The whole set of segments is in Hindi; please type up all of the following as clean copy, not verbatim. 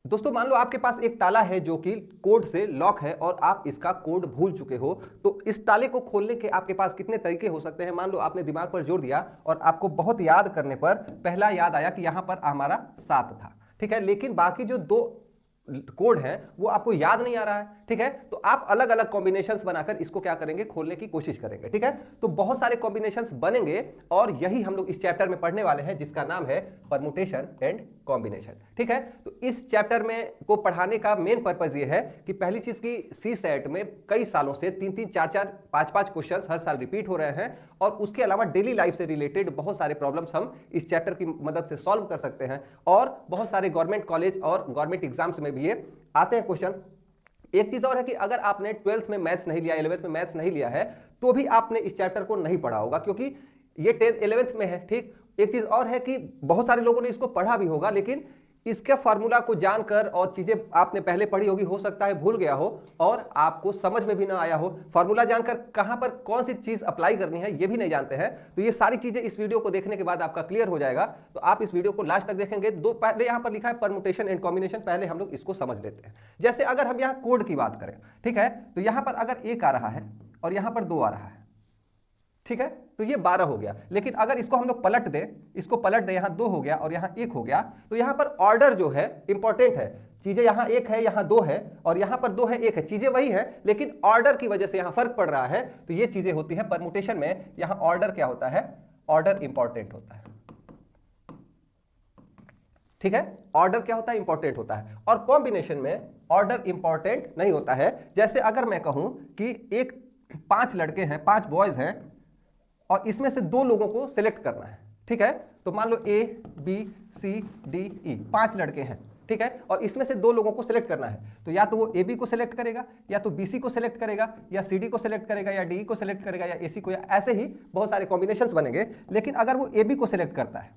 दोस्तों मान लो आपके पास एक ताला है जो कि कोड से लॉक है और आप इसका कोड भूल चुके हो, तो इस ताले को खोलने के आपके पास कितने तरीके हो सकते हैं। मान लो आपने दिमाग पर जोर दिया और आपको बहुत याद करने पर पहला याद आया कि यहां पर हमारा 7 था, ठीक है, लेकिन बाकी जो 2 कोड है वो आपको याद नहीं आ रहा है, ठीक है, तो आप अलग अलग कॉम्बिनेशंस बनाकर इसको क्या करेंगे, खोलने की कोशिश करेंगे, ठीक है। तो बहुत सारे कॉम्बिनेशंस बनेंगे और यही हम लोग इस चैप्टर में पढ़ने वाले हैं जिसका नाम है परमुटेशन एंड कॉम्बिनेशन, ठीक है। तो इस चैप्टर में को पढ़ाने का मेन पर्पज ये है कि पहली चीज की सी सेट में कई सालों से 3-3, 4-4, 5-5 क्वेश्चन हर साल रिपीट हो रहे हैं और उसके अलावा डेली लाइफ से रिलेटेड बहुत सारे प्रॉब्लम्स हम इस चैप्टर की मदद से सॉल्व कर सकते हैं और बहुत सारे गवर्नमेंट कॉलेज और गवर्नमेंट एग्जाम्स में भी ये आते हैं क्वेश्चन। एक चीज और है कि अगर आपने 12th में मैथ्स नहीं लिया, 11th में मैथ्स नहीं लिया है, तो भी आपने इस चैप्टर को नहीं पढ़ा होगा क्योंकि ये 10th 11th में है, ठीक। एक चीज और है कि बहुत सारे लोगों ने इसको पढ़ा भी होगा लेकिन इसके फार्मूला को जानकर और चीजें आपने पहले पढ़ी होगी, हो सकता है भूल गया हो और आपको समझ में भी ना आया हो, फार्मूला जानकर कहां पर कौन सी चीज अप्लाई करनी है ये भी नहीं जानते हैं। तो ये सारी चीजें इस वीडियो को देखने के बाद आपका क्लियर हो जाएगा। तो आप इस वीडियो को लास्ट तक देखेंगे। पहले यहां पर लिखा है परमुटेशन एंड कॉम्बिनेशन, पहले हम लोग इसको समझ लेते हैं। जैसे अगर हम यहाँ कोड की बात करें, ठीक है, तो यहां पर अगर 1 आ रहा है और यहां पर 2 आ रहा है, ठीक है, तो ये 12 हो गया। लेकिन अगर इसको हम लोग पलट दें, इसको पलट दें, यहां 2 हो गया और यहां 1 हो गया, तो यहां पर ऑर्डर जो है इंपॉर्टेंट है। चीजें यहां 1 है, यहां 2 है और यहां पर 2 है, 1 है, चीजें वही है लेकिन ऑर्डर की वजह से यहां फर्क पड़ रहा है। तो ये चीजें होती है परमुटेशन में, यहां ऑर्डर क्या होता है, ऑर्डर इंपॉर्टेंट होता है, ठीक है, ऑर्डर क्या होता है, इंपॉर्टेंट होता है। और कॉम्बिनेशन में ऑर्डर इंपॉर्टेंट नहीं होता है। जैसे अगर मैं कहूं कि 5 लड़के हैं, 5 बॉयज हैं और इसमें से 2 लोगों को सिलेक्ट करना है, ठीक है, तो मान लो A, B, C, D, E 5 लड़के हैं, ठीक है, और इसमें से 2 लोगों को सिलेक्ट करना है। तो या तो वो AB को सिलेक्ट करेगा या तो BC को सिलेक्ट करेगा या CD को सिलेक्ट करेगा या DE को सिलेक्ट करेगा या AC को, या ऐसे ही बहुत सारे कॉम्बिनेशंस बनेंगे। लेकिन अगर वो AB को सिलेक्ट करता है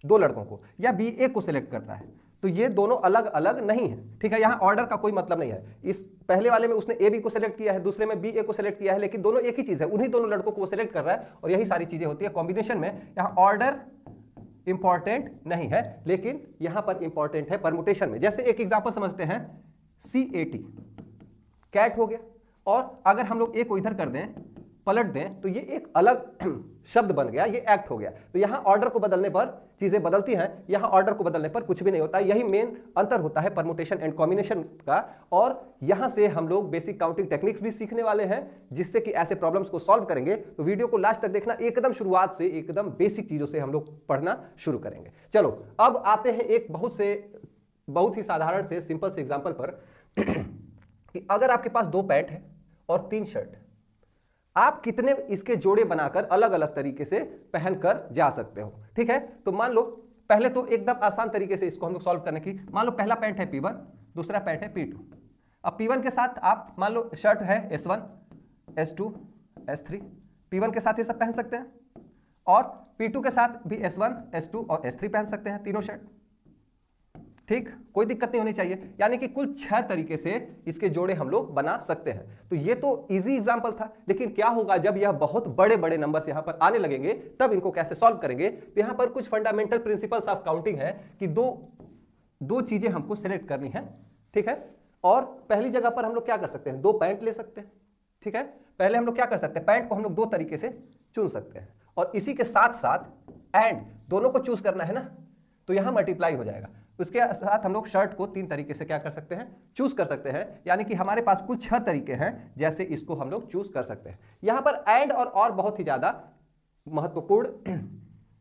2 लड़कों को या BA को सिलेक्ट करता है तो ये दोनों अलग अलग नहीं है, ठीक है, यहां ऑर्डर का कोई मतलब नहीं है। इस पहले वाले में उसने AB को सिलेक्ट किया है, दूसरे में BA को सिलेक्ट किया है, लेकिन दोनों एक ही चीज है, उन्हीं दोनों लड़कों को वो सिलेक्ट कर रहा है और यही सारी चीजें होती है कॉम्बिनेशन में। यहां ऑर्डर इंपॉर्टेंट नहीं है लेकिन यहां पर इंपॉर्टेंट है परमुटेशन में। जैसे एक एग्जांपल समझते हैं, CAT कैट हो गया और अगर हम लोग A को इधर कर दें, पलट दें, तो ये एक अलग शब्द बन गया, ये एक्ट हो गया। तो यहां ऑर्डर को बदलने पर चीजें बदलती हैं, यहां ऑर्डर को बदलने पर कुछ भी नहीं होता। यही मेन अंतर होता है परमुटेशन एंड कॉम्बिनेशन का। और यहां से हम लोग बेसिक काउंटिंग टेक्निक्स भी सीखने वाले हैं जिससे कि ऐसे प्रॉब्लम्स को सॉल्व करेंगे। तो वीडियो को लास्ट तक देखना, एकदम शुरुआत से एकदम बेसिक चीजों से हम लोग पढ़ना शुरू करेंगे। चलो अब आते हैं एक बहुत ही साधारण से सिंपल से एग्जाम्पल पर कि अगर आपके पास 2 पैंट है और 3 शर्ट, आप कितने इसके जोड़े बनाकर अलग अलग तरीके से पहनकर जा सकते हो, ठीक है। तो मान लो पहले तो एकदम आसान तरीके से इसको हम लोग सॉल्व करने की, मान लो पहला पैंट है P1, दूसरा पैंट है P2। अब P1 के साथ आप मान लो शर्ट है S1, S2, S3, P1 के साथ ये सब पहन सकते हैं और P2 के साथ भी S1, S2 और S3 पहन सकते हैं, तीनों शर्ट, ठीक, कोई दिक्कत नहीं होनी चाहिए। यानी कि कुल 6 तरीके से इसके जोड़े हम लोग बना सकते हैं। तो ये तो इजी एग्जांपल था, लेकिन क्या होगा जब यह बहुत बड़े बड़े नंबर्स यहां पर आने लगेंगे, तब इनको कैसे सॉल्व करेंगे। तो यहां पर कुछ फंडामेंटल प्रिंसिपल्स ऑफ काउंटिंग है कि दो चीजें हमको सिलेक्ट करनी है, ठीक है। और पहली जगह पर हम लोग क्या कर सकते हैं, 2 पैंट ले सकते हैं, ठीक है। पहले हम लोग क्या कर सकते हैं, पैंट को हम लोग 2 तरीके से चुन सकते हैं और इसी के साथ साथ एंड दोनों को चूज करना है ना, तो यहां मल्टीप्लाई हो जाएगा। उसके साथ हम लोग शर्ट को 3 तरीके से क्या कर सकते हैं, चूज कर सकते हैं। यानी कि हमारे पास कुल 6 तरीके हैं जैसे इसको हम लोग चूज कर सकते हैं। यहां पर एंड और बहुत ही ज्यादा महत्वपूर्ण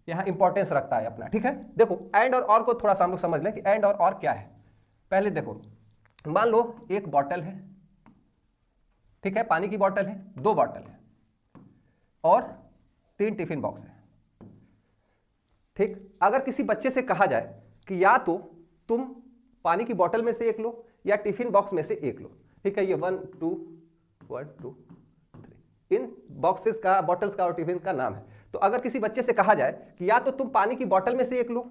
यहां इंपॉर्टेंस रखता है अपना, ठीक है। देखो एंड और को थोड़ा सा हम लोग समझ लें कि एंड और क्या है। पहले देखो, मान लो एक बॉटल है, ठीक है, पानी की बॉटल है, 2 बॉटल है और 3 टिफिन बॉक्स है, ठीक। अगर किसी बच्चे से कहा जाए कि या तो तुम पानी की बोतल में से एक लो या टिफिन बॉक्स में से एक लो, ठीक है, ये 1 2 3 इन बॉक्सेस का, बॉटल्स का और टिफिन का नाम है। तो अगर किसी बच्चे से कहा जाए कि या तो तुम पानी की बोतल में से एक लो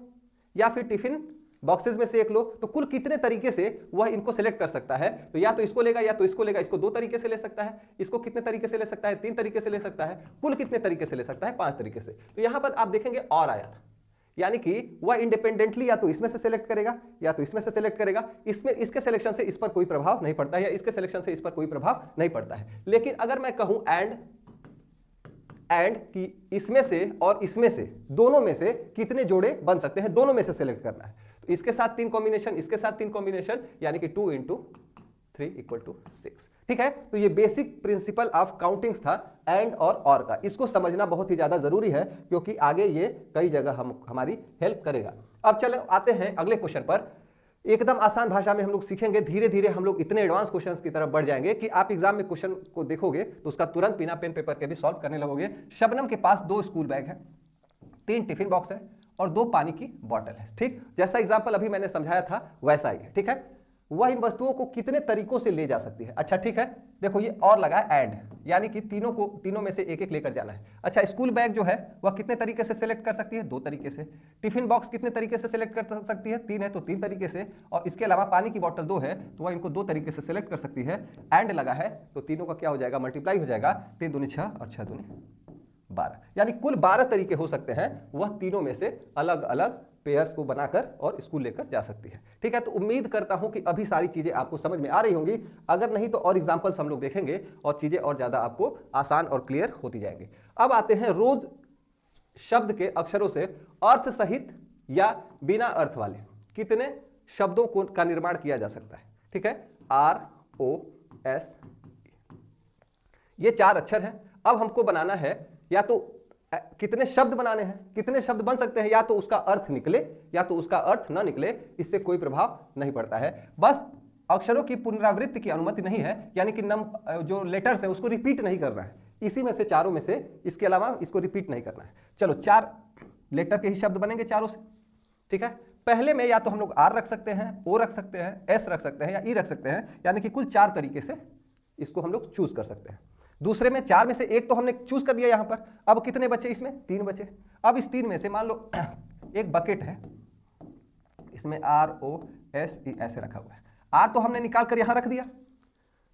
या फिर टिफिन बॉक्सेस में से एक लो, तो कुल कितने तरीके से वह इनको सिलेक्ट कर सकता है। तो या तो इसको लेगा या तो इसको लेगा, इसको 2 तरीके से ले सकता है, इसको कितने तरीके से ले सकता है, 3 तरीके से ले सकता है, कुल कितने तरीके से ले सकता है, 5 तरीके से। तो यहां पर आप देखेंगे और आया था, यानी कि वह इंडिपेंडेंटली या तो इसमें से सिलेक्ट करेगा या तो इसमें से सिलेक्ट करेगा, इसमें इसके सिलेक्शन से इस पर कोई प्रभाव नहीं पड़ता है या इसके सिलेक्शन से इस पर कोई प्रभाव नहीं पड़ता है। लेकिन अगर मैं कहूं एंड कि इसमें से और इसमें से, दोनों में से कितने जोड़े बन सकते हैं, दोनों में से सिलेक्ट करना है, तो इसके साथ 3 कॉम्बिनेशन, इसके साथ 3 कॉम्बिनेशन, यानी कि 2 × 3 = 6। ठीक है, तो ये बेसिक प्रिंसिपल ऑफ काउंटिंग्स था एंड और का। इसको समझना बहुत ही ज्यादा जरूरी है क्योंकि आगे ये कई जगह हमारी हेल्प करेगा। अब चलो आते हैं अगले क्वेश्चन पर। एकदम आसान भाषा में हम लोग सीखेंगे, धीरे धीरे हम लोग इतने एडवांस क्वेश्चंस की तरफ बढ़ जाएंगे कि आप एग्जाम में क्वेश्चन को देखोगे तो उसका तुरंत बिना पेन पेपर के भी सॉल्व करने लगोगे। शबनम के पास 2 स्कूल बैग है, 3 टिफिन बॉक्स है और 2 पानी की बोतल है। ठीक, जैसा एग्जाम्पल अभी मैंने समझाया था वैसा ही है। ठीक है, वह इन वस्तुओं को कितने तरीकों से ले जा सकती है। अच्छा ठीक है, देखो ये और लगा एंड, यानी कि तीनों में से एक एक लेकर जाना है। अच्छा, स्कूल बैग जो है वह कितने तरीके से सिलेक्ट कर सकती है, 2 तरीके से। टिफिन बॉक्स कितने तरीके से सिलेक्ट कर सकती है, 3 है तो 3 तरीके से। और इसके अलावा पानी की बोतल 2 है तो वह इनको 2 तरीके से सिलेक्ट कर सकती है। एंड लगा है तो तीनों का क्या हो जाएगा, मल्टीप्लाई हो जाएगा, 3 दूनी 6 और 6 दूनी 12, यानी कुल 12 तरीके हो सकते हैं। वह तीनों में से अलग अलग पेयर्स को बनाकर और स्कूल लेकर जा सकती है। ठीक है, तो उम्मीद करता हूं कि अभी सारी चीजें आपको समझ में आ रही होंगी। अगर नहीं तो और एग्जांपल्स हम लोग देखेंगे और चीजें और ज्यादा आपको आसान और क्लियर होती जाएंगी। अब आते हैं रोज शब्द के अक्षरों से अर्थ सहित या बिना अर्थ वाले कितने शब्दों को का निर्माण किया जा सकता है। ठीक है, ROS, ये 4 अक्षर हैं। अब हमको बनाना है या तो कितने शब्द बनाने हैं, कितने शब्द बन सकते हैं, या तो उसका अर्थ निकले या तो उसका अर्थ ना निकले, इससे कोई प्रभाव नहीं पड़ता है। बस अक्षरों की पुनरावृत्ति की अनुमति नहीं है, यानी कि जो लेटर्स है उसको रिपीट नहीं करना है, इसी में से चारों में से, इसके अलावा इसको रिपीट नहीं करना है। चलो 4 लेटर के ही शब्द बनेंगे चारों से। ठीक है, पहले में या तो हम लोग R रख सकते हैं, O रख सकते हैं, S रख सकते हैं या E रख सकते हैं, यानी कि कुल 4 तरीके से इसको हम लोग चूज कर सकते हैं। दूसरे में 4 में से एक तो हमने चूज कर दिया यहां पर। अब कितने बचे इसमें, 3 बचे। अब इस 3 में से मान लो एक बकेट है, इसमें ROSE ऐसे रखा हुआ है। R तो हमने निकाल कर यहां रख दिया।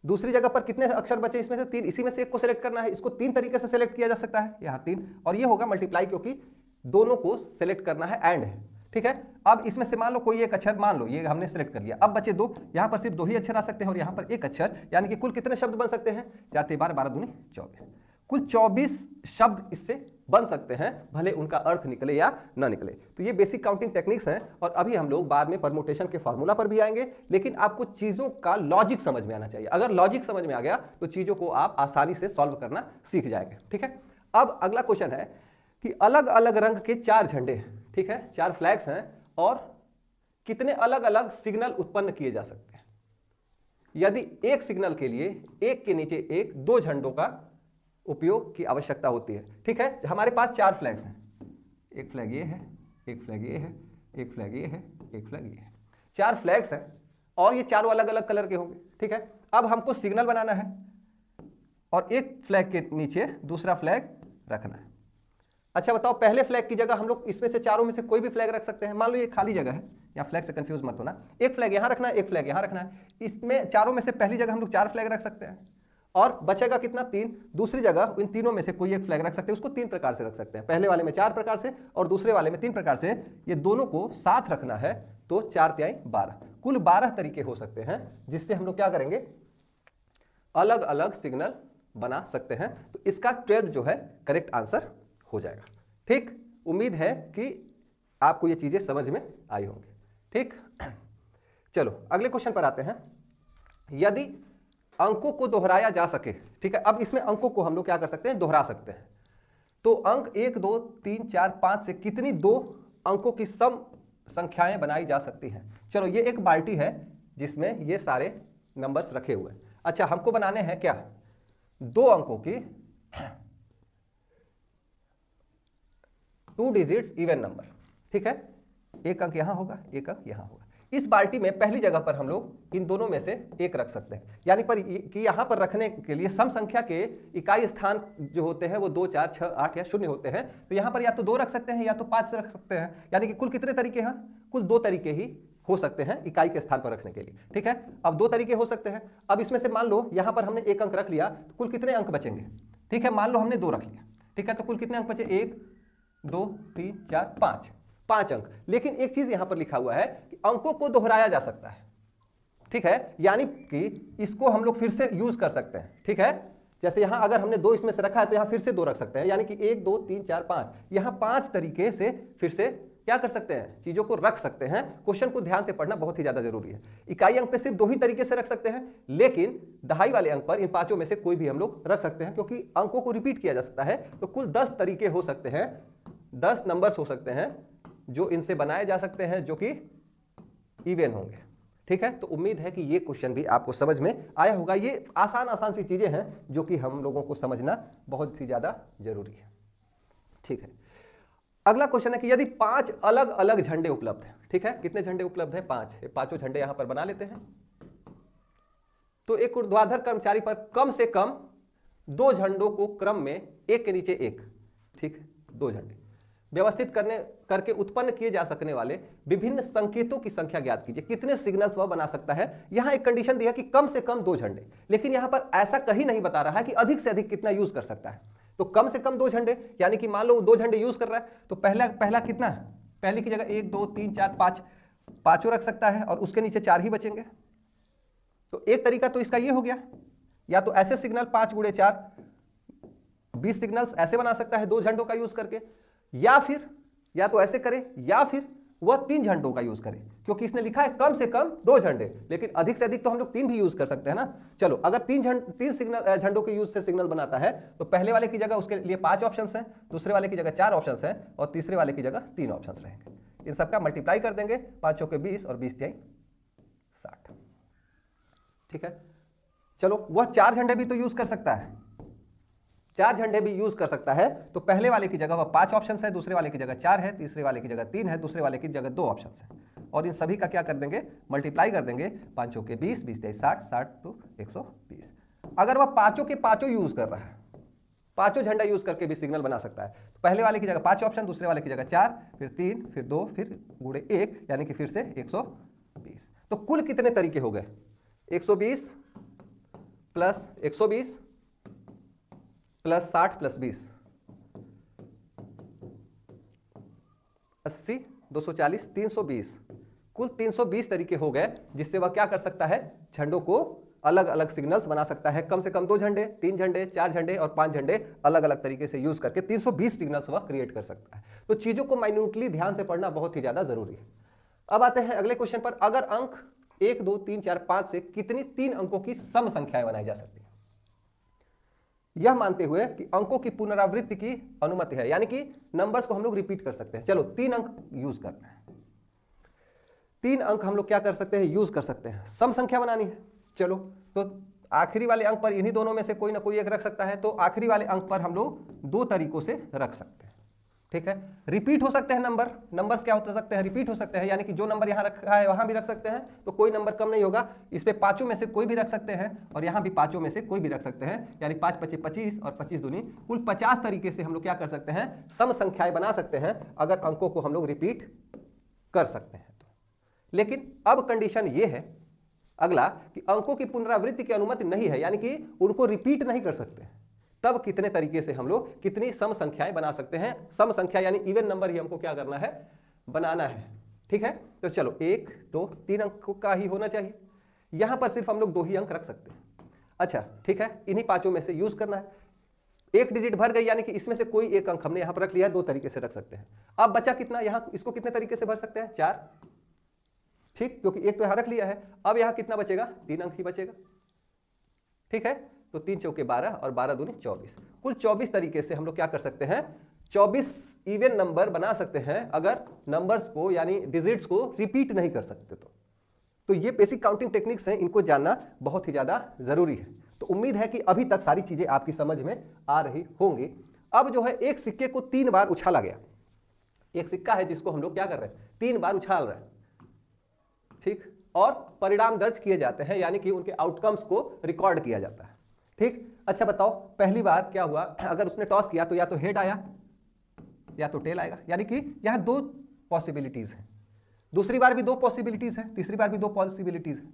दूसरी जगह पर कितने अक्षर बचे इसमें से, 3। इसी में से एक को सिलेक्ट करना है। इसको 3 तरीके से सिलेक्ट किया जा सकता है, यहां 3, और ये होगा मल्टीप्लाई क्योंकि दोनों को सिलेक्ट करना है, एंड है। ठीक है, अब इसमें से मान लो कोई एक अक्षर, मान लो ये हमने सिलेक्ट कर लिया। अब बचे 2, यहां पर सिर्फ 2 ही अक्षर आ सकते हैं और यहां पर 1 अक्षर, यानी कि कुल कितने शब्द बन सकते हैं, 4 × 12 12 दूनी 24। कुल 24 शब्द इससे बन सकते हैं, भले उनका अर्थ निकले या ना निकले। तो ये बेसिक काउंटिंग टेक्निक्स हैं और अभी हम लोग बाद में परमुटेशन के फॉर्मूला पर भी आएंगे, लेकिन आपको चीजों का लॉजिक समझ में आना चाहिए। अगर लॉजिक समझ में आ गया तो चीजों को आप आसानी से सॉल्व करना सीख जाएंगे। ठीक है, अब अगला क्वेश्चन है कि अलग अलग रंग के 4 झंडे, ठीक है, 4 फ्लैग्स हैं और कितने अलग अलग सिग्नल उत्पन्न किए जा सकते हैं। यदि एक सिग्नल के लिए एक के नीचे एक 2 झंडों का उपयोग की आवश्यकता होती है। ठीक है, हमारे पास 4 फ्लैग्स हैं, एक फ्लैग ये है, एक फ्लैग ये है, एक फ्लैग ये है, एक फ्लैग ये है। 4 फ्लैग्स हैं और ये चारों अलग अलग कलर के होंगे। ठीक है, अब हमको सिग्नल बनाना है और एक फ्लैग के नीचे दूसरा फ्लैग रखना है। अच्छा बताओ, पहले फ्लैग की जगह हम लोग इसमें से चारों में से कोई भी फ्लैग रख सकते हैं। मान लो ये खाली जगह है, यहाँ फ्लैग से कंफ्यूज मत होना, एक फ्लैग यहाँ रखना है, एक फ्लैग यहाँ रखना है। इसमें चारों में से पहली जगह हम लोग 4 फ्लैग रख सकते हैं और बचेगा कितना, 3। दूसरी जगह इन तीनों में से कोई एक फ्लैग रख सकते हैं, उसको 3 प्रकार से रख सकते हैं। पहले वाले में 4 प्रकार से और दूसरे वाले में 3 प्रकार से। ये दोनों को साथ रखना है तो 4 × 12, कुल 12 तरीके हो सकते हैं जिससे हम लोग क्या करेंगे, अलग अलग सिग्नल बना सकते हैं। तो इसका 12 जो है करेक्ट आंसर हो जाएगा। ठीक, उम्मीद है कि आपको ये चीजें समझ में आई होंगी। ठीक, चलो अगले क्वेश्चन पर आते हैं। यदि अंकों को दोहराया जा सके, ठीक है, अब इसमें अंकों को हम लोग क्या कर सकते हैं, दोहरा सकते हैं। तो अंक 1 2 3 4 5 से कितनी 2 अंकों की सम संख्याएं बनाई जा सकती हैं। चलो ये एक बाल्टी है जिसमें ये सारे नंबर्स रखे हुए हैं। अच्छा, हमको बनाने हैं क्या, 2 अंकों की 2 डिजिट्स इवन नंबर। ठीक है, एक अंक यहां होगा, एक अंक यहां होगा। इस बाल्टी में पहली जगह पर हम लोग इन दोनों में से एक रख सकते हैं, यानी पर कि यहां पर रखने के लिए सम संख्या के इकाई स्थान जो होते हैं वो 2 4 6 8 या 0 होते हैं। तो यहां पर या तो 2 रख सकते हैं या तो 5 से रख सकते हैं, यानी कि कुल कितने तरीके हैं, कुल 2 तरीके ही हो सकते हैं इकाई के स्थान पर रखने के लिए। ठीक है, अब 2 तरीके हो सकते हैं। अब इसमें से मान लो यहां पर हमने एक अंक रख लिया तो कुल कितने अंक बचेंगे। ठीक है, मान लो हमने 2 रख लिया, ठीक है, तो कुल कितने अंक बचे, 1 2 3 4 5। 5 अंक। लेकिन एक चीज यहां पर लिखा हुआ है कि अंकों को दोहराया जा सकता है, ठीक है, यानी कि इसको हम लोग फिर से यूज कर सकते हैं, ठीक है। जैसे यहां अगर हमने 2 इसमें से रखा है तो यहां फिर से 2 रख सकते हैं, यानी कि 1 2 3 4 5, यहां 5 तरीके से फिर से क्या कर सकते हैं, चीजों को रख सकते हैं। क्वेश्चन को ध्यान से पढ़ना बहुत ही ज्यादा जरूरी है। इकाई अंक पे सिर्फ 2 ही तरीके से रख सकते हैं, लेकिन दहाई वाले अंक पर इन 5 में से कोई भी हम लोग रख सकते हैं, क्योंकि अंकों को रिपीट किया जा सकता है। तो कुल 10 तरीके हो सकते हैं, 10 नंबर्स हो सकते हैं जो इनसे बनाए जा सकते हैं, जो कि इवन होंगे, ठीक है। तो उम्मीद है कि ये क्वेश्चन भी आपको समझ में आया होगा। ये आसान सी चीजें हैं जो कि हम लोगों को समझना बहुत ही ज्यादा जरूरी है, ठीक है। अगला क्वेश्चन है कि यदि 5 अलग अलग झंडे उपलब्ध हैं, ठीक है, कितने झंडे उपलब्ध हैं, 5, ये पांचों झंडे यहां पर बना लेते हैं। तो एक ऊर्ध्वाधर कर्मचारी पर कम से कम 2 झंडों को क्रम में एक के नीचे एक, ठीक है, 2 झंडे व्यवस्थित करके उत्पन्न किए जा सकने वाले विभिन्न संकेतों की संख्या ज्ञात कीजिए। कितने सिग्नल्स वह बना सकता है। यहां एक कंडीशन दिया कि कम से कम 2 झंडे, लेकिन यहां पर ऐसा कहीं नहीं बता रहा है कि अधिक से अधिक कितना यूज कर सकता है। तो कम से कम 2 झंडे, यानी कि मान लो 2 झंडे यूज कर रहा है, तो पहला कितना है, पहले की जगह 1 2 3 4 5 पांचों रख सकता है और उसके नीचे 4 ही बचेंगे। तो एक तरीका तो इसका ये हो गया, या तो ऐसे सिग्नल 5 × 4 20 सिग्नल्स ऐसे बना सकता है 2 झंडों का यूज करके, या तो ऐसे करे, या फिर वह 3 झंडों का यूज करे, क्योंकि इसने लिखा है कम से कम 2 झंडे, लेकिन अधिक से अधिक तो हम लोग 3 भी यूज कर सकते हैं ना। चलो, अगर 3 सिग्नल झंडों के यूज से सिग्नल बनाता है, तो पहले वाले की जगह उसके लिए 5 ऑप्शंस हैं, दूसरे वाले की जगह 4 ऑप्शंस हैं, और तीसरे वाले की जगह 3 ऑप्शंस रहेंगे। इन सबका मल्टीप्लाई कर देंगे, 5 चौके 20 और 20 तिहाई 60, ठीक है। चलो, वह 4 झंडे भी तो यूज कर सकता है, 4 झंडे भी यूज कर सकता है। तो पहले वाले की जगह वह 5 ऑप्शन है, दूसरे वाले की जगह 4 है, तीसरे वाले की जगह 3 है, दूसरे वाले की जगह 2 ऑप्शन है, और इन सभी का क्या कर देंगे, मल्टीप्लाई कर देंगे। 5 चौके 20 20 तिहाई 60 60 तो 120। अगर वह पांचों के पांचों यूज कर रहा है, पांचों झंडा यूज करके भी सिग्नल बना सकता है, तो पहले वाले की जगह 5 ऑप्शन, दूसरे वाले की जगह 4, फिर 3, फिर 2, फिर गुणे 1, यानी कि फिर से 120। तो कुल कितने तरीके हो गए, 120 प्लस 120 प्लस 60 प्लस 20 80 240 320, कुल 320 तरीके हो गए जिससे वह क्या कर सकता है, झंडों को अलग अलग सिग्नल्स बना सकता है। कम से कम 2 झंडे, 3 झंडे, 4 झंडे और 5 झंडे अलग अलग तरीके से यूज करके 320 सिग्नल्स वह क्रिएट कर सकता है। तो चीजों को माइन्यूटली ध्यान से पढ़ना बहुत ही ज्यादा जरूरी है। अब आते हैं अगले क्वेश्चन पर। अगर अंक 1 2 3 4 5 से कितनी 3 अंकों की सम संख्याएं बनाई जा सकती है, यह मानते हुए कि अंकों की पुनरावृत्ति की अनुमति है, यानी कि नंबर्स को हम लोग रिपीट कर सकते हैं। चलो, 3 अंक यूज करना है, 3 अंक हम लोग क्या कर सकते हैं, यूज कर सकते हैं, सम संख्या बनानी है। चलो, तो आखिरी वाले अंक पर इन्हीं दोनों में से कोई ना कोई एक रख सकता है, तो आखिरी वाले अंक पर हम लोग 2 तरीकों से रख सकते हैं, ठीक है। रिपीट हो सकते हैं नंबर्स क्या हो सकते हैं, रिपीट हो सकते हैं, यानी कि जो नंबर यहां रखा है वहां भी रख सकते हैं, तो कोई नंबर कम नहीं होगा। इस पे 5 में से कोई भी रख सकते हैं, और यहां भी 5 में से कोई भी रख सकते हैं, यानी 5 × 5 = 25 और 25 दूनी कुल 50 तरीके से हम लोग क्या कर सकते हैं, सम संख्याएं बना सकते हैं, अगर अंकों को हम लोग रिपीट कर सकते हैं तो। लेकिन अब कंडीशन ये है अगला कि अंकों की पुनरावृत्ति की अनुमति नहीं है, यानी कि उनको रिपीट नहीं कर सकते। तब कितने तरीके से हम लोग कितनी सम संख्याएं बना सकते हैं। सम संख्या यानी इवन नंबर ही हमको क्या करना है, बनाना है, ठीक है। तो चलो, 1 2 3 अंक का ही होना चाहिए, यहां पर सिर्फ हम लोग 2 ही अंक रख सकते हैं। अच्छा, ठीक है, इन्हीं 5 में से यूज करना है। 1 डिजिट भर गई, यानी कि इसमें से कोई एक अंक हमने यहां पर रख लिया, 2 तरीके से रख सकते हैं। अब बचा कितना, यहां इसको कितने तरीके से भर सकते हैं, 4, ठीक, क्योंकि 1 तो यहां रख लिया है। अब यहां कितना बचेगा, 3 अंक ही बचेगा, ठीक है। तो 3 चौके 12 और 12 दूनी 24, कुल 24 तरीके से हम लोग क्या कर सकते हैं, 24 इवन नंबर बना सकते हैं, अगर नंबर्स को यानी डिजिट्स को रिपीट नहीं कर सकते तो ये बेसिक काउंटिंग टेक्निक्स हैं, इनको जानना बहुत ही ज्यादा जरूरी है। तो उम्मीद है कि अभी तक सारी चीजें आपकी समझ में आ रही होंगी। अब जो है, एक सिक्के को 3 बार उछाला गया, एक सिक्का है जिसको हम लोग क्या कर रहे हैं, 3 बार उछाल रहे हैं, ठीक, और परिणाम दर्ज किए जाते हैं, यानी कि उनके आउटकम्स को रिकॉर्ड किया जाता है, ठीक। अच्छा बताओ, पहली बार क्या हुआ, अगर उसने टॉस किया तो या तो हेड आया या तो टेल आएगा, यानी कि यहां 2 पॉसिबिलिटीज हैं। दूसरी बार भी 2 पॉसिबिलिटीज है, तीसरी बार भी 2 पॉसिबिलिटीज है,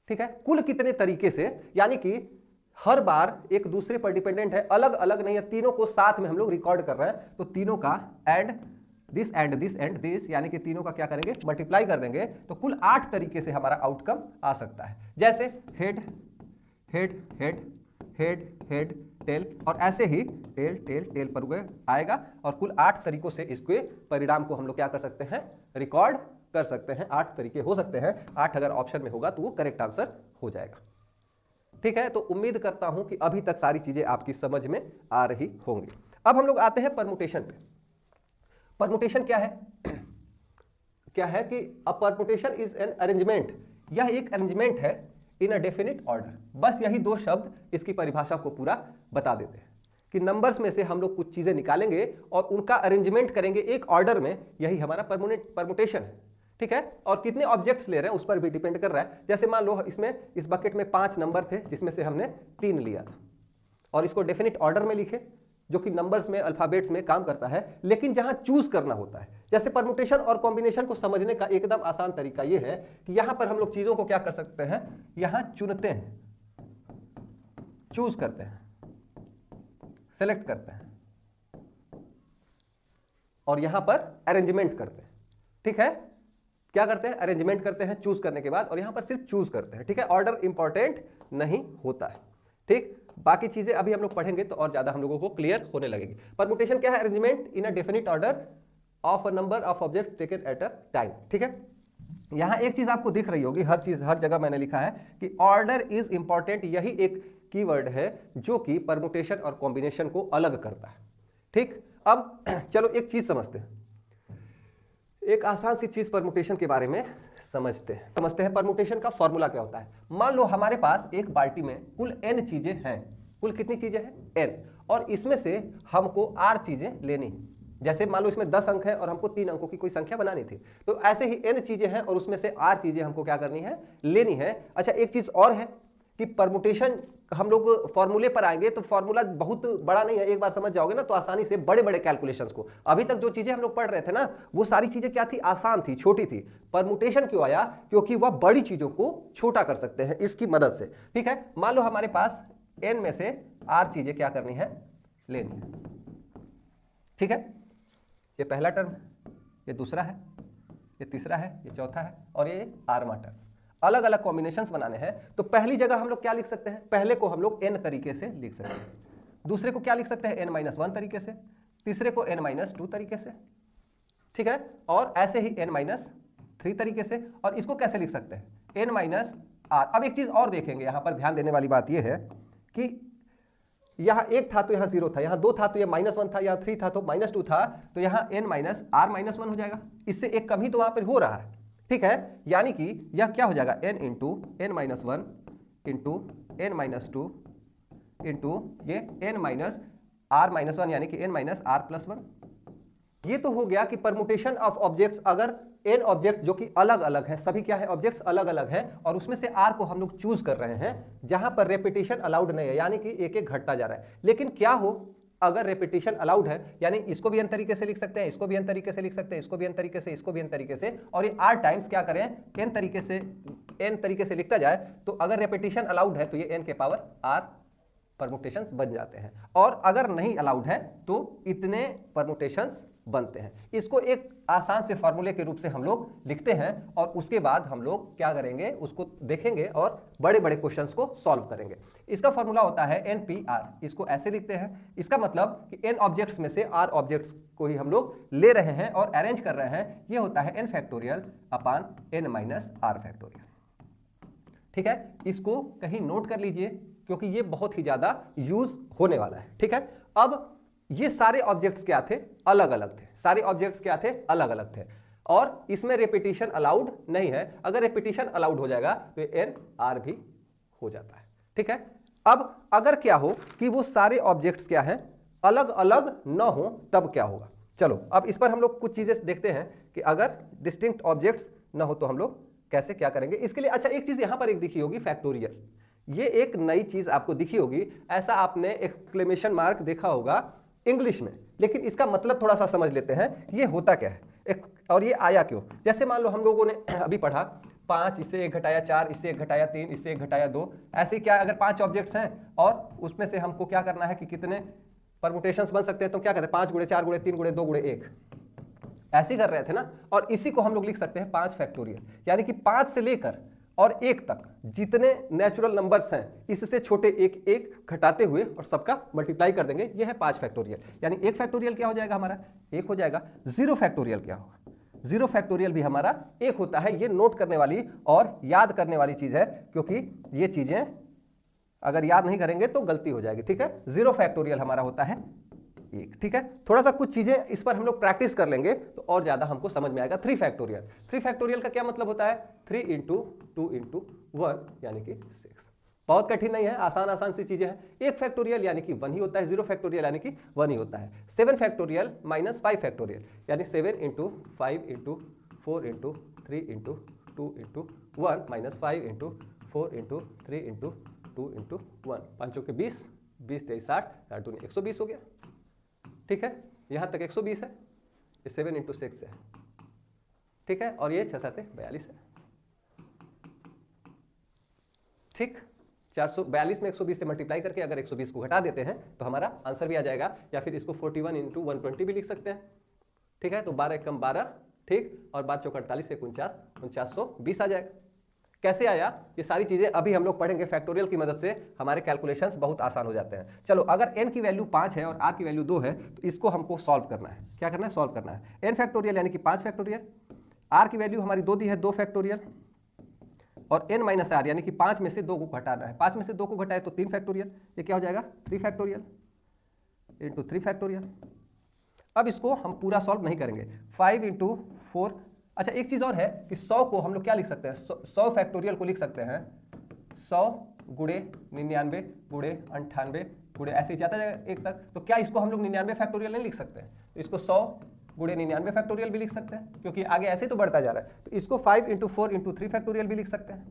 ठीक है। कुल कितने तरीके से, यानी कि हर बार एक दूसरे पर डिपेंडेंट है, अलग अलग नहीं है, तीनों को साथ में हम लोग रिकॉर्ड कर रहे हैं, तो तीनों का एंड दिस एंड दिस, यानी कि तीनों का क्या करेंगे, मल्टीप्लाई कर देंगे, तो कुल 8 तरीके से हमारा आउटकम आ सकता है। जैसे head head head head head tail, और ऐसे ही टेल टेल टेल पर हुए आएगा, और कुल 8 तरीकों से इसके परिणाम को हम लोग क्या कर सकते हैं, रिकॉर्ड कर सकते हैं। 8 तरीके हो सकते हैं, 8 अगर ऑप्शन में होगा तो वो करेक्ट आंसर हो जाएगा। ठीक है, तो उम्मीद करता हूं कि अभी तक सारी चीजें आपकी समझ में आ रही होंगी। अब हम लोग आते हैं परमुटेशन पे। परमुटेशन क्या है, क्या है कि अ परमुटेशन इज एन अरेंजमेंट, यह एक अरेंजमेंट है इन अ डेफिनिट ऑर्डर। बस यही 2 शब्द इसकी परिभाषा को पूरा बता देते हैं कि नंबर्स में से हम लोग कुछ चीजें निकालेंगे और उनका अरेंजमेंट करेंगे एक ऑर्डर में, यही हमारा परमुटेशन है। ठीक है, और कितने ऑब्जेक्ट्स ले रहे हैं उस पर भी डिपेंड कर रहा है। जैसे मान लो इसमें इस बकेट में 5 नंबर थे, जिसमें से हमने 3 लिया था और इसको डेफिनिट ऑर्डर में लिखे, जो कि नंबर्स में अल्फाबेट्स में काम करता है। लेकिन जहां चूज करना होता है, जैसे परमुटेशन और कॉम्बिनेशन को समझने का एकदम आसान तरीका यह है कि यहां पर हम लोग चीजों को क्या कर सकते हैं, यहां चुनते हैं, चूज करते हैं, सेलेक्ट करते हैं और यहां पर अरेंजमेंट करते हैं। ठीक है, क्या करते हैं, अरेंजमेंट करते हैं चूज करने के बाद, और यहां पर सिर्फ चूज करते हैं। ठीक है, ऑर्डर इंपॉर्टेंट नहीं होता है। ठीक, बाकी चीजें अभी हम लोग पढ़ेंगे तो और ज्यादा हम लोगों को क्लियर होने लगेगी। परमुटेशन क्या है, arrangement in a definite order of a number of object taken at a time. ठीक है, यहां एक चीज आपको दिख रही होगी, हर चीज हर जगह मैंने लिखा है कि ऑर्डर इज इंपॉर्टेंट, यही एक कीवर्ड है जो कि परमुटेशन और कॉम्बिनेशन को अलग करता है। ठीक, अब चलो एक चीज समझते हैं, एक आसान सी चीज परमुटेशन के बारे में समझते हैं। परमुटेशन का फॉर्मूला क्या होता है। मान लो हमारे पास एक बाल्टी में कुल n चीजें हैं, कुल कितनी चीजें हैं, n, और इसमें से हमको r चीजें लेनी है। जैसे मान लो इसमें 10 अंक है और हमको 3 अंकों की कोई संख्या बनानी थी, तो ऐसे ही n चीजें हैं और उसमें से r चीजें हमको क्या करनी है, लेनी है। अच्छा, एक चीज और है कि परमुटेशन हम लोग फॉर्मूले पर आएंगे तो फॉर्मूला बहुत बड़ा नहीं है, एक बार समझ जाओगे ना तो आसानी से बड़े बड़े कैलकुलेशंस को, अभी तक जो चीजें हम लोग पढ़ रहे थे ना वो सारी चीजें क्या थी, आसान थी, छोटी थी। परमुटेशन क्यों आया, क्योंकि वह बड़ी चीजों को छोटा कर सकते हैं इसकी मदद से। ठीक है, मान लो हमारे पास n में से r चीजें क्या करनी है, लेनी है। ठीक है, ये पहला टर्म है, ये दूसरा है, ये तीसरा है, ये चौथा है और ये आरवां टर्म। अलग अलग कॉम्बिनेशंस बनाने हैं तो पहली जगह हम लोग क्या लिख सकते हैं, पहले को हम लोग n तरीके से लिख सकते हैं, दूसरे को क्या लिख सकते हैं, n-1 तरीके से, तीसरे को n-2 तरीके से। ठीक है, और ऐसे ही n-3 तरीके से, और इसको कैसे लिख सकते हैं, n-r। अब एक चीज और देखेंगे, यहां पर ध्यान देने वाली बात यह है कि यहां 1 था तो यहां 0 था, यहां 2 था तो यह -1 था, यहां 3 था तो -2 था, तो यहां n-r-1 हो जाएगा, इससे एक कम ही तो वहां पर हो रहा है। ठीक है, यानी कि यह क्या हो जाएगा, n into n-1 into n-2 into ये n-r-1 यानी कि n-r+1। ये तो हो गया कि परमुटेशन ऑफ ऑब्जेक्ट्स, अगर n ऑब्जेक्ट जो कि अलग अलग हैं, सभी क्या है, ऑब्जेक्ट्स अलग अलग हैं, और उसमें से r को हम लोग चूज कर रहे हैं जहां पर रेपिटेशन अलाउड नहीं है, यानी कि एक एक घटता जा रहा है। लेकिन क्या हो अगर रेपिटेशन अलाउड है, यानी इसको भी n तरीके से लिख सकते हैं, इसको भी n तरीके से लिख सकते हैं, इसको भी n तरीके से, इसको भी n तरीके से, और ये r टाइम्स क्या करें, n तरीके से लिखता जाए, तो अगर रेपिटेशन अलाउड है तो ये n के पावर r परमुटेशंस बन जाते हैं, और अगर नहीं अलाउड है तो इतने परमुटेशंस बनते हैं। इसको एक आसान से फॉर्मूले के रूप से हम लोग लिखते हैं और उसके बाद हम लोग क्या करेंगे, उसको देखेंगे और बड़े बड़े क्वेश्चंस को सॉल्व करेंगे। इसका फॉर्मूला होता है NPR, इसको ऐसे लिखते हैं। इसका मतलब कि n ऑब्जेक्ट्स में से r ऑब्जेक्ट्स को ही हम लोग ले रहे हैं और अरेंज कर रहे हैं, ये होता है n फैक्टोरियल अपान n-r फैक्टोरियल। ठीक है, इसको कहीं नोट कर लीजिए क्योंकि ये बहुत ही ज्यादा यूज होने वाला है। ठीक है, अब ये सारे ऑब्जेक्ट्स क्या थे, अलग अलग थे, सारे ऑब्जेक्ट्स क्या थे, अलग अलग थे, और इसमें रेपिटेशन अलाउड नहीं है। अगर रेपिटेशन अलाउड हो जाएगा तो n-r भी हो जाता है। ठीक है, अब अगर क्या हो कि वो सारे ऑब्जेक्ट्स क्या हैं, अलग अलग न हो, तब क्या होगा। चलो अब इस पर हम लोग कुछ चीजें देखते हैं कि अगर डिस्टिंक्ट ऑब्जेक्ट्स न हो तो हम लोग कैसे क्या करेंगे इसके लिए। अच्छा, एक चीज यहां पर एक दिखी होगी, फैक्टोरियल, ये एक नई चीज आपको दिखी होगी। ऐसा आपने एक्सक्लेमेशन मार्क देखा होगा इंग्लिश में, लेकिन इसका मतलब थोड़ा सा समझ लेते हैं ये होता क्या है और ये आया क्यों। जैसे मान लो हम लोगों ने अभी पढ़ा 5, इससे 1 घटाया 4, इससे 1 घटाया 3, इससे 1 घटाया 2, ऐसे क्या अगर 5 ऑब्जेक्ट्स हैं और उसमें से हमको क्या करना है कि कितने परमुटेशंस बन सकते हैं, तो क्या कहते हैं 5 × 4 × 3 × 2 × 1। ऐसे ही कर रहे थे ना। और इसी को हम लोग लिख सकते हैं 5 फैक्टोरियल, यानी कि 5 से लेकर और 1 तक जितने नेचुरल नंबर्स हैं इससे छोटे एक एक घटाते हुए और सबका मल्टीप्लाई कर देंगे, ये है 5 फैक्टोरियल। यानी 1 फैक्टोरियल क्या हो जाएगा हमारा, 1 हो जाएगा। 0 फैक्टोरियल क्या होगा, 0 फैक्टोरियल भी हमारा 1 होता है। ये नोट करने वाली और याद करने वाली चीज है, क्योंकि ये चीजें अगर याद नहीं करेंगे तो गलती हो जाएगी, ठीक है। 0 फैक्टोरियल हमारा होता है 1, ठीक है। थोड़ा सा कुछ चीजें इस पर हम लोग प्रैक्टिस कर लेंगे तो और ज्यादा हमको समझ में आएगा। 3 फैक्टोरियल, 3 फैक्टोरियल का क्या मतलब होता है, 3 × 2 × 1 यानी कि 6। बहुत कठिन नहीं है, आसान आसान सी चीजें हैं। 1 फैक्टोरियल यानी कि 1 ही होता है, 0 फैक्टोरियल यानी कि 1 ही होता है। 7 फैक्टोरियल माइनस 5 फैक्टोरियल यानी 7 × 5 × 4 × 3 × 2 × 1 माइनस 5 × 4 × 3 × 2 × 1, 5 के 20, 20 23 60, 4 दूनी 120 हो गया, ठीक है। यहां तक 120 है, ये 7 × 6 है, ठीक है। और ये 6 7 42 है, ठीक। 442 में 120 से मल्टीप्लाई करके अगर 120 को घटा देते हैं तो हमारा आंसर भी आ जाएगा, या फिर इसको 41 × 120 भी लिख सकते हैं, ठीक है। तो 12 कम 12, ठीक, और 5 चौक 48 से 49, 4920 आ जाएगा। कैसे आया, ये सारी चीजें अभी हम लोग पढ़ेंगे। फैक्टोरियल की मदद से हमारे कैलकुलेशंस बहुत आसान हो जाते हैं। चलो, अगर n की वैल्यू 5 है और r की वैल्यू 2 है तो इसको हमको सॉल्व करना है। क्या करना है, सॉल्व करना है। n फैक्टोरियल यानी कि 5 फैक्टोरियल, r की वैल्यू हमारी 2 दी है, 2 फैक्टोरियल, और n माइनस r यानी कि 5 में से 2 को घटाना है। 5 में से 2 को घटाए तो 3 फैक्टोरियल, ये क्या हो जाएगा, 3 फैक्टोरियल इंटू 3 फैक्टोरियल। अब इसको हम पूरा सॉल्व नहीं करेंगे, 5 × 4। अच्छा, एक चीज और है कि 100 को हम लोग क्या लिख सकते हैं, 100 फैक्टोरियल को लिख सकते हैं 100 × 99 × 98 × ऐसे ही जाता जाएगा 1 तक। तो क्या इसको हम लोग 99 फैक्टोरियल नहीं लिख सकते हैं, तो इसको 100 × 99 फैक्टोरियल भी लिख सकते हैं, क्योंकि आगे ऐसे ही तो बढ़ता जा रहा है। तो इसको 5 × 4 × 3 फैक्टोरियल भी लिख सकते हैं।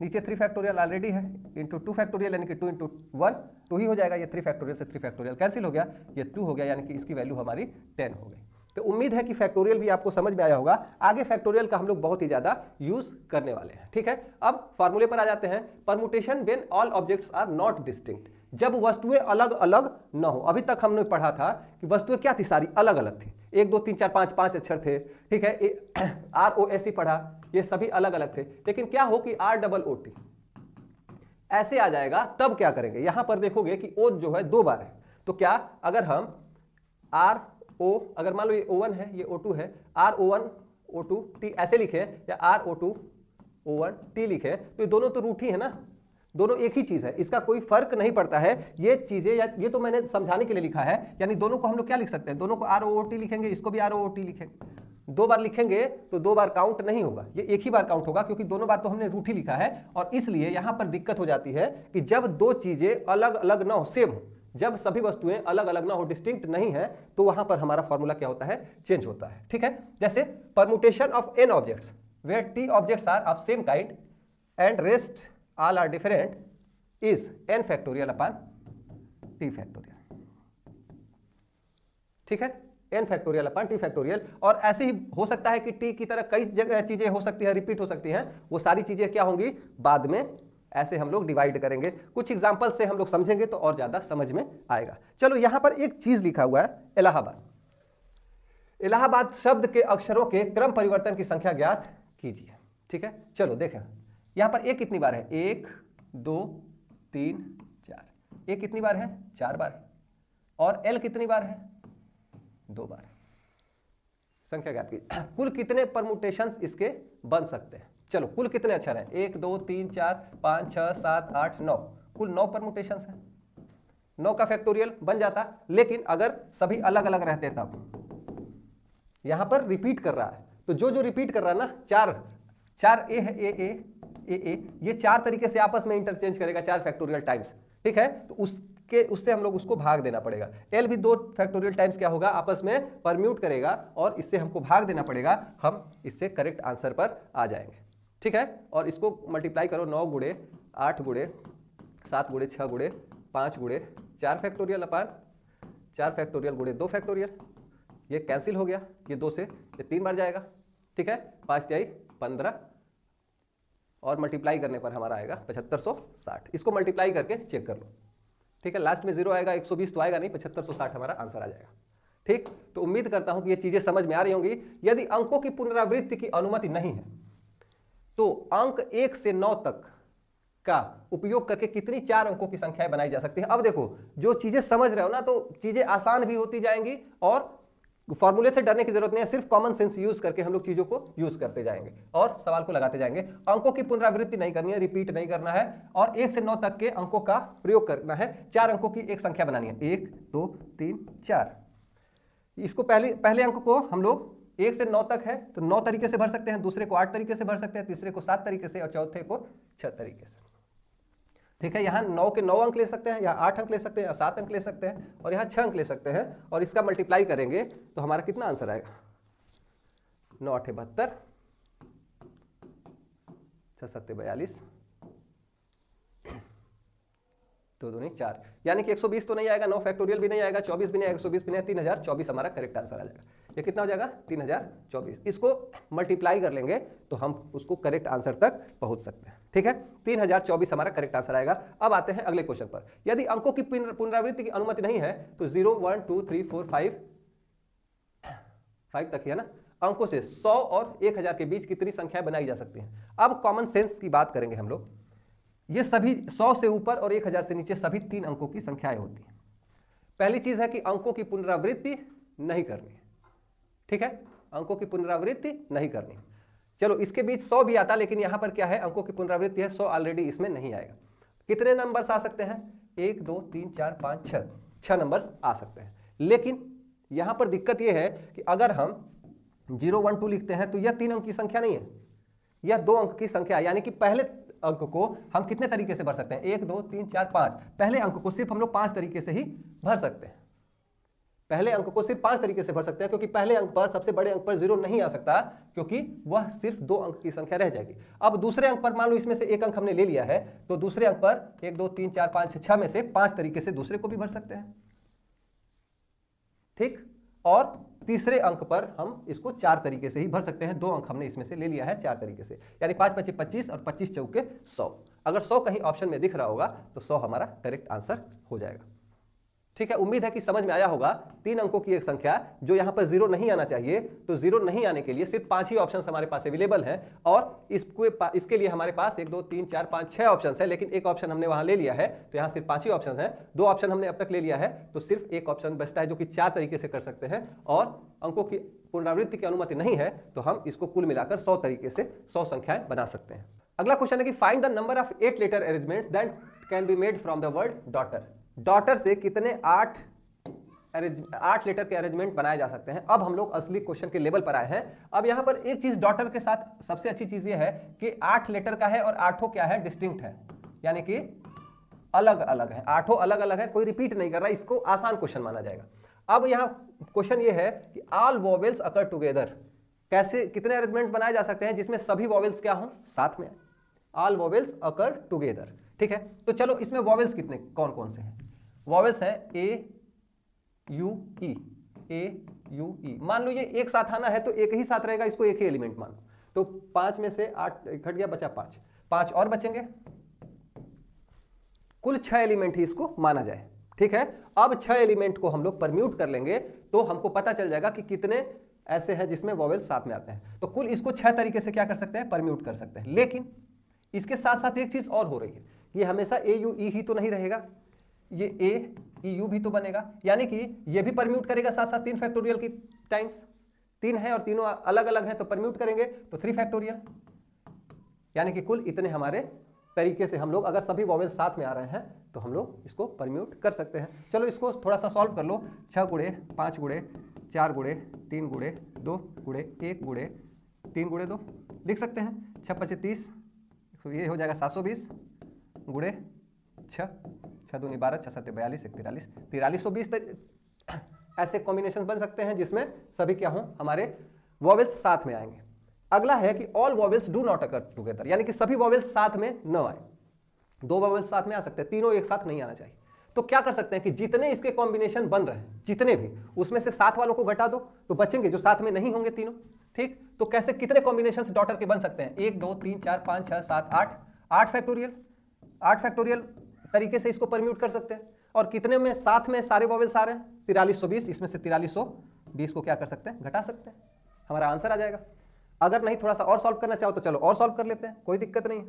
नीचे 3 फैक्टोरियल ऑलरेडी है, इंटू 2 फैक्टोरियल यानी कि 2 × 1 2 ही हो जाएगा। ये 3 फैक्टोरियल से 3 फैक्टोरियल कैंसिल हो गया, ये 2 हो गया, यानी कि इसकी वैल्यू हमारी 10 हो गई। तो उम्मीद है कि फैक्टोरियल भी आपको समझ में आया होगा। आगे फैक्टोरियल का हम लोग बहुत ही ज्यादा यूज करने वाले हैं, ठीक है। अब फॉर्मूले पर आ जाते हैं। Permutation when all objects are not distinct, जब वस्तुएं अलग अलग न हो। अभी तक हमने पढ़ा था कि वस्तुएं क्या थी, सारी अलग अलग थी। 1 2 3 4 5 5 अक्षर थे, ठीक है। ROS ही पढ़ा, ये सभी अलग अलग थे। लेकिन क्या हो कि ROOT ऐसे आ जाएगा, तब क्या करेंगे। यहां पर देखोगे कि O जो है 2 बार है, तो क्या अगर हम RO, अगर मान लो ये O1 है, ये O2 है, RO1 O2T ऐसे लिखे या RO2 O1T लिखे, तो ये दोनों तो रूट ही है ना, दोनों एक ही चीज है, इसका कोई फर्क नहीं पड़ता है। ये चीजें ये तो मैंने समझाने के लिए लिखा है, यानी दोनों को हम लोग क्या लिख सकते हैं, दोनों को ROOT लिखेंगे, इसको भी ROOT लिखेंगे। 2 बार लिखेंगे तो 2 बार काउंट नहीं होगा, ये एक ही बार काउंट होगा, क्योंकि दोनों बार तो हमने रूट ही लिखा है। और इसलिए यहां पर दिक्कत हो जाती है कि जब 2 चीजें अलग अलग ना हो, सेम हो, जब सभी वस्तुएं अलग अलग ना हो, डिस्टिंक्ट नहीं है, तो वहां पर हमारा फॉर्मूला क्या होता है, चेंज होता है, ठीक है। जैसे permutation of n objects where t objects are of same kind and rest all are different is n factorial upon t factorial, ठीक है। n factorial upon t factorial. और ऐसे ही हो सकता है कि t की तरह कई जगह चीजें हो सकती है, रिपीट हो सकती हैं, वो सारी चीजें क्या होंगी, बाद में ऐसे हम लोग डिवाइड करेंगे। कुछ एग्जांपल से हम लोग समझेंगे तो और ज्यादा समझ में आएगा। चलो, यहां पर एक चीज लिखा हुआ है, इलाहाबाद। इलाहाबाद शब्द के अक्षरों के क्रम परिवर्तन की संख्या ज्ञात कीजिए, ठीक है। चलो देखें, यहां पर एक कितनी बार है, 1 2 3 4। एक कितनी बार है, 4 बार है। और L कितनी बार है, 2 बार। संख्या ज्ञात कीजिए। कुल कितने परमुटेशंस इसके बन सकते हैं। चलो, कुल कितने अक्षर हैं, 1 2 3 4 5 6 7 8 9, कुल 9 परमुटेशंस हैं। 9 का फैक्टोरियल बन जाता, लेकिन अगर सभी अलग अलग रहते तब। यहां पर रिपीट कर रहा है, तो जो जो रिपीट कर रहा है ना, 4 ए है, ए, ये 4 तरीके से आपस में इंटरचेंज करेगा 4 फैक्टोरियल टाइम्स, ठीक है। तो उससे हम लोग उसको भाग देना पड़ेगा। L भी 2 फैक्टोरियल टाइम्स क्या होगा, आपस में परम्यूट करेगा, और इससे हमको भाग देना पड़ेगा। हम इससे करेक्ट आंसर पर आ जाएंगे, ठीक है। और इसको मल्टीप्लाई करो, 9 × 8 × 7 × 6 × 5 × 4 फैक्टोरियल अपॉन 4 फैक्टोरियल × 2 फैक्टोरियल। ये कैंसिल हो गया, ये 2 से ये 3 बार जाएगा, ठीक है। 5 × 3 15, और मल्टीप्लाई करने पर हमारा आएगा 7560। इसको मल्टीप्लाई करके चेक कर लो, ठीक है। लास्ट में 0 आएगा, 120 तो आएगा नहीं, 7560 हमारा आंसर आ जाएगा, ठीक, तो उम्मीद करता हूं कि ये चीजें समझ में आ रही होंगी। यदि अंकों की पुनरावृत्ति की अनुमति नहीं है तो अंक 1 से 9 तक का उपयोग करके कितनी 4 अंकों की संख्याएं बनाई जा सकती है। अब देखो, जो चीजें समझ रहे हो ना, तो चीजें आसान भी होती जाएंगी और फॉर्मूले से डरने की जरूरत नहीं है। सिर्फ कॉमन सेंस यूज करके हम लोग चीजों को यूज करते जाएंगे और सवाल को लगाते जाएंगे। अंकों की पुनरावृत्ति नहीं करनी है, रिपीट नहीं करना है और 1 से 9 तक के अंकों का प्रयोग करना है। 4 अंकों की एक संख्या बनानी है, 1 2 3 4। इसको पहले अंक को हम लोग 1 से 9 तक है तो 9 तरीके से भर सकते हैं, दूसरे को 8 तरीके से भर सकते हैं, तीसरे को 7 तरीके से और चौथे को 6 तरीके से। ठीक है, यहाँ 9 के 9 अंक ले सकते हैं, यहाँ 8 अंक ले सकते हैं, यहाँ 7 अंक ले सकते हैं और यहाँ 6 अंक ले सकते हैं और इसका मल्टीप्लाई करेंगे तो हमारा कितना आंसर आएगा, 9 8 72, 6 7 42, 2 2 4, यानी कि 120 तो नहीं आएगा, 9 फैक्टोरियल भी नहीं आएगा, 24 भी नहीं आएगा, 120 भी नहीं, 3024 हमारा करेक्ट आंसर आ जाएगा। ये कितना हो जाएगा, 3024। इसको मल्टीप्लाई कर लेंगे तो हम उसको करेक्ट आंसर तक पहुंच सकते हैं। ठीक है, 3024 हमारा करेक्ट आंसर आएगा। अब आते हैं अगले क्वेश्चन पर। यदि अंकों की पुनरावृत्ति की अनुमति नहीं है तो 0 1 2 3 4 5 तक ही है ना, अंकों से 100 और 1000 के बीच कितनी संख्याएं बनाई जा सकती हैं। अब कॉमन सेंस की बात करेंगे हम लोग। ये सभी 100 से ऊपर और 1000 से नीचे सभी 3 अंकों की संख्याएं होती हैं। पहली चीज है कि अंकों की पुनरावृत्ति नहीं करनी है। ठीक है, अंकों की पुनरावृत्ति नहीं करनी है। चलो, इसके बीच 100 भी आता, लेकिन यहां पर क्या है, अंकों की पुनरावृत्ति है, 100 ऑलरेडी इसमें नहीं आएगा। कितने नंबर्स आ सकते हैं, 1 2 3 4 5 6 नंबर्स आ सकते हैं। लेकिन यहां पर दिक्कत यह है कि अगर हम 0 1 2 लिखते हैं तो यह 3 अंक की संख्या नहीं है, यह 2 अंक की संख्या, यानी कि पहले अंक को हम कितने तरीके से भर सकते हैं, 1 2 3 4 5। पहले अंक को सिर्फ हम लोग 5 तरीके से ही भर सकते हैं। पहले अंक को सिर्फ 5 तरीके से भर सकते हैं, क्योंकि पहले अंक पर, सबसे बड़े अंक पर 0 नहीं आ सकता, क्योंकि वह सिर्फ 2 अंक की संख्या रह जाएगी। अब दूसरे अंक पर मान लो इसमें से एक अंक हमने ले लिया है, तो दूसरे अंक पर 1 2 3 4 5 6 में से 5 तरीके से दूसरे को भी भर सकते हैं। ठीक, और तीसरे अंक पर हम इसको 4 तरीके से ही भर सकते हैं। 2 अंक हमने इसमें से ले लिया है 4 तरीके से, यानी 5 5 25 और 25 चौके 100। अगर 100 कहीं ऑप्शन में दिख रहा होगा तो 100 हमारा करेक्ट आंसर हो जाएगा। ठीक है, उम्मीद है कि समझ में आया होगा। 3 अंकों की एक संख्या जो यहां पर 0 नहीं आना चाहिए, तो 0 नहीं आने के लिए सिर्फ 5 ही ऑप्शन हमारे पास अवेलेबल हैं और इसके लिए हमारे पास 1 2 3 4 5 6 ऑप्शन है, लेकिन एक ऑप्शन हमने वहां ले लिया है, तो यहां सिर्फ 5 ही ऑप्शन है। 2 ऑप्शन हमने अब तक ले लिया है, तो सिर्फ एक ऑप्शन बचता है जो कि 4 तरीके से कर सकते हैं और अंकों की पुनरावृत्ति की अनुमति नहीं है, तो हम इसको कुल मिलाकर 100 तरीके से 100 संख्याएं बना सकते हैं। अगला क्वेश्चन है कि find the number of 8 letter arrangements that can be made from the word daughter. Daughter से कितने 8 लेटर के अरेंजमेंट बनाए जा सकते हैं। अब हम लोग असली क्वेश्चन के लेवल पर आए हैं। अब यहां पर एक चीज डॉटर के साथ सबसे अच्छी चीज यह है कि 8 लेटर का है और 8 क्या है, डिस्टिंक्ट है, यानी कि अलग अलग है। 8 अलग अलग है, कोई रिपीट नहीं कर रहा, इसको आसान क्वेश्चन माना जाएगा। अब यहां क्वेश्चन यह है कि ऑल वोवेल्स अकर टुगेदर, कैसे कितने अरेंजमेंट बनाए जा सकते हैं जिसमें सभी वोवेल्स क्या हो, साथ में। ऑल वोवेल्स अकर टुगेदर। ठीक है, तो चलो इसमें वोवेल्स कितने कौन कौन से हैं। वोवेल्स है ए यू ई, ए यू ई। मान लो ये एक साथ आना है तो एक ही साथ रहेगा, इसको एक ही एलिमेंट मान लो। तो 5 में से 8 घट गया, बचा 5 और बचेंगे, कुल 6 एलिमेंट ही इसको माना जाए। ठीक है, अब 6 एलिमेंट को हम लोग परम्यूट कर लेंगे तो हमको पता चल जाएगा कि कितने ऐसे हैं जिसमें वोवेल साथ में आते हैं। तो कुल इसको 6 तरीके से क्या कर सकते हैं, परम्यूट कर सकते हैं। लेकिन इसके साथ साथ एक चीज और हो रही है, ये हमेशा ए यू ई ही तो नहीं रहेगा, ये ए ई यू भी तो बनेगा, यानी कि ये भी परम्यूट करेगा साथ साथ 3 फैक्टोरियल की टाइम्स। 3 है और तीनों अलग अलग हैं तो परम्यूट करेंगे तो 3 फैक्टोरियल, यानी कि कुल इतने हमारे तरीके से हम लोग, अगर सभी वोवेल साथ में आ रहे हैं तो हम लोग इसको परम्यूट कर सकते हैं। चलो इसको थोड़ा सा सॉल्व कर लो। 6 गुणे 5 गुणे 4 गुणे 3 गुणे 2 गुणे 1 गुणे 3 गुणे 2 लिख सकते हैं। 6 5 30, ये हो जाएगा 720 गुणे 6 6 दूनी 12 6 7 42 1 43 4320 ऐसे कॉम्बिनेशन बन सकते हैं जिसमें सभी क्या हों, हमारे वोवेल्स साथ में आएंगे। अगला है कि all vowels do not occur together, यानी कि सभी वोवेल्स साथ में न आए। 2 वोवेल्स साथ में आ सकते हैं, तीनों एक साथ नहीं आना चाहिए। तो क्या कर सकते हैं कि जितने इसके कॉम्बिनेशन बन रहे हैं, जितने भी, उसमें से 7 वालों को घटा दो तो बचेंगे जो साथ में नहीं होंगे तीनों। ठीक, तो कैसे कितने कॉम्बिनेशन डॉटर के बन सकते हैं, 1 2 3 4 5 6 7 8 फैक्टोरियल तरीके से इसको परम्यूट कर सकते हैं। और कितने में साथ में सारे वोवेल्स आ रहे हैं, 4320, इसमें से 4320 को क्या कर सकते हैं, घटा सकते हैं, हमारा आंसर आ जाएगा। अगर नहीं थोड़ा सा और सॉल्व करना चाहो तो चलो और सॉल्व कर लेते हैं, कोई दिक्कत नहीं है,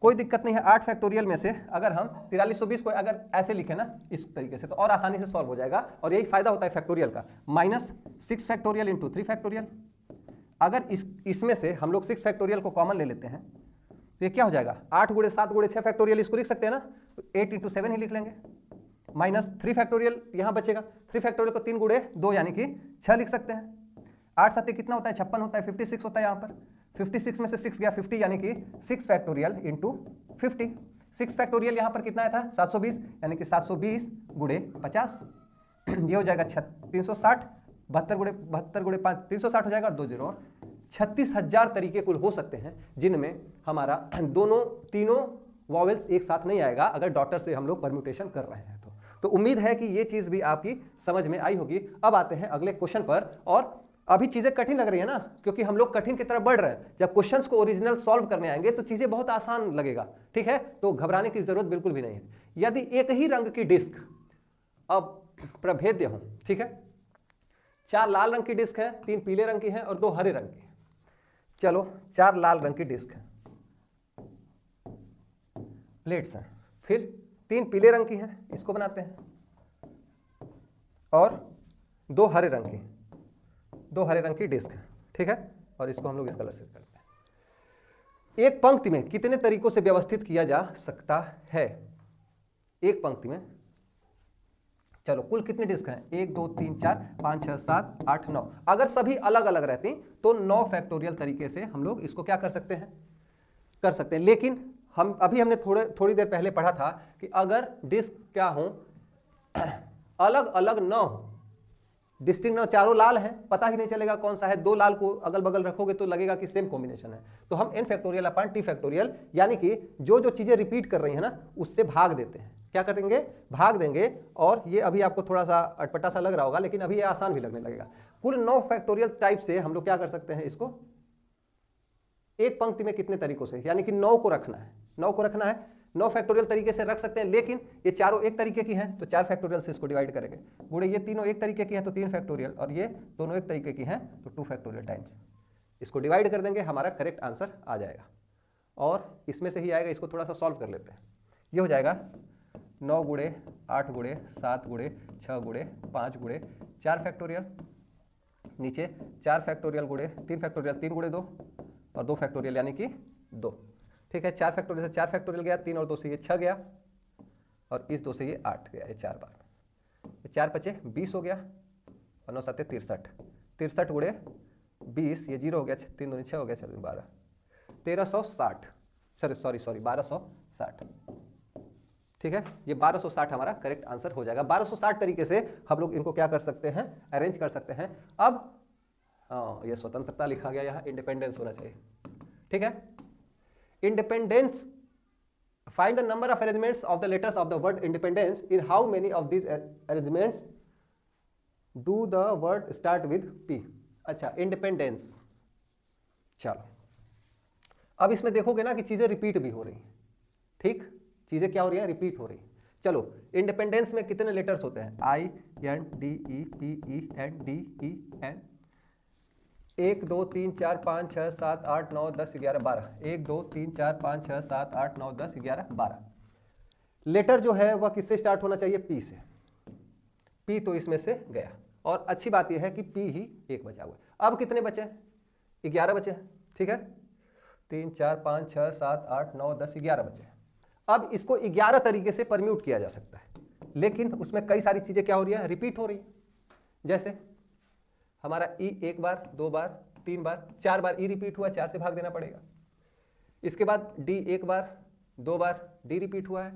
कोई दिक्कत नहीं है। 8 फैक्टोरियल में से अगर हम 4320 को अगर ऐसे लिखें ना इस तरीके से तो और आसानी से सॉल्व हो जाएगा, और यही फायदा होता है फैक्टोरियल का। -6 फैक्टोरियल इंटू 3 फैक्टोरियल, अगर इसमें से हम लोग 6 फैक्टोरियल को कॉमन ले लेते हैं तो ये क्या हो जाएगा, 8 गुणे 7 गुणे 6 फैक्टोरियल इसको लिख सकते हैं ना, तो 8 इंटू 7 ही लिख लेंगे, -3 फैक्टोरियल यहाँ बचेगा, 3 फैक्टोरियल को 3 गुणे 2 यानी कि 6 लिख सकते हैं। 8 7 कितना होता है, 56 होता है, 56 होता है यहाँ पर, 56 में से 6 गया 50 यानी कि 6 फैक्टोरियल इंटू 50। 6 फैक्टोरियल यहाँ पर कितना आया था, 720 यानी कि 720 गुणे 50, ये हो जाएगा 360, 72 गुणे 5 360 हो जाएगा, और 2 जीरो, 36,000 तरीके कुल हो सकते हैं जिनमें हमारा तीनों वॉवेल्स एक साथ नहीं आएगा अगर डॉटर से हम लोग परम्यूटेशन कर रहे हैं तो उम्मीद है कि ये चीज़ भी आपकी समझ में आई होगी। अब आते हैं अगले क्वेश्चन पर, और अभी चीज़ें कठिन लग रही है ना, क्योंकि हम लोग कठिन की तरफ बढ़ रहे हैं। जब क्वेश्चंस को ओरिजिनल सॉल्व करने आएंगे तो चीज़ें बहुत आसान लगेगा, ठीक है, तो घबराने की जरूरत बिल्कुल भी नहीं है। यदि एक ही रंग की डिस्क अब प्रभेद्य हो, ठीक है, 4 लाल रंग की डिस्क है, 3 पीले रंग की है और 2 हरे रंग की। चलो 4 लाल रंग की डिस्क है, प्लेट्स हैं, फिर 3 पीले रंग की हैं, इसको बनाते हैं, और 2 हरे रंग की डिस्क है, ठीक है, और इसको हम लोग इस कलर से करते हैं। एक पंक्ति में कितने तरीकों से व्यवस्थित किया जा सकता है, एक पंक्ति में, चलो कुल कितनी डिस्क हैं, 1 2 3 4 5 6 7 8 9, अगर सभी अलग अलग रहती तो 9 फैक्टोरियल तरीके से हम लोग इसको क्या कर सकते हैं, लेकिन हमने थोड़ी देर पहले पढ़ा था कि अगर डिस्क क्या हो अलग अलग ना हो, डिस्टिंक्ट ना, चारों लाल हैं, पता ही नहीं चलेगा कौन सा है, 2 लाल को अगल बगल रखोगे तो लगेगा कि सेम कॉम्बिनेशन है, तो हम n factorial upon t factorial यानी कि जो चीजें रिपीट कर रही है ना उससे भाग देते हैं, क्या करेंगे, भाग देंगे। और ये अभी आपको थोड़ा सा अटपटा सा लग रहा होगा, लेकिन अभी ये आसान भी लगने लगेगा। कुल 9 फैक्टोरियल टाइप से हम लोग क्या कर सकते हैं, इसको एक पंक्ति में कितने तरीकों से, यानी कि 9 को रखना है, 9 फैक्टोरियल तरीके से रख सकते हैं, लेकिन ये चारों एक तरीके की हैं तो 4 फैक्टोरियल से इसको डिवाइड करेंगे, गुणे ये तीनों एक तरीके की हैं तो 3 फैक्टोरियल, और ये दोनों एक तरीके की हैं तो 2 फैक्टोरियल टाइम्स, इसको डिवाइड कर देंगे, हमारा करेक्ट आंसर आ जाएगा। और इसमें से ही आएगा, इसको थोड़ा सा सॉल्व कर लेते हैं। ये हो जाएगा 9 गुणे 8 गुणे 7 गुणे 6 गुणे 5 गुणे 4 फैक्टोरियल, नीचे 4 फैक्टोरियल गुणे 3 फैक्टोरियल, 3 गुणे 2 और 2 फैक्टोरियल यानी कि 2, ठीक है। 4 फैक्टोरियल से 4 फैक्टोरियल गया, 3 और 2 से ये 6 गया, और इस 2 से ये 8 गया, ये 4 बार, ये 4 बचे 20 हो गया, और 9 7 63, 63 गुणे 20, ये 0 हो गया, 3 2 6 हो गया, 12 1360, सॉरी 1260, ठीक है। ये 1260 हमारा करेक्ट आंसर हो जाएगा। 1260 तरीके से हम लोग इनको क्या कर सकते हैं, अरेंज कर सकते हैं। अब ये स्वतंत्रता लिखा गया, यहाँ इंडिपेंडेंस होना चाहिए, ठीक है। Independence, find the number of arrangements of the letters of the word independence, in how many of these arrangements do the word start with P. अच्छा, इंडिपेंडेंस, चलो अब इसमें देखोगे ना कि चीजें रिपीट भी हो रही हैं, ठीक, चीजें क्या हो रही हैं, रिपीट हो रही हैं। चलो इंडिपेंडेंस में कितने लेटर्स होते हैं, I N D E P E N D E N, 1 2 3 4 5 6 7 8 9 10 11 12, 1 2 3 4 5 6 7 8 9 10 11 12। Letter जो है वह किससे स्टार्ट होना चाहिए, पी से, पी तो इसमें से गया, और अच्छी बात यह है कि पी ही एक बचा हुआ है। अब कितने बचे, 11 बचे, ठीक है, 3 4 5 6 7 8 9 10 11 बचे। अब इसको 11 तरीके से परम्यूट किया जा सकता है, लेकिन उसमें कई सारी चीजें क्या हो रही है, रिपीट हो रही है। जैसे हमारा ई 1 बार 2 बार 3 बार 4 बार ई रिपीट हुआ, 4 से भाग देना पड़ेगा। इसके बाद डी 1 बार 2 बार डी रिपीट हुआ है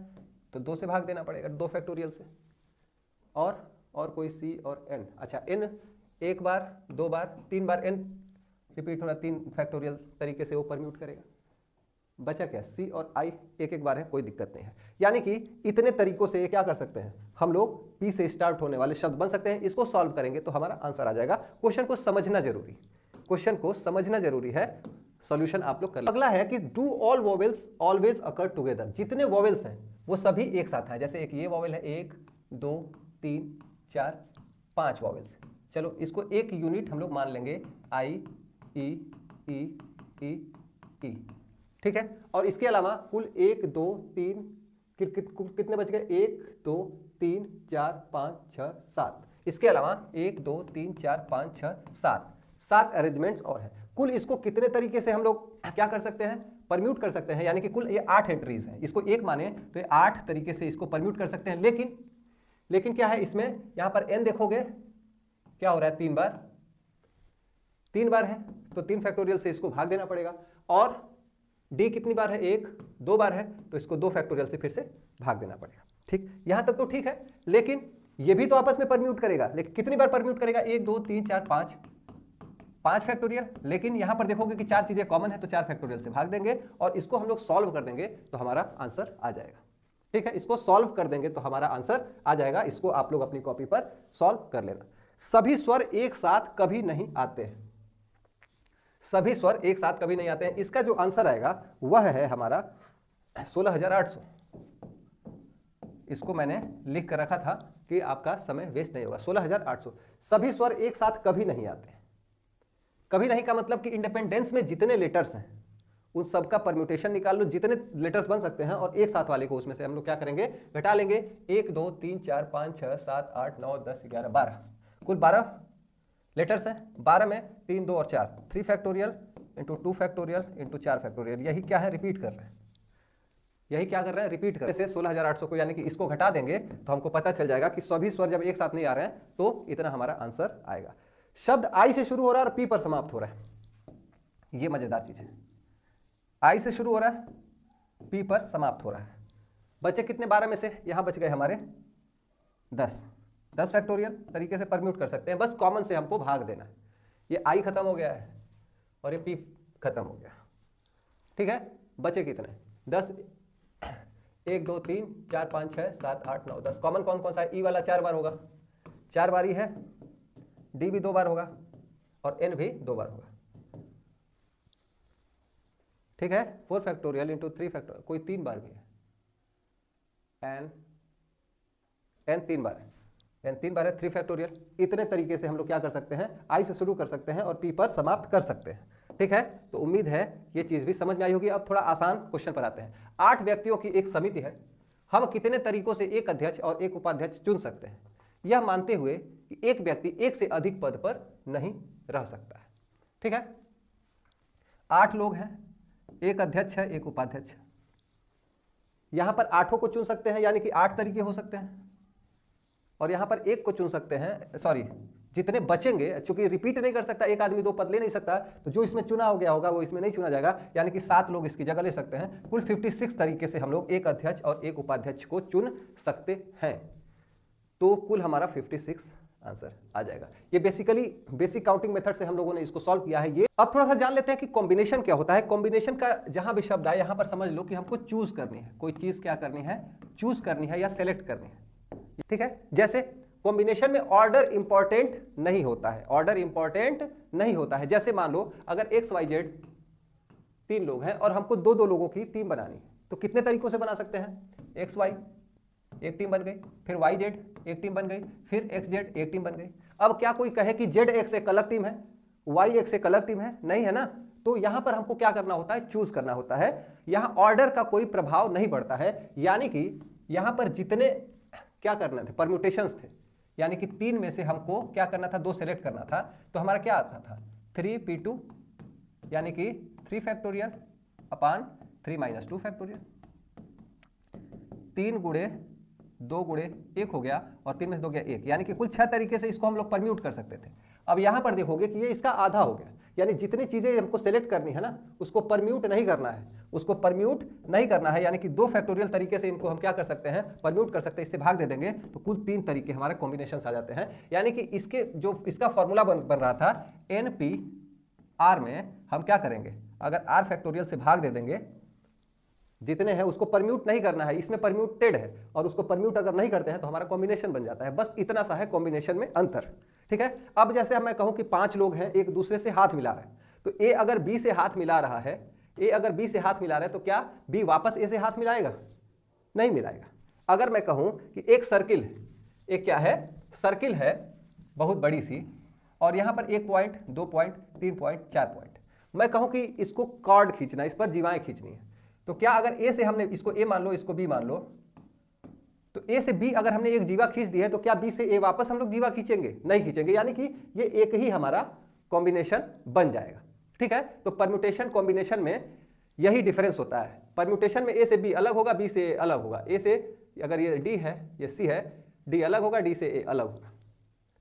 तो 2 से भाग देना पड़ेगा, 2 फैक्टोरियल से। और कोई सी और एन, अच्छा एन 1 बार 2 बार 3 बार एन रिपीट हो रहा, 3 फैक्टोरियल तरीके से वो परम्यूट करेगा। बचा क्या, सी और आई एक बार है, कोई दिक्कत नहीं है। यानी कि इतने तरीकों से क्या कर सकते हैं हम लोग, पी से स्टार्ट होने वाले शब्द बन सकते हैं। इसको सॉल्व करेंगे तो हमारा आंसर आ जाएगा। क्वेश्चन को समझना जरूरी है, सॉल्यूशन आप लोग कर। अगला है कि do all vowels always occur together, जितने वोवेल्स हैं वो सभी एक साथ हैं। जैसे एक ये वोवेल है, 1 2 3 4 5 वॉवेल्स। चलो इसको एक यूनिट हम लोग मान लेंगे आई ई ई ई ई, ठीक है। और इसके अलावा कुल 1 2 3 कितने बच गए, 1 2 3 4 5 6 7, इसके अलावा 1 2 3 4 5 6 7 अरेंजमेंट्स और है। कुल इसको कितने तरीके से हम लोग क्या कर सकते हैं, परम्यूट कर सकते हैं, यानी कि कुल ये 8 एंट्रीज हैं। इसको एक माने तो ये 8 तरीके से इसको परम्यूट कर सकते हैं। लेकिन क्या है इसमें, यहां पर n देखोगे क्या हो रहा है, 3 बार है, तो 3 फैक्टोरियल से इसको भाग देना पड़ेगा। और d कितनी बार है, 1 2 बार है, तो इसको 2 फैक्टोरियल से फिर से भाग देना पड़ेगा। ठीक, यहां तक तो ठीक है। लेकिन ये भी तो आपस में परम्यूट करेगा, लेकिन कितनी बार परम्यूट करेगा, 1 2 3 4 5 फैक्टोरियल। लेकिन यहां पर देखोगे कि 4 चीजें कॉमन है, तो 4 फैक्टोरियल से भाग देंगे और इसको हम लोग सॉल्व कर देंगे तो हमारा आंसर आ जाएगा। ठीक है, इसको सॉल्व कर देंगे तो हमारा आंसर आ जाएगा। इसको आप लोग अपनी कॉपी पर सॉल्व कर लेना। सभी स्वर एक साथ कभी नहीं आते हैं, सभी स्वर एक साथ कभी नहीं आते हैं। इसका जो आंसर आएगा वह है हमारा 16,800। इसको मैंने लिख कर रखा था कि आपका समय वेस्ट नहीं होगा। 16,800 सभी स्वर एक साथ कभी नहीं आते। कभी नहीं का मतलब कि इंडिपेंडेंस में जितने लेटर्स हैं उन सबका परम्यूटेशन निकाल लो, जितने लेटर्स बन सकते हैं, और एक साथ वाले को उसमें से हम लोग क्या करेंगे, घटा लेंगे। 1 2 3 4 5 6 7 8 9 10 11 12, कुल 12 लेटर्स हैं। 12 में 3 2 और 4, 3 factorial into 2 factorial into 4 factorial. यही क्या है, रिपीट कर रहे हैं। यही क्या कर रहे हैं, रिपीट कर रहे हैं। 16,800 को यानी कि इसको घटा देंगे तो हमको पता चल जाएगा कि सभी स्वर जब एक साथ नहीं आ रहे हैं तो इतना हमारा आंसर आएगा। शब्द आई से शुरू हो रहा है और पी पर समाप्त हो रहा है, ये मजेदार चीज है। आई से शुरू हो रहा है, पी पर समाप्त हो रहा है। बचे कितने, 12 में से यहां बच गए हमारे 10 फैक्टोरियल तरीके से परम्यूट कर सकते हैं। बस कॉमन से हमको भाग देना है। ये आई खत्म हो गया है और ये पी खत्म हो गया। ठीक है, बचे कितने, 10, 1 2 3 4 5 6 7 8 9 10। कॉमन कौन कौन सा है, ई वाला 4 बार होगा, 4 बार ही है। डी भी 2 बार होगा और एन भी 2 बार होगा। ठीक है, 4 फैक्टोरियल इंटू 3 फैक्टोरियल, कोई 3 बार भी है। एन 3 बार है, एन 3 बार है, 3 फैक्टोरियल। इतने तरीके से हम लोग क्या कर सकते हैं, आई से शुरू कर सकते हैं और पी पर समाप्त कर सकते हैं। ठीक है, तो उम्मीद है ये चीज भी समझ में आई होगी। अब थोड़ा आसान क्वेश्चन पर आते हैं। 8 व्यक्तियों की एक समिति है, हम कितने तरीकों से एक अध्यक्ष और एक उपाध्यक्ष चुन सकते हैं, यह मानते हुए कि एक व्यक्ति एक से अधिक पद पर नहीं रह सकता है। ठीक है, 8 लोग हैं, एक अध्यक्ष है, एक उपाध्यक्ष है। यहां पर 8 को चुन सकते हैं, यानी कि 8 तरीके हो सकते हैं, और यहां पर एक को चुन सकते हैं। सॉरी, जितने बचेंगे, चूंकि रिपीट नहीं कर सकता, एक आदमी 2 पद ले नहीं सकता, तो जो इसमें चुना हो गया होगा वो इसमें नहीं चुना जाएगा, यानी कि 7 लोग इसकी जगह ले सकते हैं। कुल 56 तरीके से हम लोग एक अध्यक्ष और एक उपाध्यक्ष को चुन सकते हैं। तो कुल हमारा 56 आंसर आ जाएगा। ये बेसिकली बेसिक काउंटिंग मेथड से हम लोगों ने इसको सॉल्व किया है। ये अब थोड़ा सा जान लेते हैं कि कॉम्बिनेशन क्या होता है। कॉम्बिनेशन का जहां भी शब्द आए यहां पर समझ लो कि हमको चूज करनी है, कोई चीज क्या करनी है, चूज करनी है या सेलेक्ट करनी है। ठीक है, जैसे कॉम्बिनेशन में ऑर्डर इंपॉर्टेंट नहीं होता है, ऑर्डर इंपॉर्टेंट नहीं होता है। जैसे मान लो अगर XYZ 3 लोग हैं और हमको 2 लोगों की टीम बनानी है, तो कितने तरीकों से बना सकते हैं, XY एक टीम बन गई, फिर YZ एक टीम बन गई, फिर XZ एक टीम बन गई। अब क्या कोई कहे कि ZX एक अलग टीम है, YX एक अलग टीम है, नहीं है ना। तो यहां पर हमको क्या करना होता है, चूज करना होता है। यहां ऑर्डर का कोई प्रभाव नहीं पड़ता है, यानी कि यहां पर जितने क्या करना थे, परम्यूटेशंस थे, यानी कि 3 में से हमको क्या करना था, 2 सेलेक्ट करना था। तो हमारा क्या आता था, 3P2 यानी कि 3 फैक्टोरियल अपान 3 माइनस 2 फैक्टोरियल। 3 गुणे 2 गुणे 1 हो गया और 3 में से 2 गया 1, यानी कि कुल 6 तरीके से इसको हम लोग परम्यूट कर सकते थे। अब यहां पर देखोगे कि ये इसका आधा हो गया, यानी जितनी चीजें हमको सेलेक्ट करनी है ना, उसको परम्यूट नहीं करना है, उसको परम्यूट नहीं करना है। यानी कि 2 फैक्टोरियल तरीके से इनको हम क्या कर सकते हैं, परम्यूट कर सकते हैं। इससे भाग दे देंगे तो कुल 3 तरीके हमारे कॉम्बिनेशन आ जाते हैं। यानी कि इसके जो इसका फॉर्मूला बन रहा था NPR में, हम क्या करेंगे, अगर R फैक्टोरियल से भाग दे देंगे, जितने हैं उसको परम्यूट नहीं करना है, इसमें परम्यूटेड है, और उसको परम्यूट अगर नहीं करते हैं तो हमारा कॉम्बिनेशन बन जाता है। बस इतना सा है कॉम्बिनेशन में अंतर। ठीक है, अब जैसे मैं कहूं कि 5 लोग हैं, एक दूसरे से हाथ मिला रहे हैं, तो A अगर B से हाथ मिला रहा है, A अगर B से हाथ मिला रहा है, तो क्या B वापस A से हाथ मिलाएगा, नहीं मिलाएगा। अगर मैं कहूं कि एक सर्किल है, एक क्या है, सर्किल है बहुत बड़ी सी, और यहाँ पर 1 पॉइंट, 2 पॉइंट, 3 पॉइंट, 4 पॉइंट। मैं कहूँ कि इसको कॉर्ड खींचना, इस पर जीवाएं खींचनी है, तो क्या अगर ए से हमने इसको ए मान लो, इसको बी मान लो, तो ए से बी अगर हमने एक जीवा खींच दी है तो क्या बी से ए वापस हम लोग जीवा खींचेंगे? नहीं खींचेंगे, यानी कि ये एक ही हमारा कॉम्बिनेशन बन जाएगा। ठीक है, तो परम्यूटेशन कॉम्बिनेशन में यही डिफरेंस होता है। परम्यूटेशन में ए से बी अलग होगा, बी से ए अलग होगा, ए से अगर ये डी है, ये सी है, डी अलग होगा, डी से ए अलग होगा।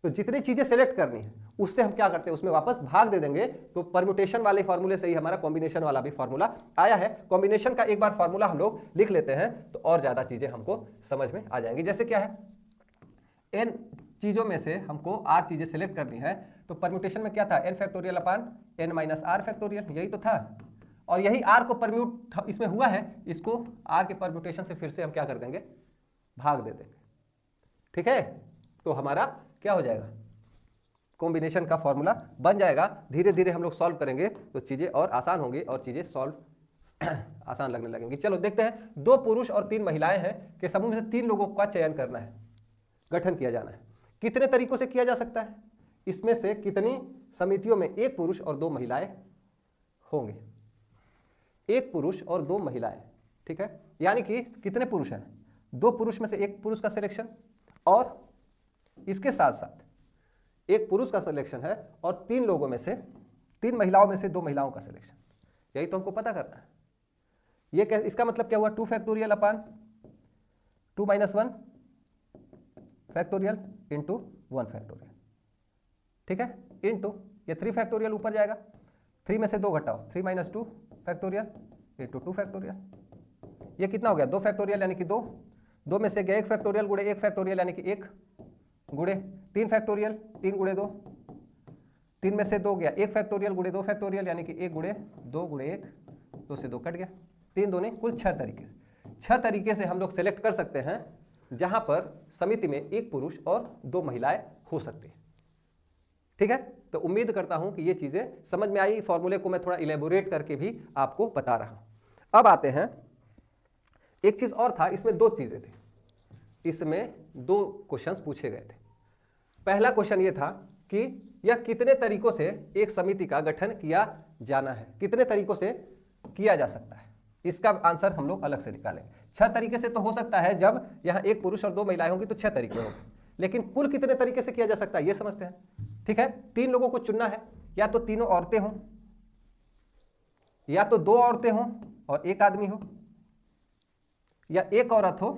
तो जितनी चीजें सेलेक्ट करनी है उससे हम क्या करते हैं, उसमें वापस भाग दे देंगे। तो परम्यूटेशन वाले फॉर्मूले से ही हमारा कॉम्बिनेशन वाला भी फॉर्मूला आया है। कॉम्बिनेशन का एक बार फॉर्मूला हम लोग लिख लेते हैं तो और ज्यादा चीजें हमको समझ में आ जाएंगी। जैसे क्या है, n चीजों में से हमको r चीजें सेलेक्ट करनी है, तो परम्यूटेशन में क्या था, n फैक्टोरियल अपान n माइनस r फैक्टोरियल, यही तो था। और यही r को परम्यूट इसमें हुआ है, इसको r के परम्यूटेशन से फिर से हम क्या कर देंगे, भाग दे देंगे। ठीक है, तो हमारा क्या हो जाएगा, कॉम्बिनेशन का फॉर्मूला बन जाएगा। धीरे धीरे हम लोग सॉल्व करेंगे तो चीजें और आसान होंगी और चीजें सॉल्व आसान लगने लगेंगी। चलो देखते हैं, 2 पुरुष और 3 महिलाएं हैं कि समूह में से 3 लोगों का चयन करना है, गठन किया जाना है। कितने तरीकों से किया जा सकता है, इसमें से कितनी समितियों में 1 पुरुष और 2 महिलाएं होंगे? 1 पुरुष और 2 महिलाएं। ठीक है, यानी कि कितने पुरुष हैं, 2 पुरुष में से 1 पुरुष का सिलेक्शन, और इसके साथ साथ 1 पुरुष का सिलेक्शन है, और 3 लोगों में से 3 महिलाओं में से 2 महिलाओं का सिलेक्शन। यही तो हमको पता करना है। ये क्या, इसका मतलब क्या हुआ, 2 फैक्टोरियल अपान 2 माइनस 1 फैक्टोरियल इंटू 1 फैक्टोरियल। ठीक है, इंटू ये 3 फैक्टोरियल ऊपर जाएगा, 3 में से 2 घटाओ, 3 माइनस 2 फैक्टोरियल इंटू 2 फैक्टोरियल। ये कितना हो गया, 2 फैक्टोरियल यानी कि 2, 2 में से गया 1 फैक्टोरियल गुणे 1 फैक्टोरियल यानी कि 1 गुणे 3 फैक्टोरियल, 3 गुणे 2, 3 में से 2 गया 1 फैक्टोरियल गुणे 2 फैक्टोरियल यानी कि 1 गुणे 2 गुणे 1, 2 से 2 कट गया, 3 दूनी कुल 6 तरीके से। 6 तरीके से हम लोग सेलेक्ट कर सकते हैं जहां पर समिति में 1 पुरुष और 2 महिलाएं हो सकती हैं। ठीक है, तो उम्मीद करता हूं कि ये चीजें समझ में आई। फॉर्मूले को मैं थोड़ा इलेबोरेट करके भी आपको बता रहा हूं। अब आते हैं, एक चीज और था, इसमें 2 चीजें थी, इसमें 2 क्वेश्चंस पूछे गए थे। पहला क्वेश्चन ये था कि यह कितने तरीकों से एक समिति का गठन किया जाना है, कितने तरीकों से किया जा सकता है। इसका आंसर हम लोग अलग से निकालेंगे। 6 तरीके से तो हो सकता है, जब यहां 1 पुरुष और 2 महिलाएं होंगी तो 6 तरीके होंगे, लेकिन कुल कितने तरीके से किया जा सकता है ये समझते हैं। ठीक है, 3 लोगों को चुनना है, या तो तीनों औरतें हों, या तो 2 औरतें हों और 1 आदमी हो, या 1 औरत हो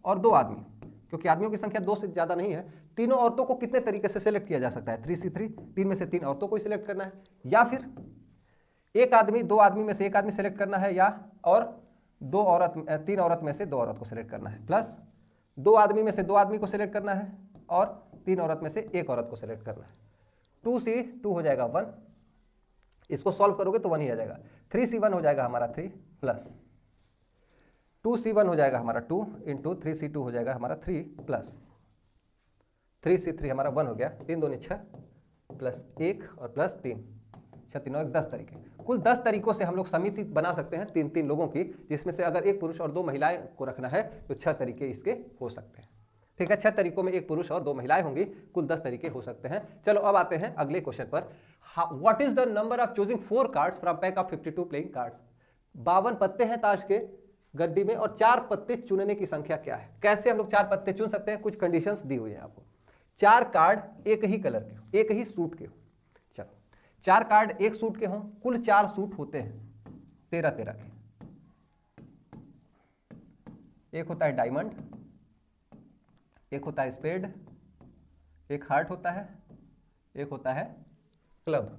और 2 आदमी, क्योंकि आदमियों की संख्या 2 से ज्यादा नहीं है। तीनों औरतों को कितने तरीके से सिलेक्ट किया जा सकता है, 3C3, 3 में से 3 औरतों को सिलेक्ट करना है, या फिर 1 आदमी 2 आदमी में से 1 आदमी सिलेक्ट करना है, या और 3 औरत में से 2 औरत को सिलेक्ट करना है, प्लस 2 आदमी में से 2 आदमी को सिलेक्ट करना है और 3 औरत में से 1 औरत को सिलेक्ट करना है। 2C2 हो जाएगा 1, इसको सॉल्व करोगे तो 1 ही आ जाएगा। 3C1 हो जाएगा हमारा 3, प्लस 2C1 हो जाएगा हमारा 2 इंटू 3C2 हो जाएगा हमारा 3, प्लस 3C3 हमारा 1 हो गया, 3 दूनी 6 प्लस 1 और प्लस 3, 6 3 9 10 तरीके। कुल 10 तरीकों से हम लोग समिति बना सकते हैं 3-3 लोगों की, जिसमें से अगर 1 पुरुष और 2 महिलाएं को रखना है तो 6 तरीके इसके हो सकते हैं। ठीक है, 6 तरीकों में 1 पुरुष और 2 महिलाएं होंगी, कुल 10 तरीके हो सकते हैं। चलो अब आते हैं अगले क्वेश्चन पर। What is the number of choosing 4 cards from pack of 52 playing cards. 52 पत्ते हैं ताश के गड्डी में और 4 पत्ते चुनने की संख्या क्या है। कैसे हम लोग 4 पत्ते चुन सकते हैं, कुछ कंडीशंस दी हुई है आपको। 4 कार्ड एक ही कलर के हो, एक ही सूट के हो। चलो 4 कार्ड एक सूट के हों, कुल 4 सूट होते हैं 13-13 के। एक होता है डायमंड, एक होता है स्पेड, एक हार्ट होता है, एक होता है क्लब।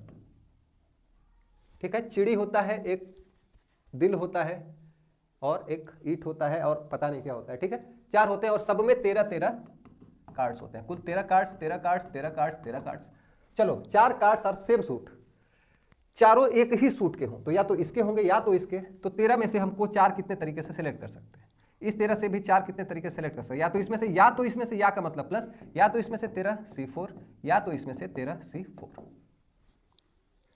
ठीक है, चिड़ी होता है, एक दिल होता है और एक ईट होता है और पता नहीं क्या होता है। ठीक है, 4 होते हैं और सब में 13-13 कार्ड्स होते हैं। कुल 13 कार्ड्स, 13 कार्ड्स, 13 कार्ड्स, 13 कार्ड्स। चलो 4 कार्ड्स और सेम सूट, चारों एक ही सूट के हों तो या तो इसके होंगे या तो इसके, तो 13 में से हमको 4 कितने तरीके से सिलेक्ट कर सकते हैं। इस 13 से भी 4 कितने तरीके से सिलेक्ट कर सकते हैं, या तो इसमें से, या तो इसमें से, या का मतलब प्लस, या तो इसमें से 13C4, या तो इसमें से 13C4।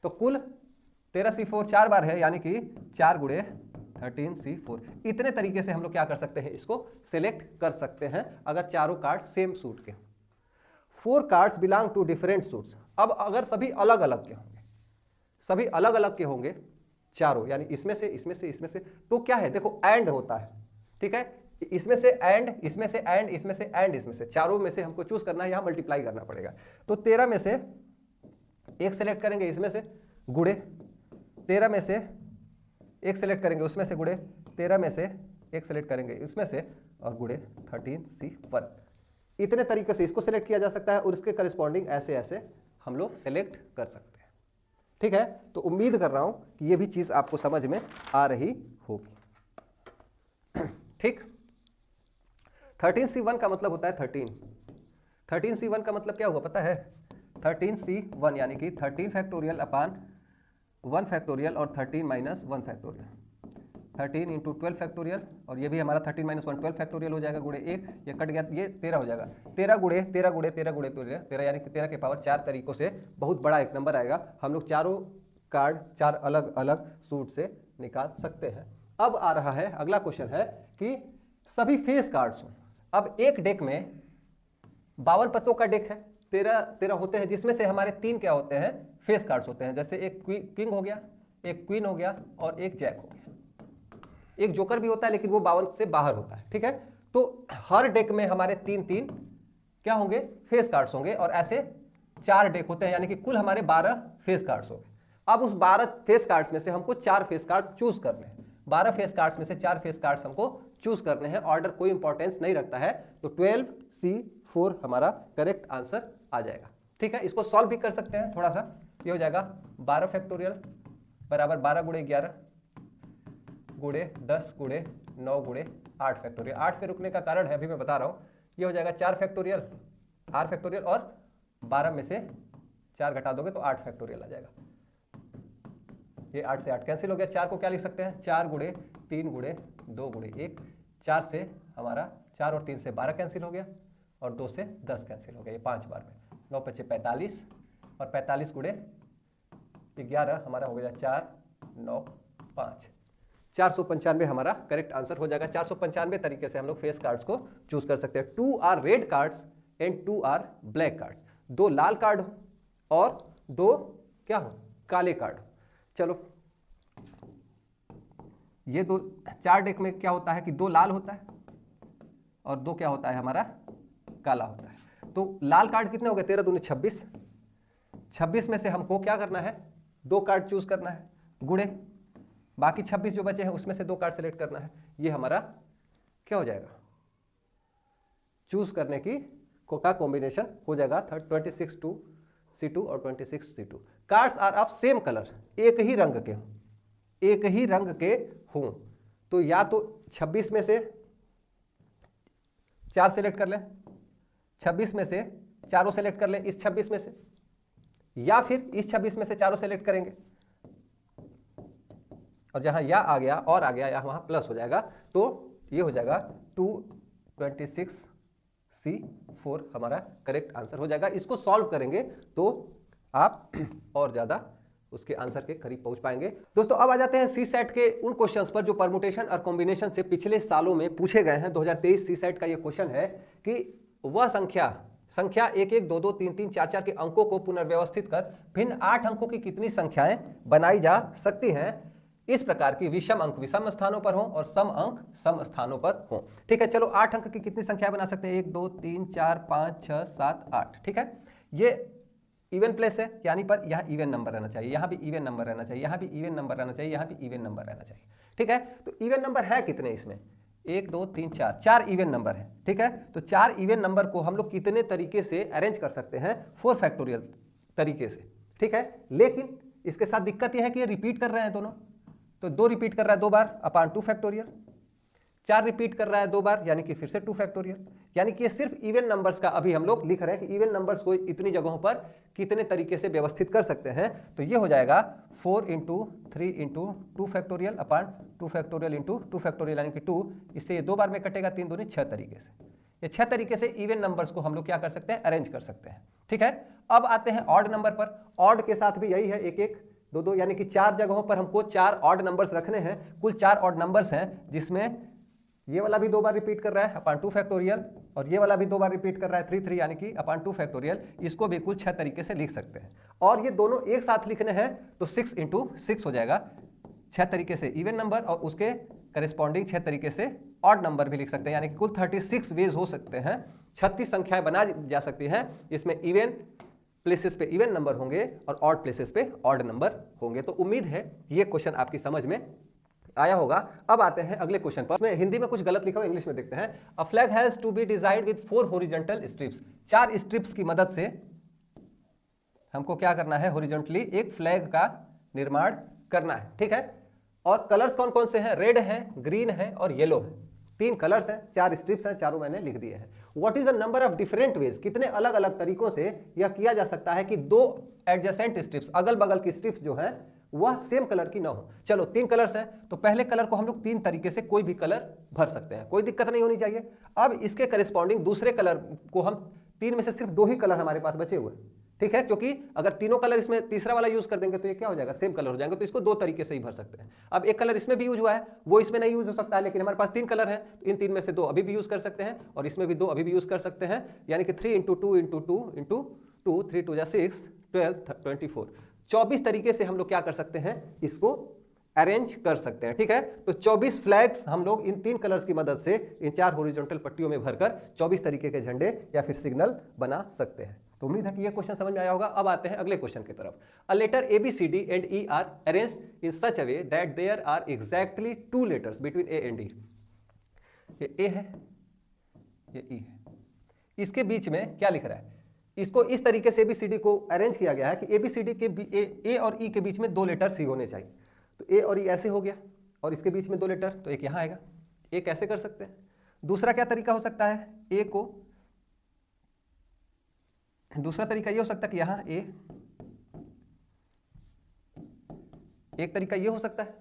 तो कुल 13C4 4 बार है, यानी कि 4 गुणे 13C4। इतने तरीके से हम लोग क्या कर सकते हैं, इसको सिलेक्ट कर सकते हैं अगर चारों कार्ड सेम सूट के। 4 cards belong to different suits. अब अगर सभी अलग अलग के होंगे, सभी अलग अलग के होंगे चारों, यानी इसमें से इसमें से इसमें से, तो क्या है देखो एंड होता है, ठीक है, इसमें से एंड, इसमें से एंड, इसमें से एंड, इसमें से, चारों में से हमको चूज करना है, यहां मल्टीप्लाई करना पड़ेगा। तो 13 में से एक सेलेक्ट करेंगे, इसमें से गुड़े 13 में से एक सेलेक्ट करेंगे, उसमें से गुड़े 13 में से एक सेलेक्ट करेंगे, इसमें से, और गुड़े 13C1। इतने तरीके से इसको सेलेक्ट किया जा सकता है और इसके करस्पॉन्डिंग ऐसे ऐसे हम लोग सेलेक्ट कर सकते हैं, ठीक है। तो उम्मीद कर रहा हूं कि ये भी चीज आपको समझ में आ रही होगी, ठीक। 13C1 का मतलब होता है 13। 13C1 का मतलब क्या हुआ पता है? 13C1 यानी कि 13 फैक्टोरियल अपान 1 फैक्टोरियल और 13 माइनस 1 फैक्टोरियल, 13 इंटू 12 फैक्टोरियल, और ये भी हमारा 13 माइनस 1 12 फैक्टोरियल हो जाएगा, गुड़े 1, ये कट गया, ये 13 हो जाएगा। 13 गुड़े 13 गुड़े 13 गुड़े 13 यानी कि 13 के पावर 4 तरीकों से बहुत बड़ा एक नंबर आएगा। हम लोग चारों कार्ड 4 अलग अलग सूट से निकाल सकते हैं। अब आ रहा है अगला क्वेश्चन है कि सभी फेस कार्ड्स हों। अब एक डेक में 52 पत्तों का डेक है, 13 होते हैं, जिसमें से हमारे 3 क्या होते हैं? फेस कार्ड्स होते हैं। जैसे एक किंग हो गया, एक क्वीन हो गया और एक जैक हो गया। एक जोकर भी होता है लेकिन वो 52 से बाहर होता है, ठीक है। तो हर डेक में हमारे 3 क्या होंगे? फेस कार्ड्स होंगे, और ऐसे 4 डेक होते हैं, यानी कि कुल हमारे 12 फेस कार्ड्स हो गए। अब उस 12 फेस कार्ड्स में से हमको 4 फेस कार्ड्स चूज करने हैं। 12 फेस कार्ड्स में से 4 फेस कार्ड्स हमको चूज करने हैं। ऑर्डर कोई इंपॉर्टेंस नहीं रखता है, तो 12C4 हमारा करेक्ट आंसर आ जाएगा, ठीक है। इसको सॉल्व भी कर सकते हैं थोड़ा सा। ये हो जाएगा 12 फैक्टोरियल बराबर 12 गुड़े 11 गुड़े 10 गुड़े 9 गुड़े 8 फैक्टोरियल। 8 पे रुकने का कारण है अभी मैं बता रहा हूं। ये हो जाएगा 4 फैक्टोरियल, 8 फैक्टोरियल, और 12 में से 4 घटा दोगे तो 8 फैक्टोरियल आ जाएगा। ये 8 से 8 कैंसिल हो गया। 4 को क्या लिख सकते हैं? 4 गुड़े 3 गुड़े 2 गुड़े 1। 4 से हमारा 4 और 3 से 12 कैंसिल हो गया, और 2 से 10 कैंसिल हो गया। ये 5 बार में 9 पचे 45, और 45 गुड़े 11 हमारा हो गया 4 9 5। 495 हमारा करेक्ट आंसर हो जाएगा। 495 तरीके से हम लोग फेस कार्ड्स को चूज कर सकते हैं। 2 are red cards and 2 are black cards. 2 लाल कार्ड हो और 2 क्या हो? काले कार्ड हो। चलो, ये 4 डेक में क्या होता है कि 2 लाल होता है और 2 क्या होता है? हमारा काला होता है। तो लाल कार्ड कितने हो गए? 13 दूनी 26। 26 में से हमको क्या करना है? 2 कार्ड चूज करना है, गुड़े बाकी 26 जो बचे हैं उसमें से 2 कार्ड सेलेक्ट करना है। ये हमारा क्या हो जाएगा? चूज करने की का कॉम्बिनेशन हो जाएगा 26C2 और 26C2। Cards are of same colour, एक ही रंग के हों, एक ही रंग के हों, तो या तो 26 में से 4 सेलेक्ट कर लें, 26 में से चारों सेलेक्ट कर लें इस 26 में से, या फिर इस 26 में से चारों सेलेक्ट करेंगे, और जहां या आ गया और आ गया या वहां प्लस हो जाएगा। तो ये हो जाएगा 226C4 हमारा करेक्ट आंसर हो जाएगा। इसको सॉल्व करेंगे तो आप और ज्यादा उसके आंसर के करीब पहुंच पाएंगे। दोस्तों अब आ जाते हैं सीसेट के उन क्वेश्चंस पर जो परमुटेशन और कॉम्बिनेशन से पिछले सालों में पूछे गए हैं। 2023 सीसेट का ये क्वेश्चन है कि वह संख्या 1 1 2 2 3 3 4 4 के अंकों को पुनर्व्यवस्थित कर भिन्न 8 अंकों की कितनी संख्याएं बनाई जा सकती हैं इस प्रकार की विषम अंक विषम स्थानों पर हो और सम अंक सम स्थानों पर हो। ठीक है, चलो 8 अंक की कितनी संख्या बना सकते हैं? 1 2 3 4 5 6 7 8। ठीक है, ये इवन प्लेस है, यानी पर यहाँ इवन नंबर रहना चाहिए, यहाँ भी इवन नंबर रहना चाहिए, यहाँ भी इवन नंबर रहना चाहिए, यहाँ भी इवन नंबर रहना चाहिए। ठीक है, तो इवन नंबर है कितने इसमें? 1 2 3 4, 4 इवन नंबर है। ठीक है, तो 4 इवन नंबर को हम लोग कितने तरीके से अरेंज कर सकते हैं? 4 फैक्टोरियल तरीके से। ठीक है, लेकिन इसके साथ दिक्कत यह है कि ये रिपीट कर रहे हैं दोनों, तो 2 रिपीट कर रहा है 2 बार अपान 2 फैक्टोरियल, 4 रिपीट कर रहा है 2 बार यानी कि फिर से 2 फैक्टोरियल। यानी कि ये सिर्फ इवन नंबर्स का अभी हम लोग लिख रहे हैं कि इवन नंबर्स को इतनी जगहों पर कितने तरीके से व्यवस्थित कर सकते हैं। तो ये हो जाएगा 4 × 3 × 2 फैक्टोरियल अपान 2 फैक्टोरियल इंटू 2 फैक्टोरियल यानी कि 2। इससे ये 2 बार में कटेगा, 3 दूनी 6 तरीके से। ये 6 तरीके से इवन नंबर्स को हम लोग क्या कर सकते हैं? अरेंज कर सकते हैं। ठीक है, अब आते हैं ऑड नंबर पर। ऑड के साथ भी यही है, 1 1 2 2 यानी कि 4 जगहों पर हमको 4 ऑड नंबर्स रखने हैं। कुल 4 ऑड नंबर्स हैं जिसमें ये वाला भी 2 बार रिपीट कर रहा है अपॉन 2 फैक्टोरियल, और ये वाला भी 2 बार रिपीट कर रहा है 3 3 यानी कि अपॉन 2 फैक्टोरियल। इसको भी कुल 6 तरीके से लिख सकते हैं, और ये दोनों एक साथ लिखने हैं तो 6 × 6 हो जाएगा। 6 तरीके से इवन नंबर और उसके करेस्पॉन्डिंग 6 तरीके से ऑड नंबर भी लिख सकते हैं, यानी कि कुल 36 वेज हो सकते हैं, 36 संख्याएं बना जा सकती हैं। इसमें इवन प्लेसेस पे इवन नंबर होंगे और ऑड प्लेसेस पे ऑड नंबर होंगे। तो उम्मीद है ये क्वेश्चन आपकी समझ में आया होगा। अब आते हैं अगले क्वेश्चन पर। इसमें हिंदी में कुछ गलत लिखा हो, इंग्लिश में देखते हैं। A flag has to be designed with 4 horizontal stripes. 4 stripes की मदद से हमको क्या करना है, हॉरिजॉन्टली एक फ्लैग का निर्माण करना है, ठीक है। और कलर्स कौन कौन से हैं, रेड है, ग्रीन है और येलो है। 3 कलर्स हैं, 4 स्ट्रिप्स हैं, चारों मैंने लिख दिए हैं। What is the number of different ways, कितने अलग अलग तरीकों से यह किया जा सकता है कि 2 एडजेसेंट स्ट्रिप्स, अगल बगल की स्ट्रिप्स जो है वह सेम कलर की ना हो। चलो 3 कलर्स हैं, तो पहले कलर को हम लोग 3 तरीके से कोई भी कलर भर सकते हैं, कोई दिक्कत नहीं होनी चाहिए। अब इसके करेस्पॉन्डिंग दूसरे कलर को हम 3 में से सिर्फ 2 ही कलर हमारे पास बचे हुए, ठीक है, क्योंकि अगर तीनों कलर इसमें तीसरा वाला यूज कर देंगे तो ये क्या हो जाएगा, सेम कलर हो जाएंगे। तो इसको 2 तरीके से ही भर सकते हैं। अब एक कलर इसमें भी यूज हुआ है, वो इसमें नहीं यूज हो सकता है, लेकिन हमारे पास 3 कलर हैं, तो इन 3 में से 2 अभी भी यूज कर सकते हैं और इसमें भी 2 अभी भी यूज कर सकते हैं। यानी कि 3 × 2 × 2 × 2, 3 2 6 12 24, 24 तरीके से हम लोग क्या कर सकते हैं, इसको अरेंज कर सकते हैं, ठीक है। तो 24 फ्लैग्स हम लोग इन 3 कलर्स की मदद से इन 4 हॉरिजॉन्टल पट्टियों में भरकर 24 तरीके के झंडे या फिर सिग्नल बना सकते हैं। तो उम्मीद है कि यह क्वेश्चन समझ में आया होगा। अब आते हैं अगले क्वेश्चन की तरफ। A letter A B C D and E are arranged in such a way that there are exactly 2 letters between A and D. ये ए है, ये ई है, इसके बीच में क्या लिख रहा है, इसको इस तरीके से ABCD को अरेंज किया गया है कि ABCD के ए और ई के बीच में 2 लेटर्स ही होने चाहिए। तो ए और ई ऐसे हो गया और इसके बीच में 2 लेटर, तो एक यहां आएगा। ए कैसे कर सकते हैं, दूसरा क्या तरीका हो सकता है, ए को दूसरा तरीका ये हो सकता है कि यहां ए, एक तरीका ये हो सकता है,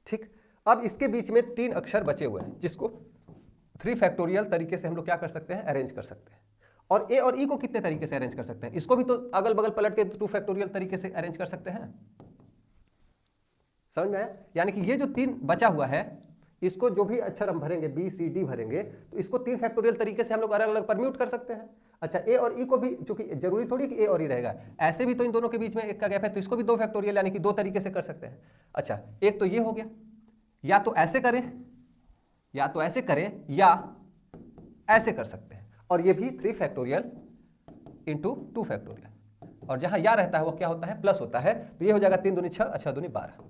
ठीक। अब इसके बीच में 3 अक्षर बचे हुए हैं जिसको 3 फैक्टोरियल तरीके से हम लोग क्या कर सकते हैं, अरेंज कर सकते हैं। और ए और ई को कितने तरीके से अरेंज कर सकते हैं, इसको भी तो अगल बगल पलट के 2 फैक्टोरियल तरीके से अरेंज कर सकते हैं। समझ में आया, यानी कि ये जो 3 बचा हुआ है, इसको जो भी अक्षर हम भरेंगे बी सी डी भरेंगे, तो इसको 3 फैक्टोरियल तरीके से हम लोग अलग अलग परम्यूट कर सकते हैं। अच्छा, ए और ई को भी, चूंकि जरूरी थोड़ी कि ए और ई रहेगा, ऐसे भी तो इन दोनों के बीच में एक का गैप है, तो इसको भी 2 फैक्टोरियल यानी कि 2 तरीके से कर सकते हैं। अच्छा, एक तो ये हो गया, या तो ऐसे करें, या तो ऐसे करें, या ऐसे कर सकते हैं। और ये भी 3 फैक्टोरियल इंटू 2 फैक्टोरियल, और जहां या रहता है वो क्या होता है, प्लस होता है। तो ये हो जाएगा 3 दूनी 6 और 6 दूनी 12,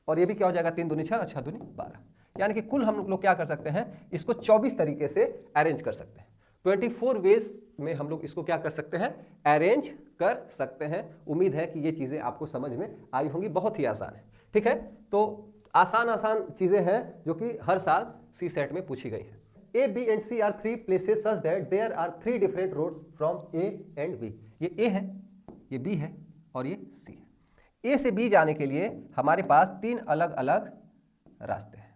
और ये भी क्या हो जाएगा 3 दूनी 6 और 6 दूनी 12। यानी कि कुल हम लोग क्या कर सकते हैं, इसको 24 तरीके से अरेंज कर सकते हैं। 24 वेज में हम लोग इसको क्या कर सकते हैं, अरेंज कर सकते हैं। उम्मीद है कि ये चीजें आपको समझ में आई होंगी, बहुत ही आसान है, ठीक है। तो आसान चीजें हैं जो कि हर साल सी सेट में पूछी गई है। A, B and C are 3 places such that there are 3 different roads from A and B। ये A है, ये B है और ये C है। A से B जाने के लिए हमारे पास 3 अलग अलग रास्ते हैं,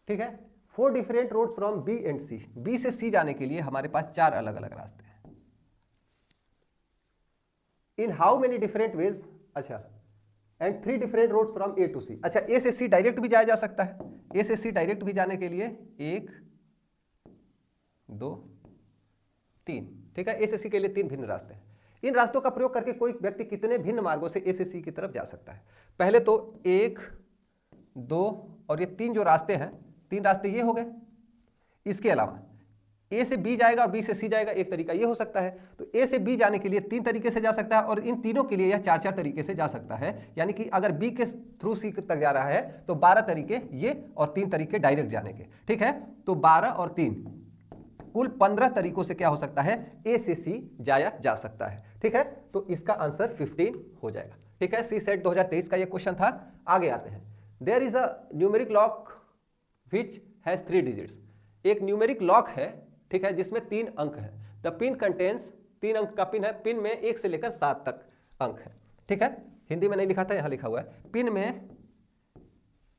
ठीक है। 4 different roads from B and C। B से C जाने के लिए हमारे पास 4 अलग अलग रास्ते हैं। In how many different ways, अच्छा, and 3 different roads from A to C। अच्छा, A से C डायरेक्ट भी जाया जा सकता है। A से C डायरेक्ट भी जाने के लिए 1 2 3, ठीक है। A से C के लिए 3 भिन्न रास्ते हैं। इन रास्तों का प्रयोग करके कोई व्यक्ति कितने भिन्न मार्गों से A से C की तरफ जा सकता है। पहले तो 1 2 और ये 3 जो रास्ते हैं, 3 रास्ते ये हो गए। इसके अलावा A से B जाएगा और B से C जाएगा, एक तरीका ये हो सकता है। तो A से B जाने के लिए 3 तरीके से जा सकता है, और इन तीनों के लिए यह 4-4 तरीके से जा सकता है। यानी कि अगर B के थ्रू C तक जा रहा है तो 12 तरीके ये और 3 तरीके डायरेक्ट जाने के, ठीक है। तो 12 और 3 कुल 15 तरीकों से क्या हो सकता है, A से C जाया जा सकता है, ठीक है। तो इसका आंसर 15 हो जाएगा, ठीक है। सी सेट 2023 का ये क्वेश्चन था। आगे आते हैं। There is a numeric lock which has 3 digits. एक न्यूमेरिक लॉक है, ठीक है, जिसमें 3 अंक है। द पिन कंटेन्स, 3 अंक का पिन है। पिन में 1 से लेकर 7 तक अंक है, ठीक है। हिंदी में नहीं लिखा था, यहां लिखा हुआ है। पिन में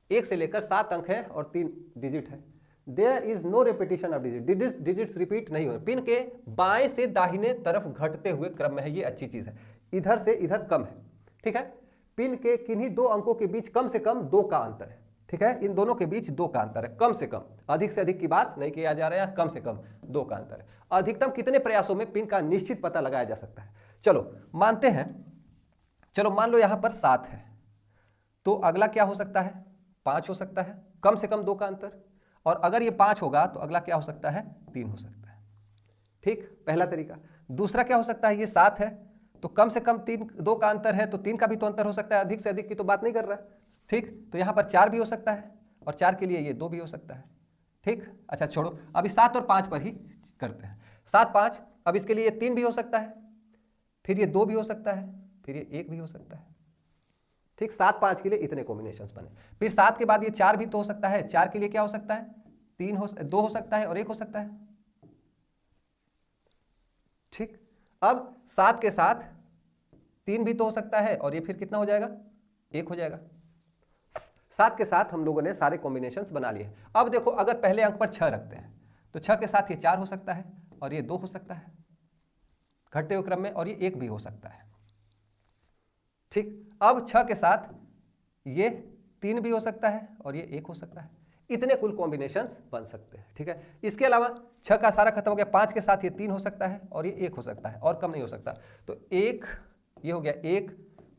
1 से लेकर 7 अंक है और 3 डिजिट है। There is no repetition of digit, digits repeat नहीं हो। पिन के बाएं से दाहिने तरफ घटते हुए क्रम में है, ये अच्छी चीज है। इधर से इधर कम है, ठीक है। पिन के किन्हीं 2 अंकों के बीच कम से कम 2 का अंतर है, ठीक है, इन दोनों के बीच 2 का अंतर है, कम से कम। अधिक से अधिक की बात नहीं किया जा रहा है, कम से कम 2 का अंतर है। अधिकतम कितने प्रयासों में पिन का निश्चित पता लगाया जा सकता है? चलो मानते हैं, चलो मान लो यहां पर 7 है, तो अगला क्या हो सकता है? 5 हो सकता है, कम से कम 2 का अंतर। और अगर ये 5 होगा तो अगला क्या हो सकता है? 3 हो सकता है। ठीक, पहला तरीका। दूसरा क्या हो सकता है? ये 7 है तो कम से कम 2 का अंतर है, तो 3 का भी तो अंतर हो सकता है, अधिक से अधिक की तो बात नहीं कर रहा है। ठीक, तो यहां पर 4 भी हो सकता है, और 4 के लिए ये 2 भी हो सकता है। ठीक, अच्छा छोड़ो, अभी 7 और 5 पर ही करते हैं। 7 5, अब इसके लिए ये 3 भी हो सकता है, फिर ये 2 भी हो सकता है, फिर ये 1 भी हो सकता है। ठीक, 7 5 के लिए इतने कॉम्बिनेशंस बने। फिर 7 के बाद ये 4 भी तो हो सकता है, 4 के लिए क्या हो सकता है? 2 हो सकता है और 1 हो सकता है। ठीक, अब 7 के साथ 3 भी तो हो सकता है, और ये फिर कितना हो जाएगा? 1 हो जाएगा। 7 के साथ हम लोगों ने सारे कॉम्बिनेशंस बना लिए। अब देखो, अगर पहले अंक पर 6 रखते हैं तो 6 के साथ ये 4 हो सकता है, और ये 2 हो सकता है घटते हुए क्रम में, और ये 1 भी हो सकता है। ठीक, अब 6 के साथ ये 3 भी हो सकता है, और ये 1 हो सकता है। इतने कुल कॉम्बिनेशंस बन सकते हैं। ठीक है, इसके अलावा 6 का सारा खत्म हो गया, 5 के साथ ये 3 हो सकता है, और ये 1 हो सकता है, और कम नहीं हो सकता। तो 1 ये हो गया, 1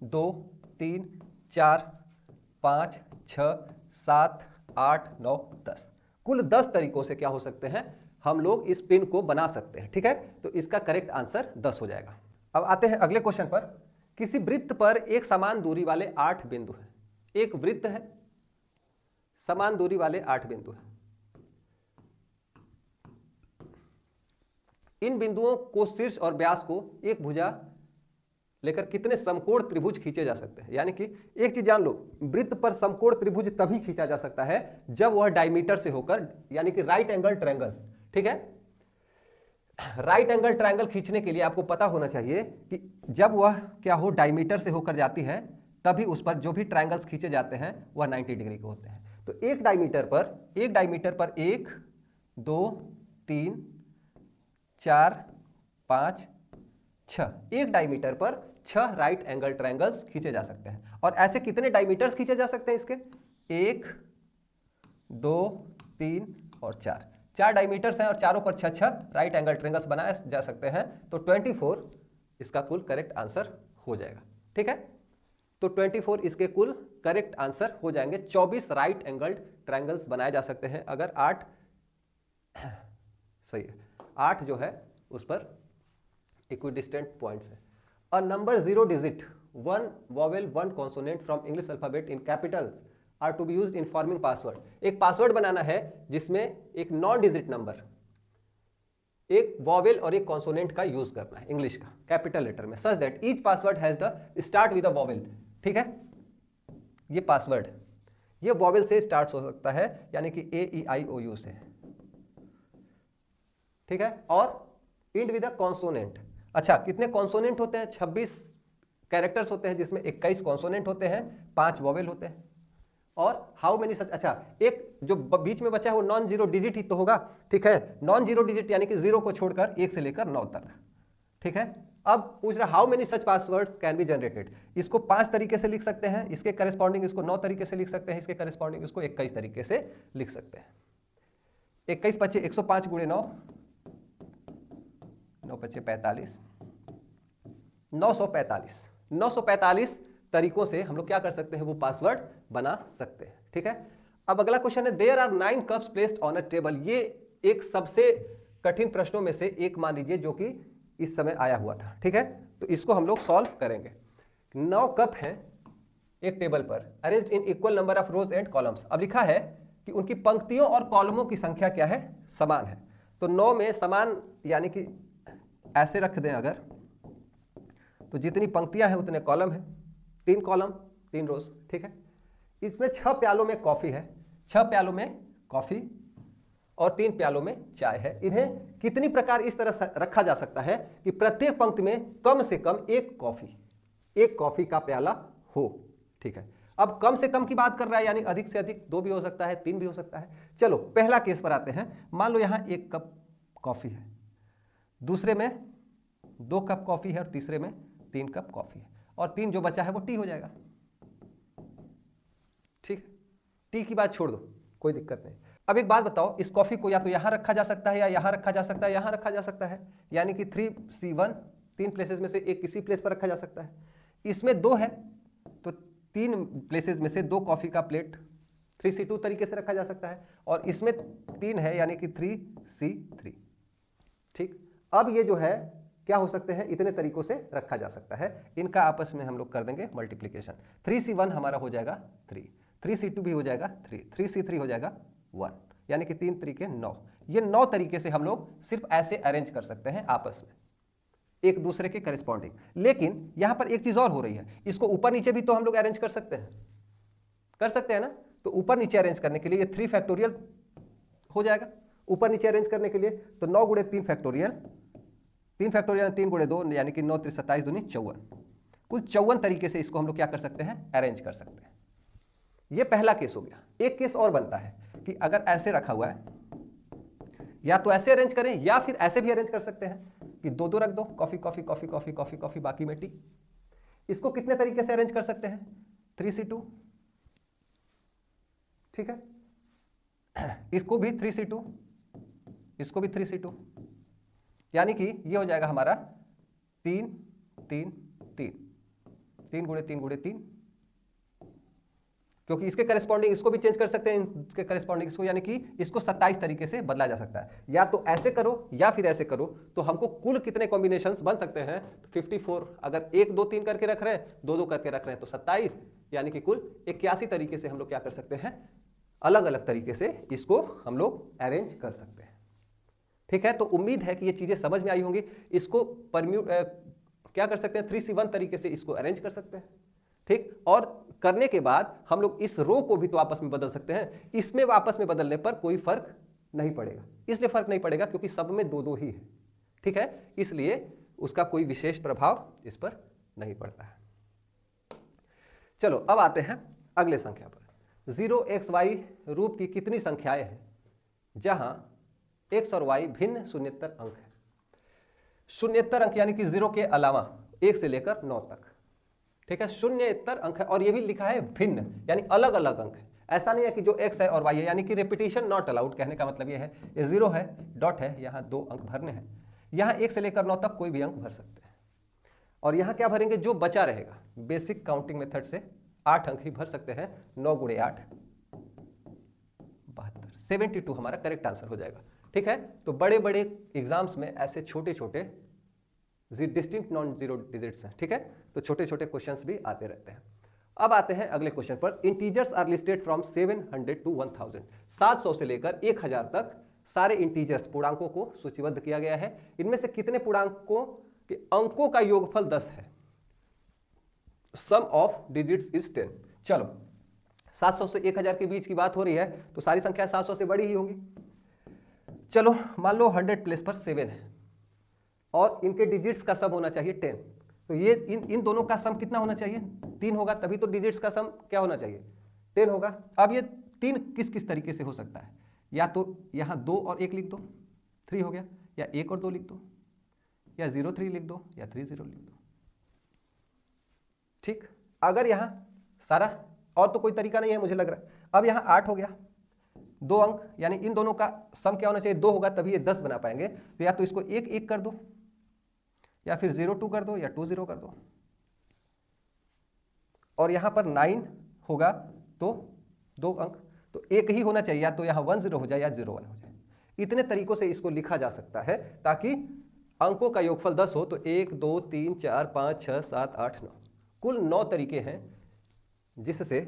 2 3 4 5 6 7 8 9 10, कुल 10 तरीकों से क्या हो सकते हैं? हम लोग इस पिन को बना सकते हैं। ठीक है, तो इसका करेक्ट आंसर 10 हो जाएगा। अब आते हैं अगले क्वेश्चन पर। किसी वृत्त पर एक समान दूरी वाले 8 बिंदु हैं। एक वृत्त है, समान दूरी वाले 8 बिंदु हैं। इन बिंदुओं को शीर्ष और व्यास को एक भुजा लेकर कितने समकोण त्रिभुज खींचे जा सकते हैं? यानी कि एक चीज जान लो, वृत्त पर समकोण त्रिभुज तभी खींचा जा सकता है जब वह डायमीटर से होकर, यानी कि राइट एंगल ट्रायंगल। ठीक है, राइट एंगल ट्रायंगल खींचने के लिए आपको पता होना चाहिए कि जब वह क्या हो, डायमीटर से होकर जाती है, तभी उस पर जो भी ट्रायंगल्स खींचे जाते हैं वह 90 डिग्री के होते हैं। तो एक डायमीटर पर 1 2 3 4 5 6, एक डायमीटर पर 6 राइट एंगल ट्रायंगल्स खींचे जा सकते हैं। और ऐसे कितने डायमीटर्स खींचे जा सकते हैं इसके? 1 2 3 और 4, 4 डायमीटर्स हैं, और चारों पर 6 राइट एंगल ट्रायंगल्स बनाए जा सकते हैं। तो 24 इसका कुल करेक्ट आंसर हो जाएगा। ठीक है, तो 24 इसके कुल करेक्ट आंसर हो जाएंगे। 24 राइट एंगल ट्रायंगल्स बनाए जा सकते हैं अगर 8 सही है, 8 जो है उस पर इक्विडिस्टेंट पॉइंट्स है। A number 0 digit, 1 vowel 1 consonant from English alphabet in capitals are to be used in forming password. एक पासवर्ड बनाना है जिसमें एक नॉन डिजिट नंबर, एक वॉवेल और एक कॉन्सोनेंट का यूज करना है इंग्लिश का, कैपिटल लेटर में, such that each password has the start with a vowel. ठीक है, ये पासवर्ड ये वॉवेल से स्टार्ट हो सकता है, यानी कि AEIOU से। ठीक है, और इंड विद अ कॉन्सोनेंट। अच्छा, कितने कॉन्सोनेंट होते हैं? 26 कैरेक्टर्स होते हैं, जिसमें 21 कॉन्सोनेंट होते हैं, 5 वॉवेल होते हैं। और हाउ मेनी सच, अच्छा एक जो बीच में बचा है वो नॉन जीरो डिजिट ही तो होगा। ठीक है, नॉन जीरो डिजिट यानी कि 0 को छोड़कर 1 से लेकर 9 तक। ठीक है, अब पूछ रहा how many such passwords can be generated. इसको 5 तरीके से लिख सकते हैं, इसके करेस्पॉन्डिंग इसको 9 तरीके से लिख सकते हैं, इसके करेस्पॉन्डिंग इसको 21 तरीके से लिख सकते हैं। 21 पच्चे 105 गुणे 9, 9 पच्चे 45, 945, 945 तरीकों से हम लोग क्या कर सकते हैं? वो पासवर्ड बना सकते हैं। ठीक है, अब अगला क्वेश्चन है, there are 9 cups placed on a table. ये एक सबसे कठिन प्रश्नों में से एक मान लीजिए जो कि इस समय आया हुआ था। ठीक है, तो इसको हम लोग सॉल्व करेंगे। 9 कप हैं एक टेबल पर, arranged in equal number of rose and columns. अब लिखा है कि उनकी पंक्तियों और कॉलमों की संख्या क्या है? समान है। तो 9 में समान, यानी कि ऐसे रख दें अगर, तो जितनी पंक्तियां हैं उतने कॉलम हैं, 3 कॉलम 3 रोज। ठीक है, इसमें 6 प्यालों में कॉफी है, 6 प्यालों में कॉफी और 3 प्यालों में चाय है। इन्हें कितनी प्रकार इस तरह रखा जा सकता है कि प्रत्येक पंक्ति में कम से कम एक कॉफी का प्याला हो। ठीक है, अब कम से कम की बात कर रहा है, यानी अधिक से अधिक 2 भी हो सकता है, 3 भी हो सकता है। चलो पहला केस पर आते हैं। मान लो यहां 1 कप कॉफी है, दूसरे में 2 कप कॉफी है, और तीसरे में 3 कप कॉफी है, और 3 जो बचा है वो टी हो जाएगा। ठीक है, टी की बात छोड़ दो, कोई दिक्कत नहीं। अब एक बात बताओ, इस कॉफी को या तो यहां रखा जा सकता है या यहां रखा जा सकता है, यहां रखा जा सकता है, यानी कि 3C1 तीन प्लेसेस में से एक किसी प्लेस पर रखा जा सकता है। इसमें 2 है तो 3 प्लेसेस में से 2 कॉफी का प्लेट 3C2 तरीके से रखा जा सकता है, और इसमें 3 है यानी कि 3C3। ठीक, अब ये जो है क्या हो सकते हैं, इतने तरीकों से रखा जा सकता है। इनका आपस में हम लोग कर देंगे मल्टीप्लीकेशन। 3C1 हमारा हो जाएगा 3, 3C2 भी हो जाएगा 3, 3C3 हो जाएगा 1, यानी कि 3 तरीके 9। ये 9 तरीके से हम लोग सिर्फ ऐसे अरेंज कर सकते हैं आपस में एक दूसरे के करेस्पॉन्डिंग। लेकिन यहां पर एक चीज और हो रही है, इसको ऊपर नीचे भी तो हम लोग अरेंज कर सकते हैं ना। तो ऊपर नीचे अरेंज करने के लिए ये 3 फैक्टोरियल हो जाएगा। ऊपर नीचे अरेंज करने के लिए तो 9 गुणे 3 फैक्टोरियल, 3 फैक्टोरियल 3 गुणे 2 यानी कि 9 3 27 दूनी 54। कुल 54 तरीके से इसको हम लोग क्या कर सकते हैं, अरेंज कर सकते हैं। ये पहला केस हो गया। एक केस और बनता है कि अगर ऐसे रखा हुआ है, या तो ऐसे अरेंज करें या फिर ऐसे भी अरेंज कर सकते हैं कि 2-2 रख दो, coffee coffee coffee coffee coffee coffee, बाकी में टी। इसको कितने तरीके से अरेंज कर सकते हैं, 3C2, ठीक है, इसको भी 3C2, इसको भी 3C2, यानी कि ये हो जाएगा हमारा 3 3 3, 3 गुणे 3 गुणे 3, क्योंकि इसके करेस्पॉन्डिंग इसको भी चेंज कर सकते हैं, इसके करेस्पॉन्डिंग इसको, यानी कि इसको 27 तरीके से बदला जा सकता है। या तो ऐसे करो या फिर ऐसे करो, तो हमको कुल कितने कॉम्बिनेशंस बन सकते हैं, तो 54। अगर 1 2 3 करके रख रहे हैं, 2 2 करके रख रहे हैं, तो 27, यानी कि कुल 81 तरीके से हम लोग क्या कर सकते हैं, अलग अलग तरीके से इसको हम लोग अरेंज कर सकते हैं। ठीक है, तो उम्मीद है कि ये चीजें समझ में आई होंगी। इसको क्या कर सकते हैं, 3C1 तरीके से इसको अरेंज कर सकते हैं। ठीक, और करने के बाद हम लोग इस रो को भी तो आपस में बदल सकते हैं। इसमें आपस में बदलने पर कोई फर्क नहीं पड़ेगा। इसलिए फर्क नहीं पड़ेगा क्योंकि सब में 2-2 ही है। ठीक है, इसलिए उसका कोई विशेष प्रभाव इस पर नहीं पड़ता है। चलो अब आते हैं अगले संख्या पर। 0xy रूप की कितनी संख्याएं हैं जहां x और y भिन्न शून्येतर अंक है। शून्येतर अंक यानी कि 0 के अलावा 1 से लेकर 9 तक। ठीक है, शून्येतर अंक है, और ये भी लिखा है भिन्न, यानी अलग अलग अंक है। ऐसा नहीं है कि जो x है और y है, यानी कि रिपीटिशन नॉट अलाउड। कहने का मतलब ये है, ये 0 है, डॉट है, यहाँ 2 अंक भरने हैं। यहाँ 1 से लेकर 9 तक कोई भी अंक भर सकते हैं, और यहाँ क्या भरेंगे, जो बचा रहेगा बेसिक काउंटिंग मेथड से 8 अंक ही भर सकते हैं। 9 गुणे 8 72, 72 हमारा करेक्ट आंसर हो जाएगा। ठीक है, तो बड़े बड़े एग्जाम्स में ऐसे छोटे छोटे डिस्टिंक्ट नॉन जीरो डिजिट्स हैं। ठीक है, तो छोटे छोटे क्वेश्चंस भी आते रहते हैं। अब आते हैं अगले क्वेश्चन पर। Integers are listed from 700 to 1000। 700 से लेकर 1000 तक सारे इंटीजर्स पूर्णांकों को सूचीबद्ध किया गया है। इनमें से कितने पूर्णांकों के अंकों का योगफल 10 है। सम ऑफ डिजिट्स इज 10। चलो 700 से 1000 के बीच की बात हो रही है, तो सारी संख्या 700 से बड़ी ही होगी। चलो मान लो 100 प्लेस पर 7 है और इनके डिजिट्स का सम होना चाहिए 10। तो ये इन दोनों का सम कितना होना चाहिए, 3 होगा, तभी तो डिजिट्स का सम क्या होना चाहिए, 10 होगा। अब ये 3 किस किस तरीके से हो सकता है, या तो यहाँ 2 और 1 लिख दो, 3 हो गया, या 1 और 2 लिख दो, या 0 3 लिख दो, या 3 0 लिख दो। ठीक, अगर यहाँ सारा और तो कोई तरीका नहीं है मुझे लग रहा है। अब यहाँ 8 हो गया, 2 अंक, यानी इन दोनों का सम क्या होना चाहिए, 2 होगा, तभी ये 10 बना पाएंगे। तो या तो इसको 1 1 कर दो, या फिर 0 2 कर दो, या 2 0 कर दो। और यहां पर 9 होगा तो 2 अंक, तो 1 ही होना चाहिए, या तो यहां 1 0 हो जाए या 0 1 हो जाए। इतने तरीकों से इसको लिखा जा सकता है ताकि अंकों का योगफल 10 हो। तो 1 2 3 4 5 6 7 8 9, कुल 9 तरीके हैं जिससे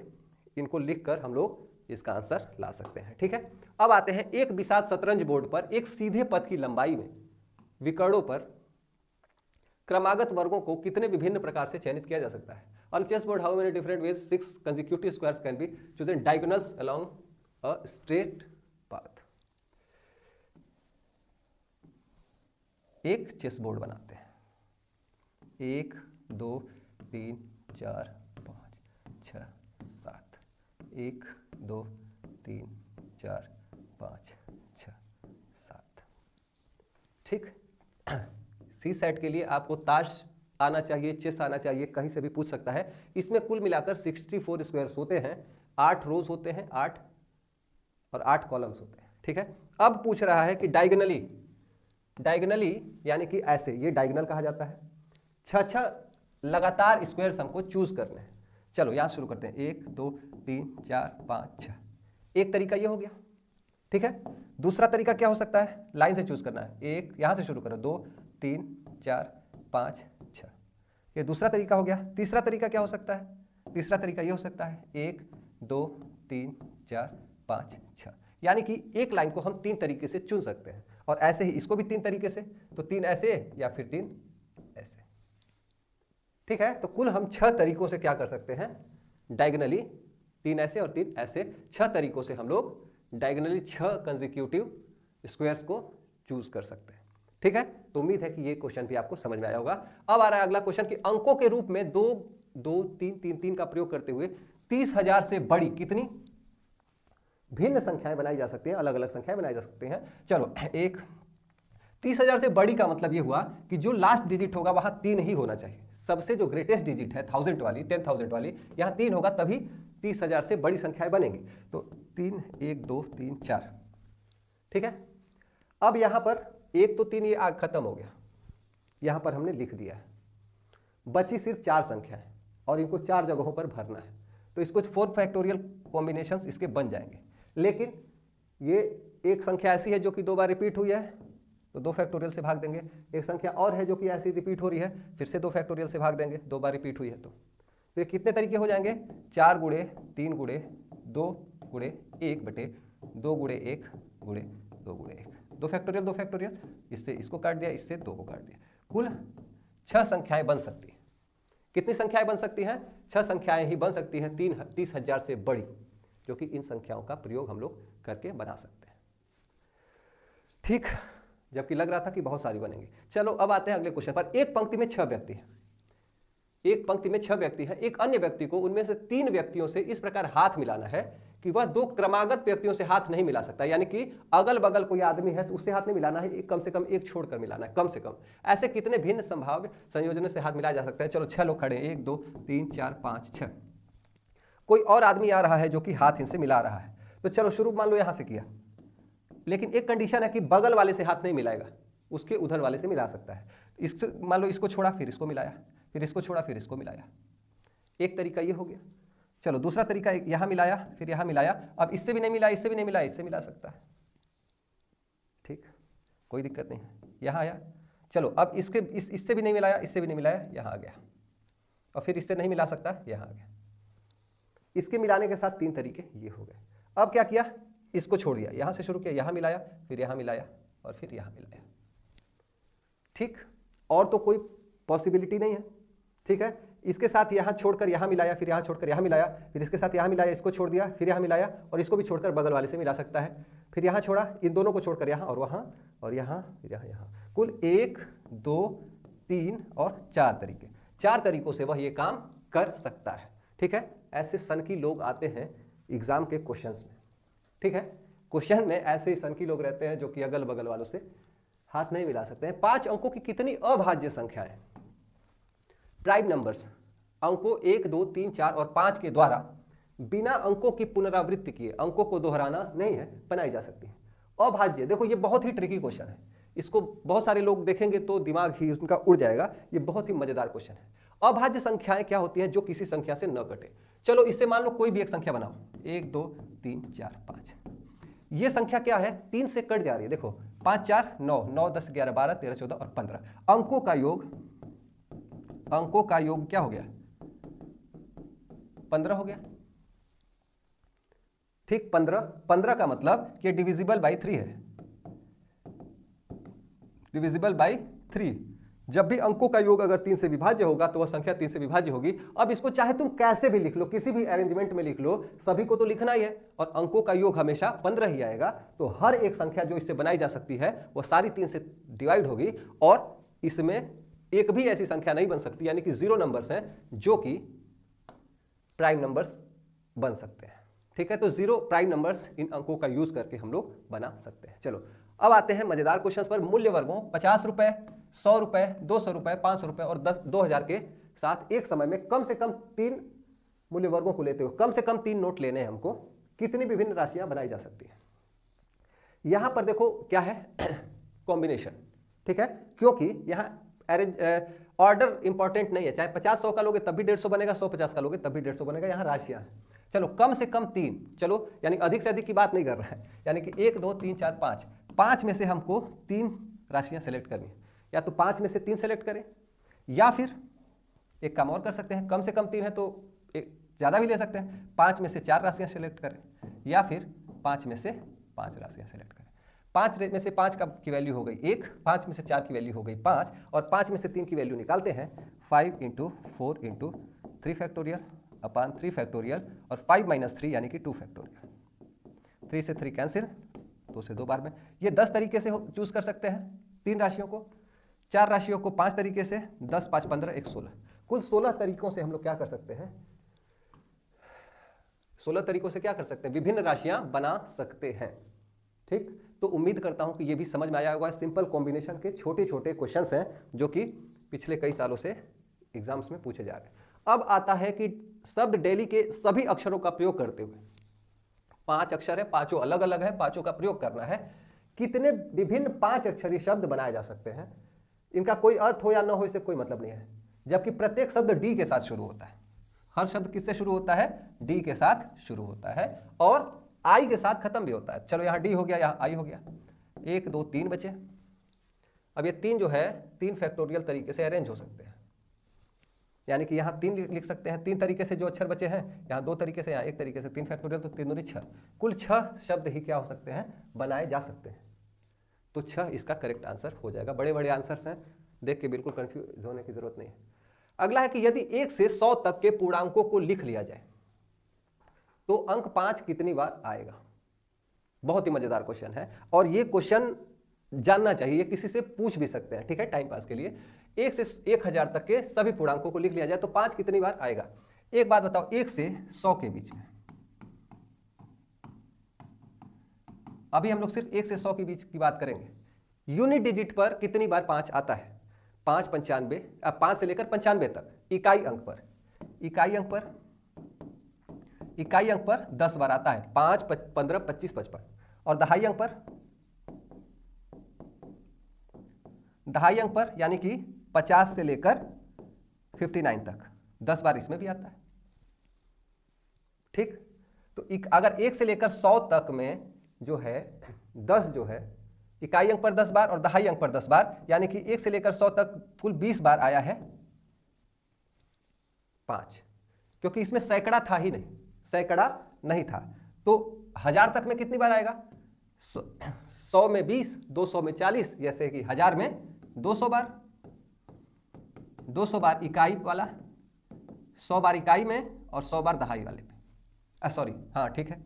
इनको लिखकर हम लोग इसका आंसर ला सकते हैं। ठीक है, अब आते हैं एक विषाद शतरंज बोर्ड पर एक सीधे पथ की लंबाई में विकर्णों पर क्रमागत वर्गों को कितने विभिन्न प्रकार से चयनित किया जा सकता है। On chess board how many different ways 6 consecutive squares can be chosen diagonals along a straight path. एक चेस बोर्ड बनाते हैं, 1 2 3 4 5 6 7, 1 2 3 4 5 6 7। ठीक, सी सेट के लिए आपको ताश आना चाहिए, चेस आना चाहिए, कहीं से भी पूछ सकता है। इसमें कुल मिलाकर 64 स्क्वायर्स होते हैं, 8 रोज होते हैं 8 और 8 कॉलम्स होते हैं। ठीक है, अब पूछ रहा है कि डायगोनली यानी कि ऐसे, ये डायगोनल कहा जाता है। 6 लगातार स्क्वायर्स हमको चूज करने हैं। चलो यहां शुरू करते हैं, 1 2 3 4 5 6। एक तरीका ये हो गया। ठीक है, दूसरा तरीका क्या हो सकता है, लाइन से चूज करना है। 1 यहां से शुरू करो, 2 3 4 5 6, ये दूसरा तरीका हो गया। तीसरा तरीका क्या हो सकता है, तीसरा तरीका ये हो सकता है 1 2 3 4 5 6, यानी कि एक लाइन को हम 3 तरीके से चुन सकते हैं। और ऐसे ही इसको भी 3 तरीके से, तो 3 ऐसे या फिर 3 ऐसे। ठीक है, तो कुल हम 6 तरीकों से क्या कर सकते हैं, डायगोनली 3 ऐसे और 3 ऐसे, 6 तरीकों से हम लोग डायगोनली 6 कंसेक्यूटिव स्क्वायर्स को चूज कर सकते हैं। ठीक है, तो उम्मीद है कि ये क्वेश्चन भी आपको समझ में आया होगा। अब आ रहा है अगला क्वेश्चन कि अंकों के रूप में 2 2 3 3 3 का प्रयोग करते हुए 30,000 से बड़ी कितनी भिन्न संख्याएं बनाई जा सकती हैं, अलग अलग संख्याएं बनाई जा सकती हैं। चलो, एक 30,000 से बड़ी का मतलब ये हुआ कि जो लास्ट डिजिट होगा वहां 3 ही होना चाहिए। सबसे जो ग्रेटेस्ट डिजिट है 1000 वाली, 10,000 वाली, यहां 3 होगा तभी 30,000 से बड़ी संख्याएं बनेंगी। तो 3 1 2 3 4। ठीक है, अब यहां पर 1 तो 3 ये आग खत्म हो गया, यहां पर हमने लिख दिया है। बची सिर्फ 4 संख्याएं और इनको 4 जगहों पर भरना है। तो इसको 4 फैक्टोरियल कॉम्बिनेशंस इसके बन जाएंगे। लेकिन ये एक संख्या ऐसी है जो कि 2 बार रिपीट हुई है, तो 2 फैक्टोरियल से भाग देंगे। एक संख्या और है जो कि ऐसी रिपीट हो रही है, फिर से 2 फैक्टोरियल से भाग देंगे, 2 बार रिपीट हुई है। तो ये कितने तरीके हो जाएंगे, 4 गुणे 3 गुणे 2 गुणे 1 बटे 2 गुणे 1 गुणे 2 गुणे 1, 2 फैक्टोरियल 2 फैक्टोरियल, इससे इसको काट दिया, इससे 2 को काट दिया। कुल 6 संख्याएं बन सकती हैं। कितनी संख्याएं बन सकती हैं, 6 संख्याएं ही बन सकती हैं 30,000 से बड़ी, जो कि इन संख्याओं का प्रयोग हम लोग करके बना सकते हैं। ठीक, जबकि लग रहा था कि बहुत सारी बनेंगी। चलो अब आते हैं अगले क्वेश्चन पर। एक पंक्ति में 6 व्यक्ति हैं, एक पंक्ति में 6 व्यक्ति हैं। एक अन्य व्यक्ति को उनमें से 3 व्यक्तियों से इस प्रकार हाथ मिलाना है कि वह 2 क्रमागत व्यक्तियों से हाथ नहीं मिला सकता, यानी कि अगल बगल कोई आदमी है तो उससे हाथ नहीं मिलाना है, कम से कम एक छोड़कर मिलाना है, कम से कम। ऐसे कितने भिन्न संभाव्य संयोजनों से हाथ मिलाया जा सकता है। चलो 6 लोग खड़े हैं, 1 2 3 4 5 6। कोई और आदमी आ रहा है जो कि हाथ इनसे मिला रहा है। तो चलो शुरू मान लो यहां से किया, लेकिन एक कंडीशन है कि बगल वाले से हाथ नहीं मिलाएगा, उसके उधर वाले से मिला सकता है। इसको मान लो इसको छोड़ा, फिर इसको मिलाया, फिर इसको छोड़ा, फिर इसको मिलाया। एक तरीका ये हो गया। चलो दूसरा तरीका, यहां मिलाया, फिर यहां मिलाया। अब इससे भी नहीं मिला, इससे भी नहीं मिला, इससे मिला सकता है। ठीक, कोई दिक्कत नहीं है। यहां आया, चलो अब इससे भी नहीं मिलाया, इससे भी नहीं मिलाया, यहां आ गया। और फिर इससे नहीं मिला सकता, यहां आ गया। इसके मिलाने के साथ 3 तरीके ये हो गए। अब क्या किया, इसको छोड़ दिया, यहां से शुरू किया, यहां मिलाया, फिर यहां मिलाया और फिर यहां मिलाया। ठीक, और तो कोई पॉसिबिलिटी नहीं है। ठीक है, इसके साथ यहां छोड़कर यहां मिलाया, फिर यहां छोड़कर यहां मिलाया, फिर इसके साथ यहां मिलाया, इसको छोड़ दिया, फिर यहां मिलाया, और इसको भी छोड़कर बगल वाले से मिला सकता है। फिर यहां छोड़ा, इन दोनों को छोड़कर यहां और वहां और यहां, फिर यहां यहां। कुल 1 2 3 और 4 तरीके, 4 तरीकों से वह ये काम कर सकता है। ठीक है, ऐसे सनकी लोग आते हैं एग्जाम के क्वेश्चंस में। ठीक है, क्वेश्चन में ऐसे ही सनकी लोग रहते हैं जो कि अगल बगल वालों से हाथ नहीं मिला सकते हैं। 5 अंकों की कितनी अभाज्य संख्या है, प्राइम नंबर्स, अंकों 1 2 3 4 और 5 के द्वारा बिना अंकों की पुनरावृत्ति किए, अंकों को दोहराना नहीं है, बनाई जा सकती है। अभाज्य, देखो ये बहुत ही ट्रिकी क्वेश्चन है, इसको बहुत सारे लोग देखेंगे तो दिमाग ही उनका उड़ जाएगा। ये बहुत ही मजेदार क्वेश्चन है। अभाज्य संख्याएं क्या होती हैं, जो किसी संख्या से न कटे। चलो इससे मान लो कोई भी एक संख्या बनाओ, 1 2 3 4 5। ये संख्या क्या है, 3 से कट जा रही है। देखो 5 4 9, 9 10 11 12 13 14 और 15। अंकों का योग क्या हो गया, 15 हो गया। ठीक, 15 का मतलब कि डिविजिबल बाई 3 है, डिविजिबल बाई 3। जब भी अंकों का योग अगर 3 से विभाज्य होगा तो वह संख्या 3 से विभाज्य होगी। अब इसको चाहे तुम कैसे भी लिख लो, किसी भी अरेंजमेंट में लिख लो, सभी को तो लिखना ही है, और अंकों का योग हमेशा 15 ही आएगा। तो हर एक संख्या जो इससे बनाई जा सकती है वह सारी 3 से डिवाइड होगी, और इसमें एक भी ऐसी संख्या नहीं बन सकती, यानी कि 0 नंबर्स हैं जो कि प्राइम नंबर्स बन सकते हैं। ठीक है, तो 0 प्राइम नंबर्स इन अंकों का यूज करके हम लोग बना सकते हैं। चलो अब आते हैं मजेदार क्वेश्चंस पर। मूल्य वर्गों 50 रुपए, 100 रुपए, 200 रुपए, 500 रुपए और 2000 के साथ एक समय में कम से कम 3 मूल्य वर्गों को लेते हुए कम से कम 3 नोट लेने हैं हमको, कितनी विभिन्न राशियां बनाई जा सकती हैं। यहां पर देखो क्या है कॉम्बिनेशन, ठीक है, क्योंकि यहां ऑर्डर इंपॉर्टेंट नहीं है, चाहे 50-100 का लोगे तब भी 150 बनेगा, 150 का लोगे तब भी 150 बनेगा, यहां राशियां हैं। चलो कम से कम 3, चलो यानी अधिक से अधिक की बात नहीं कर रहा है, यानी कि 1 2 3 4 5, 5 में से हमको 3 राशियां सेलेक्ट करनी है, या तो 5 में से 3 सेलेक्ट करें, या फिर एक काम और कर सकते हैं, कम से कम 3 है तो ज़्यादा भी ले सकते हैं, 5 में से 4 राशियां सेलेक्ट करें, या फिर 5 में से 5 राशियां सेलेक्ट करें। 5 में से 5 की वैल्यू हो गई 1, 5 में से 4 की वैल्यू हो गई 5, और 5 में से 3 की वैल्यू निकालते हैं 5 × 4 × 3 फैक्टोरियल अपॉन 3 फैक्टोरियल, और 5 - 3 यानी कि 2 फैक्टोरियल। 3 से 3 कैंसिल, 2 से 2 बार में। ये 10 तरीके से चूज कर सकते हैं 3 राशियों को, 4 राशियों को 5 तरीके से, 10 5 15 1 16, कुल 16 तरीकों से हम लोग क्या कर सकते हैं, 16 तरीकों से क्या कर सकते हैं, विभिन्न राशियां बना सकते हैं। ठीक, तो उम्मीद करता हूं कि ये भी समझ में आया होगा। सिंपल कॉम्बिनेशन के छोटे छोटे क्वेश्चंस हैं जो कि पिछले कई सालों से एग्जाम्स में पूछे जा रहे हैं। अब आता है कि शब्द डेली के सभी अक्षरों का प्रयोग करते हुए, 5 अक्षर है, पांचों अलग अलग है, पांचों का प्रयोग करना है, कितने विभिन्न 5 अक्षरी शब्द बनाए जा सकते हैं। इनका कोई अर्थ हो या ना हो इससे कोई मतलब नहीं है, जबकि प्रत्येक शब्द डी के साथ शुरू होता है। हर शब्द किससे शुरू होता है, डी के साथ शुरू होता है, और आई के साथ खत्म भी होता है। चलो यहाँ डी हो गया, यहाँ आई हो गया, 1 2 3 बचे। अब ये 3 जो है 3 फैक्टोरियल तरीके से अरेंज हो सकते हैं, यानी कि यहाँ 3 लिख सकते हैं, 3 तरीके से जो अक्षर बचे हैं, यहाँ 2 तरीके से, यहाँ 1 तरीके से, 3 फैक्टोरियल तो 3 दूनी 6, कुल 6 शब्द ही क्या हो सकते हैं, बनाए जा सकते हैं। तो 6 इसका करेक्ट आंसर हो जाएगा। बड़े बड़े आंसर्स हैं, देख के बिल्कुल कंफ्यूज होने की जरूरत नहीं है। अगला है कि यदि 1 से 100 तक के पूर्णांकों को लिख लिया जाए तो अंक 5 कितनी बार आएगा। बहुत ही मजेदार क्वेश्चन है, और ये क्वेश्चन जानना चाहिए, किसी से पूछ भी सकते हैं, ठीक है, टाइम पास के लिए। 1 से 1000 तक के सभी पूर्णांकों को लिख लिया जाए तो 5 कितनी बार आएगा। एक बात बताओ, 1 से 100 के बीच में, अभी हम लोग सिर्फ 1 से 100 के बीच की बात करेंगे, यूनिट डिजिट पर कितनी बार 5 आता है। 5 95, 5 से लेकर 95 तक, इकाई अंक पर, इकाई अंक पर, इकाई अंक पर 10 बार आता है, 5 15 25 55, और दहाई अंक पर, दहाई अंक पर यानी कि 50 से लेकर 59 तक 10 बार इसमें भी आता है। ठीक, तो अगर 1 से लेकर 100 तक में जो है 10 जो है इकाई अंक पर 10 बार और दहाई अंक पर 10 बार, यानी कि 1 से लेकर 100 तक कुल 20 बार आया है 5, क्योंकि इसमें सैकड़ा था ही नहीं, सैकड़ा नहीं था। तो 1000 तक में कितनी बार आएगा, 100 में 20, 200 में 40, जैसे कि 1000 में 200 बार, 200 बार इकाई वाला, 100 बार इकाई में, और 100 बार दहाई वाले में, सॉरी, हाँ ठीक है।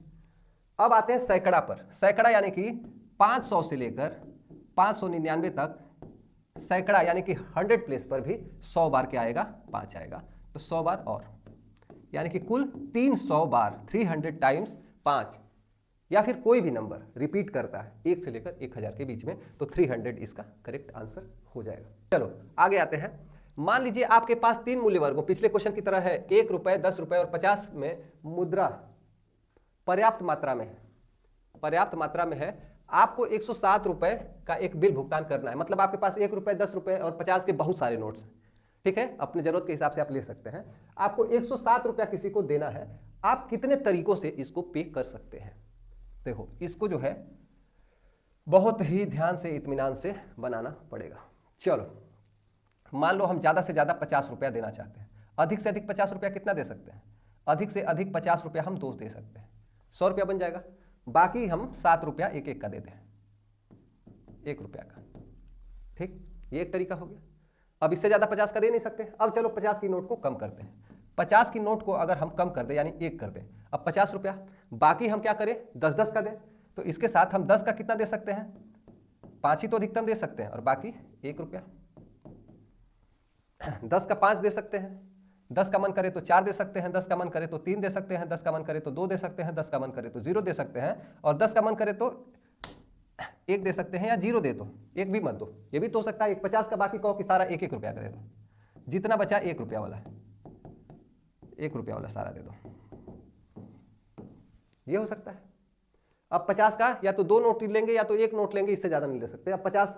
अब आते हैं सैकड़ा पर। सैकड़ा यानी कि 500 से लेकर 599 तक सैकड़ा, यानी कि 100 प्लेस पर भी 100 बार क्या आएगा, 5 आएगा। तो 100 बार, और यानी कि कुल 300 बार, 300 टाइम्स 5, या फिर कोई भी नंबर रिपीट करता है 1 से लेकर 1000 के बीच में, तो 300 इसका करेक्ट आंसर हो जाएगा। चलो आगे आते हैं। मान लीजिए आपके पास 3 मूल्य वर्गों, पिछले क्वेश्चन की तरह है, 1 रुपए, 10 रुपए और 50 में मुद्रा पर्याप्त मात्रा में, पर्याप्त मात्रा में है। आपको 107 रुपए का एक बिल भुगतान करना है, मतलब आपके पास 1 रुपए, 10 रुपए और 50 के बहुत सारे नोट्स हैं, ठीक है, अपने जरूरत के हिसाब से आप ले सकते हैं। आपको 107 रुपया किसी को देना है, आप कितने तरीकों से इसको पे कर सकते हैं। देखो इसको जो है बहुत ही ध्यान से, इत्मीनान से बनाना पड़ेगा। चलो मान लो हम ज्यादा से ज्यादा 50 रुपया देना चाहते हैं, अधिक से अधिक 50 रुपया कितना दे सकते हैं, अधिक से अधिक 50 रुपया हम 2 दे सकते हैं, 100 रुपया बन जाएगा। बाकी हम 7 रुपया एक एक का दे दें, 1 रुपया का, ठीक, ये एक तरीका हो गया। अब इससे ज्यादा 50 का दे नहीं सकते। अब चलो 50 की नोट को कम करते हैं, 50 की नोट को अगर हम कम कर दें यानी 1 कर दें, अब 50 रुपया, बाकी हम क्या करें, 10-10 का दें। तो इसके साथ हम 10 का कितना दे सकते हैं, 5 ही तो अधिकतम दे सकते हैं, और बाकी 1 रुपया। 10 का 5 दे सकते हैं, 10 का मन करे तो 4 दे सकते हैं, 10 का मन करे तो 3 दे सकते हैं, 10 का मन करे तो 2 दे सकते हैं, 10 का मन करे तो 0 दे सकते हैं, और 10 का मन करे तो 1 दे सकते हैं, या 0 दे दो, 1 भी मत दो, ये भी तो हो सकता है। 50 का बाकी कहो कि सारा 1-1 रुपया का दे दो, जितना बचा 1 रुपया वाला है, 1 रुपया वाला सारा दे दो, ये हो सकता है। अब 50 का या तो 2 नोट लेंगे या तो 1 नोट लेंगे, इससे ज्यादा नहीं ले सकते। अब 50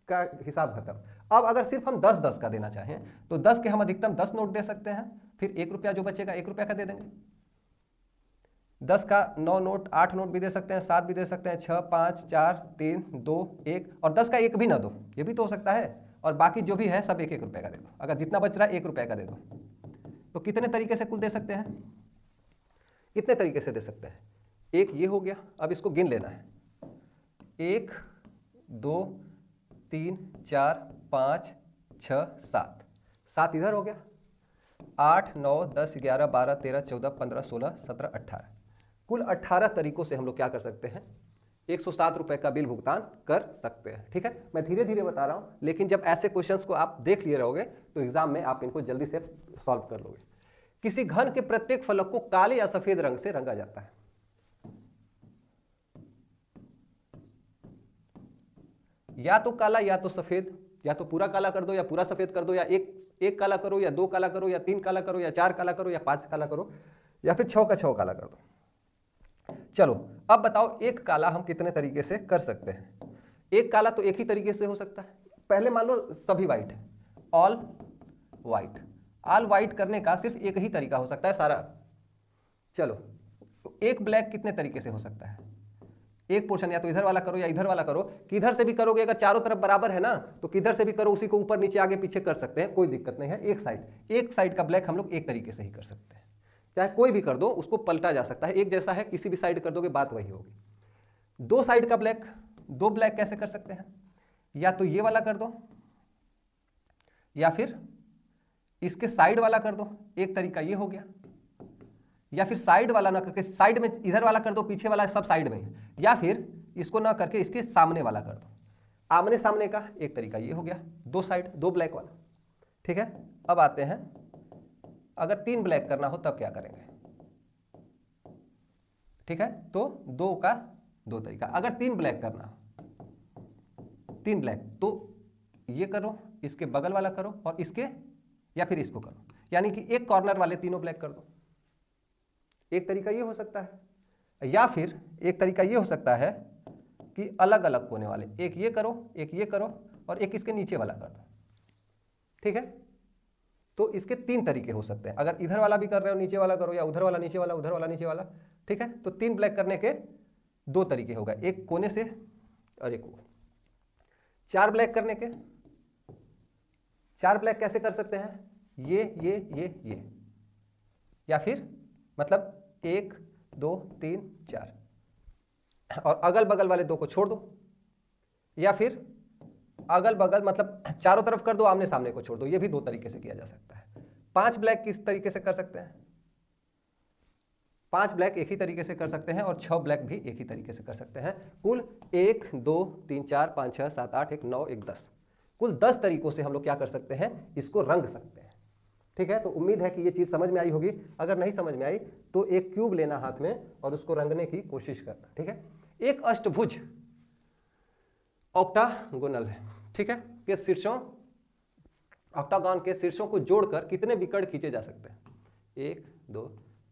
का हिसाब खत्म। अब अगर सिर्फ हम 10-10 का देना चाहें तो 10 के हम अधिकतम 10 नोट दे सकते हैं, फिर 1 रुपया जो बचेगा 1 रुपया का दे देंगे। 10 का 9 नोट, 8 नोट भी दे सकते हैं, 7 भी दे सकते हैं, 6, 5, 4, 3, 2, 1, और 10 का 1 भी ना दो, ये भी तो हो सकता है। और बाकी जो भी है सब 1-1 रुपये का दे दो। अगर जितना बच रहा है 1 रुपये का दे दो। तो कितने तरीके से कुल दे सकते हैं, कितने तरीके से दे सकते हैं? एक ये हो गया, अब इसको गिन लेना है। 1, 2, 3, 4, 5, 6, 7, 7 इधर हो गया, 8, 9, 10, 11, 12, 13, 14, 15, 16, 17, 18, कुल 18 तरीकों से हम लोग क्या कर सकते हैं, 107 रुपए का बिल भुगतान कर सकते हैं। ठीक है, मैं धीरे धीरे बता रहा हूं, लेकिन जब ऐसे क्वेश्चंस को आप देख लिए रहोगे तो एग्जाम में आप इनको जल्दी से सॉल्व कर लोगे। किसी घन के प्रत्येक फलक को काले या सफेद रंग से रंगा जाता है। या तो काला या तो सफेद, या तो पूरा काला कर दो या पूरा सफेद कर दो, या एक काला करो या 2 काला करो या 3 काला करो या 4 काला करो या 5 काला करो, या फिर 6 का 6 काला कर दो। चलो अब बताओ एक काला हम कितने तरीके से कर सकते हैं? एक काला तो एक ही तरीके से हो सकता है। पहले मान लो सभी वाइट है, ऑल वाइट। ऑल वाइट करने का सिर्फ एक ही तरीका हो सकता है सारा। चलो एक ब्लैक कितने तरीके से हो सकता है? एक पोर्शन या तो इधर वाला करो या इधर वाला करो। किधर से भी करोगे, अगर चारों तरफ बराबर है ना तो किधर से भी करो, उसी को ऊपर नीचे आगे पीछे कर सकते हैं, कोई दिक्कत नहीं है। एक साइड का ब्लैक हम लोग एक तरीके से ही कर सकते हैं, चाहे कोई भी कर दो, उसको पलटा जा सकता है। एक जैसा है, किसी भी साइड कर दोगे बात वही होगी। 2 साइड का ब्लैक, 2 ब्लैक कैसे कर सकते हैं? या तो ये वाला कर दो या फिर इसके साइड वाला कर दो, एक तरीका ये हो गया। या फिर साइड वाला ना करके साइड में इधर वाला कर दो, पीछे वाला सब साइड में है। या फिर इसको ना करके इसके सामने वाला कर दो, आमने सामने का एक तरीका ये हो गया। 2 साइड 2 ब्लैक वाला। ठीक है, अब आते हैं अगर 3 ब्लैक करना हो तब क्या करेंगे? ठीक है, तो 2 का 2 तरीका। अगर 3 ब्लैक करना हो, 3 ब्लैक, तो ये करो, इसके बगल वाला करो और इसके या फिर इसको करो, यानी कि एक कॉर्नर वाले तीनों ब्लैक कर दो। एक तरीका ये हो सकता है। या फिर एक तरीका ये हो सकता है कि अलग अलग कोने वाले, एक ये करो, एक ये करो और एक इसके नीचे वाला कर दो। ठीक है, तो इसके 3 तरीके हो सकते हैं। अगर इधर वाला भी कर रहे हो नीचे वाला करो, या उधर वाला नीचे वाला, उधर वाला नीचे वाला। ठीक है, तो 3 ब्लैक करने के 2 तरीके होगा, एक कोने से और एक वो। 4 ब्लैक करने के 4 ब्लैक कैसे कर सकते हैं? ये या फिर मतलब 1, 2, 3, 4 और अगल बगल वाले 2 को छोड़ दो, या फिर अगल बगल मतलब चारों तरफ कर दो, आमने सामने को छोड़ दो। ये भी 2 तरीके से किया जा सकता है। 5 ब्लैक किस तरीके से कर सकते हैं? 5 ब्लैक एक ही तरीके से कर सकते हैं और 6 ब्लैक भी एक ही तरीके से कर सकते हैं। कुल 1, 2, 3, 4, 5, 6, 7, 8, 1, 9, 1, 10, कुल 10 तरीकों से हम लोग क्या कर सकते हैं, इसको रंग सकते हैं। ठीक है, तो उम्मीद है कि ये चीज समझ में आई होगी। अगर नहीं समझ में आई तो एक क्यूब लेना हाथ में और उसको रंगने की कोशिश करना। ठीक है, एक अष्टभुज ऑक्टागोनल है। ठीक है, के शीर्षों, ऑक्टागन के शीर्षों को जोड़कर कितने विकर्ण खींचे जा सकते हैं? 1, 2,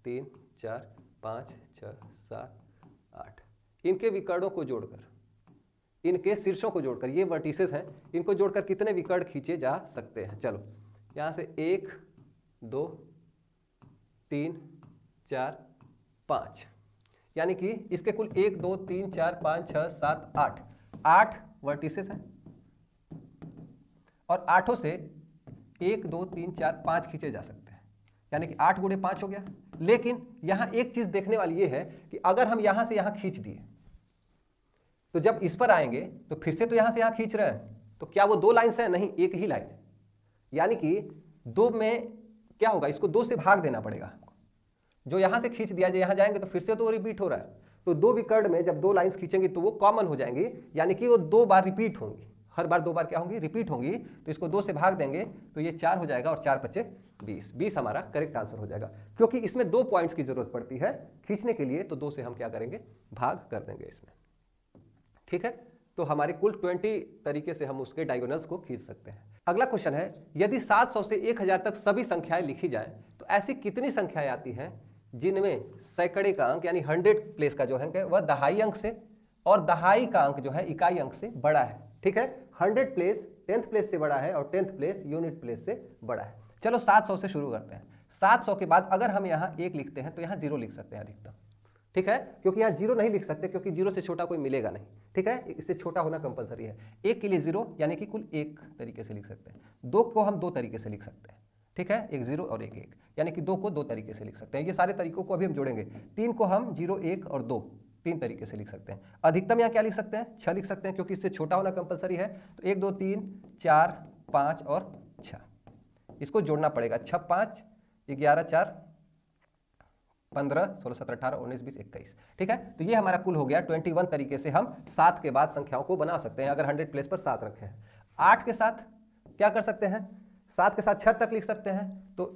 3, 4, 5, 6, 7, 8। इनके विकर्णों को जोड़कर, इनके शीर्षों को जोड़कर, ये वर्टिसेस हैं, इनको जोड़कर कितने विकर्ण खींचे जा सकते हैं? चलो यहां से 1, 2, 3, 4, 5, यानी कि इसके कुल 1, 2, 3, 4, 5, 6, 7, 8 वर्टिसेस हैं और 8 से 1, 2, 3, 4, 5 खींचे जा सकते हैं, यानी कि 8 गुणे 5 हो गया। लेकिन यहां एक चीज देखने वाली ये है कि अगर हम यहां से यहां खींच दिए तो जब इस पर आएंगे तो फिर से तो यहां से यहां खींच रहे हैं, तो क्या वो 2 लाइन्स हैं? नहीं, एक ही लाइन है। यानी कि 2 में क्या होगा, इसको 2 से भाग देना पड़ेगा हमको। जो यहां से खींच दिया, जो यहां जाएंगे तो फिर से तो रिपीट हो रहा है। तो 2 विकर्ण में जब 2 लाइंस खींचेंगे तो वो कॉमन हो जाएंगी, यानी कि वो 2 बार रिपीट होंगी। हर बार 2 बार क्या होंगी? रिपीट होंगी। तो इसको 2 से भाग देंगे तो ये 4 हो जाएगा और 4 बचे 20। 20 हमारा करेक्ट आंसर हो जाएगा, क्योंकि इसमें 2 पॉइंट्स की जरूरत पड़ती है खींचने के लिए, तो 2 से हम क्या करेंगे? भाग कर देंगे इसमें। ठीक है, तो हमारे कुल 20 तरीके से हम उसके डायगोनल्स को खींच सकते हैं। अगला क्वेश्चन है, यदि 700 से 1000 तक सभी संख्याएं लिखी जाएं तो ऐसी कितनी संख्याएं आती हैं जिनमें सैकड़े का अंक यानी 100 प्लेस का जो अंक है वह दहाई अंक से और दहाई का अंक जो है इकाई अंक से बड़ा है। ठीक है, 100 प्लेस 10th प्लेस से बड़ा है और 10th प्लेस यूनिट प्लेस से बड़ा है। चलो 700 से शुरू करते हैं। 700 के बाद अगर हम यहाँ 1 लिखते हैं तो यहाँ 0 लिख सकते हैं अधिकतम। ठीक है, क्योंकि यहाँ 0 नहीं लिख सकते क्योंकि 0 से छोटा कोई मिलेगा नहीं। ठीक है, इससे छोटा होना कंपलसरी है। 1 के लिए 0 यानी कि कुल 1 तरीके से लिख सकते हैं। 2 को हम 2 तरीके से लिख सकते हैं। ठीक है, एक 0 और एक 1 यानी कि 2 को 2 तरीके से लिख सकते हैं। ये सारे तरीकों को अभी हम जोड़ेंगे। 3 को हम 0, 1 और 2 3 तरीके से लिख सकते हैं। अधिकतम यहाँ क्या लिख सकते हैं? 6 लिख सकते हैं क्योंकि इससे छोटा होना कंपलसरी है। तो 1, 2, 3, 4, 5 और 6 इसको जोड़ना पड़ेगा। 6, 5, 11, 4, 15, 16, 17, 18, 19, 20, 21। ठीक है, तो ये हमारा कुल हो गया। 21 तरीके से हम 7 के बाद संख्याओं को बना सकते हैं अगर 100 प्लेस पर 7 रखे हैं। 8 के साथ क्या कर सकते हैं? 7 के साथ 6 तक लिख सकते हैं। तो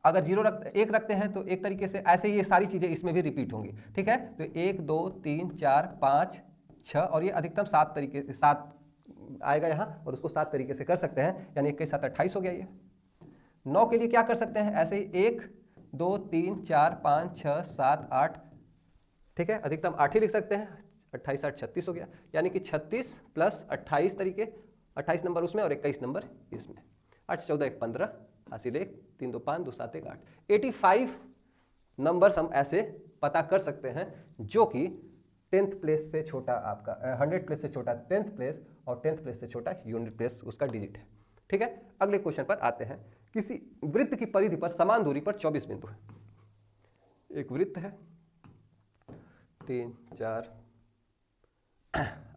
अगर 1 रखते हैं तो एक तरीके से ऐसे ये सारी चीजें इसमें भी रिपीट होंगी। ठीक है, तो 1, 2, 3, 4, 5, 6 और ये अधिकतम 7 तरीके 7 आएगा यहाँ और उसको 7 तरीके से कर सकते हैं यानी 21, 7, 28 हो गया। ये 9 के लिए क्या कर सकते हैं? ऐसे ही 1, 2, 3, 4, 5, 6, 7, 8। ठीक है, अधिकतम 8 ही लिख सकते हैं। 28, 8, 36 हो गया यानी कि 36 प्लस 28 तरीके, 28 नंबर उसमें और 21 नंबर इसमें। 8, 14, 1, 15, हासिल 1, 3, 2, 5, 2, 7, 1, 8। 85 नंबर्स हम ऐसे पता कर सकते हैं जो कि 10th प्लेस से छोटा आपका 100 प्लेस से छोटा 10th प्लेस और 10th प्लेस से छोटा यूनिट प्लेस उसका डिजिट है। ठीक है, अगले क्वेश्चन पर आते हैं। किसी वृत्त की परिधि पर समान दूरी पर 24 बिंदु है। एक वृत्त है, 3, 4,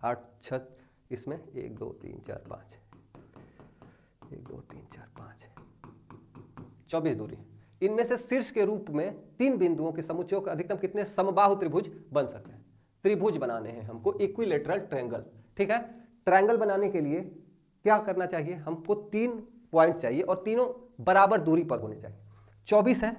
8, 6 इसमें 1, 2, 3, 4, 5 1, 2, 3, 4, 5 24 दूरी। इनमें से शीर्ष के रूप में 3 बिंदुओं के समुच्चयों का अधिकतम कितने समबाहु त्रिभुज बन सकते हैं? त्रिभुज बनाने हैं हमको, इक्विलेटरल ट्रायंगल। ठीक है, ट्रायंगल बनाने के लिए क्या करना चाहिए? हमको 3 पॉइंट चाहिए और तीनों बराबर दूरी पर होने चाहिए। 24 है।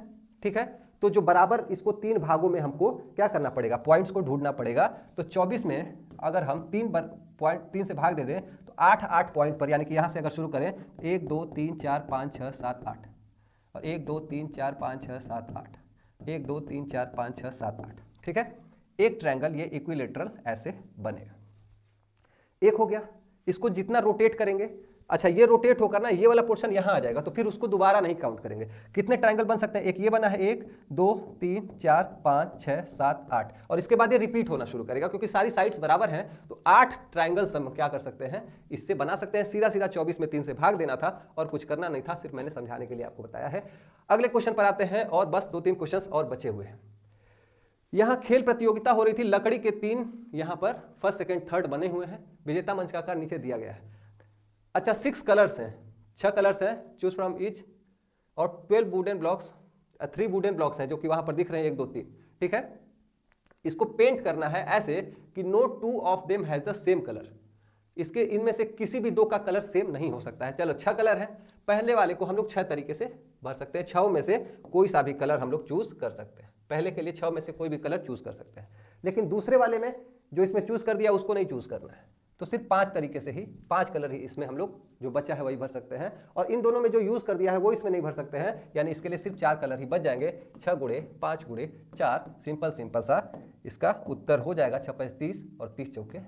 ठीक है, तो जो बराबर इसको 3 भागों में हमको क्या करना पड़ेगा? पॉइंट्स को ढूंढना पड़ेगा। तो 24 में अगर हम 3 से भाग दे दें तो 8 पॉइंट पर, यानी कि यहां से अगर शुरू करें 1, 2, 3, 4, 5, 6, 7, 8 और 1, 2, 3, 4, 5, 6, 7, 8 1, 2, 3, 4, 5, 6, 7, 8। ठीक है, एक ट्रायंगल ये इक्विलेटरल ऐसे बनेगा। एक हो गया। इसको जितना रोटेट करेंगे, अच्छा ये रोटेट होकर ना ये वाला पोर्शन यहां आ जाएगा तो फिर उसको दोबारा नहीं काउंट करेंगे। कितने ट्रायंगल बन सकते हैं? एक ये बना है, 1, 2, 3, 4, 5, 6, 7, 8 और इसके बाद ये रिपीट होना शुरू करेगा क्योंकि सारी साइड्स बराबर हैं। तो 8 ट्रायंगल्स हम क्या कर सकते हैं? इससे बना सकते हैं। सीधा सीधा 24 में 3 से भाग देना था और कुछ करना नहीं था, सिर्फ मैंने समझाने के लिए आपको बताया है। अगले क्वेश्चन पर आते हैं और बस 2-3 क्वेश्चन और बचे हुए हैं। यहां खेल प्रतियोगिता हो रही थी। लकड़ी के 3 यहां पर फर्स्ट, सेकंड, थर्ड बने हुए हैं। विजेता मंच का आकार नीचे दिया गया है। अच्छा 6 कलर्स हैं, 6 कलर्स हैं, चूज फ्रॉम ईच और 12 वुडन ब्लॉक्स, 3 वुडन ब्लॉक्स हैं जो कि वहां पर दिख रहे हैं 1, 2, 3। ठीक है, इसको पेंट करना है ऐसे कि no 2 of them has the same colour. इसके इनमें से किसी भी 2 का कलर सेम नहीं हो सकता है। चलो 6 कलर है, पहले वाले को हम लोग 6 तरीके से भर सकते हैं। 6 में से कोई सा भी कलर हम लोग चूज कर सकते हैं। पहले के लिए 6 में से कोई भी कलर चूज कर सकते हैं, लेकिन दूसरे वाले में जो इसमें चूज कर दिया उसको नहीं चूज करना है। तो सिर्फ 5 तरीके से ही 5 कलर ही इसमें हम लोग जो बचा है वही भर सकते हैं और इन दोनों में जो यूज कर दिया है वो इसमें नहीं भर सकते हैं, यानी इसके लिए सिर्फ 4 कलर ही बच जाएंगे। 6 गुणे 5 गुणे 4 सिंपल सा इसका उत्तर हो जाएगा 6 5 30 और 30 चौके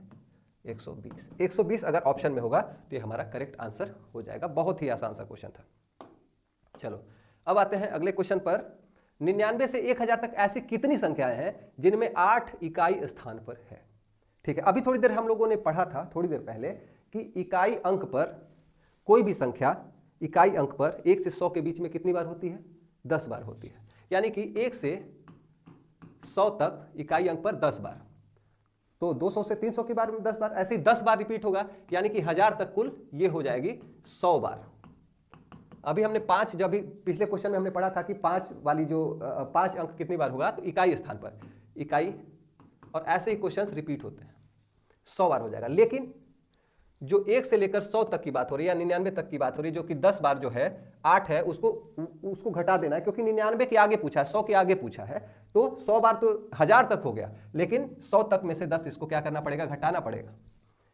120। 120 अगर ऑप्शन में होगा तो ये हमारा करेक्ट आंसर हो जाएगा। बहुत ही आसान सा क्वेश्चन था। चलो अब आते हैं अगले क्वेश्चन पर। 99 से 1000 तक ऐसी कितनी संख्याएं हैं जिनमें 8 इकाई स्थान पर है? ठीक है, अभी थोड़ी देर हम लोगों ने पढ़ा था थोड़ी देर पहले कि इकाई अंक पर कोई भी संख्या इकाई अंक पर 1 से 100 के बीच में कितनी बार होती है? 10 बार होती है। यानी कि 1 से 100 तक इकाई अंक पर 10 बार, तो 200 से 300 के बार में 10 बार, ऐसे ही 10 बार रिपीट होगा, यानी कि 1000 तक कुल ये हो जाएगी 100 बार। अभी हमने 5, जब भी पिछले क्वेश्चन में हमने पढ़ा था कि 5 वाली जो 5 अंक कितनी बार होगा, तो इकाई स्थान पर इकाई, और ऐसे ही क्वेश्चंस रिपीट होते हैं, 100 बार हो जाएगा। लेकिन जो 1 से लेकर 100 तक की बात हो रही है या 99 तक की बात हो रही है, जो कि 10 बार जो है 8 है, उसको घटा देना है क्योंकि 99 के आगे पूछा है, 100 के आगे पूछा है। तो 100 बार तो 1000 तक हो गया, लेकिन 100 तक में से 10 इसको क्या करना पड़ेगा? घटाना पड़ेगा।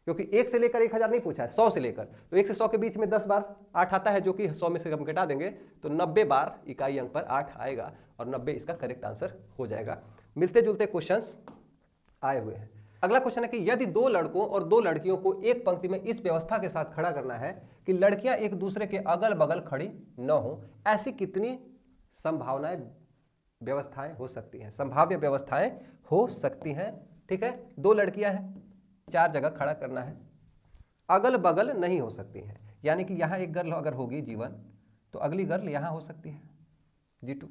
क्योंकि 1 से लेकर 1000 नहीं पूछा है, 100 से लेकर, तो 1 से 100 के बीच में 10 बार 8 आता है, जो कि 100 में से हम घटा देंगे तो 90 बार इकाई अंक पर 8 आएगा और 90 इसका करेक्ट आंसर हो जाएगा। मिलते जुलते क्वेश्चंस आए हुए हैं। अगला क्वेश्चन है कि यदि 2 लड़कों और 2 लड़कियों को एक पंक्ति में इस व्यवस्था के साथ खड़ा करना है कि लड़कियां एक दूसरे के अगल बगल खड़ी न हो, ऐसी कितनी संभावनाएं व्यवस्थाएं हो सकती हैं, संभाव्य व्यवस्थाएं हो सकती हैं। ठीक है, 2 लड़कियां हैं, 4 जगह खड़ा करना है, अगल बगल नहीं हो सकती हैं, यानी कि यहां एक गर्ल अगर होगी G1 तो अगली गर्ल यहां हो सकती है G2,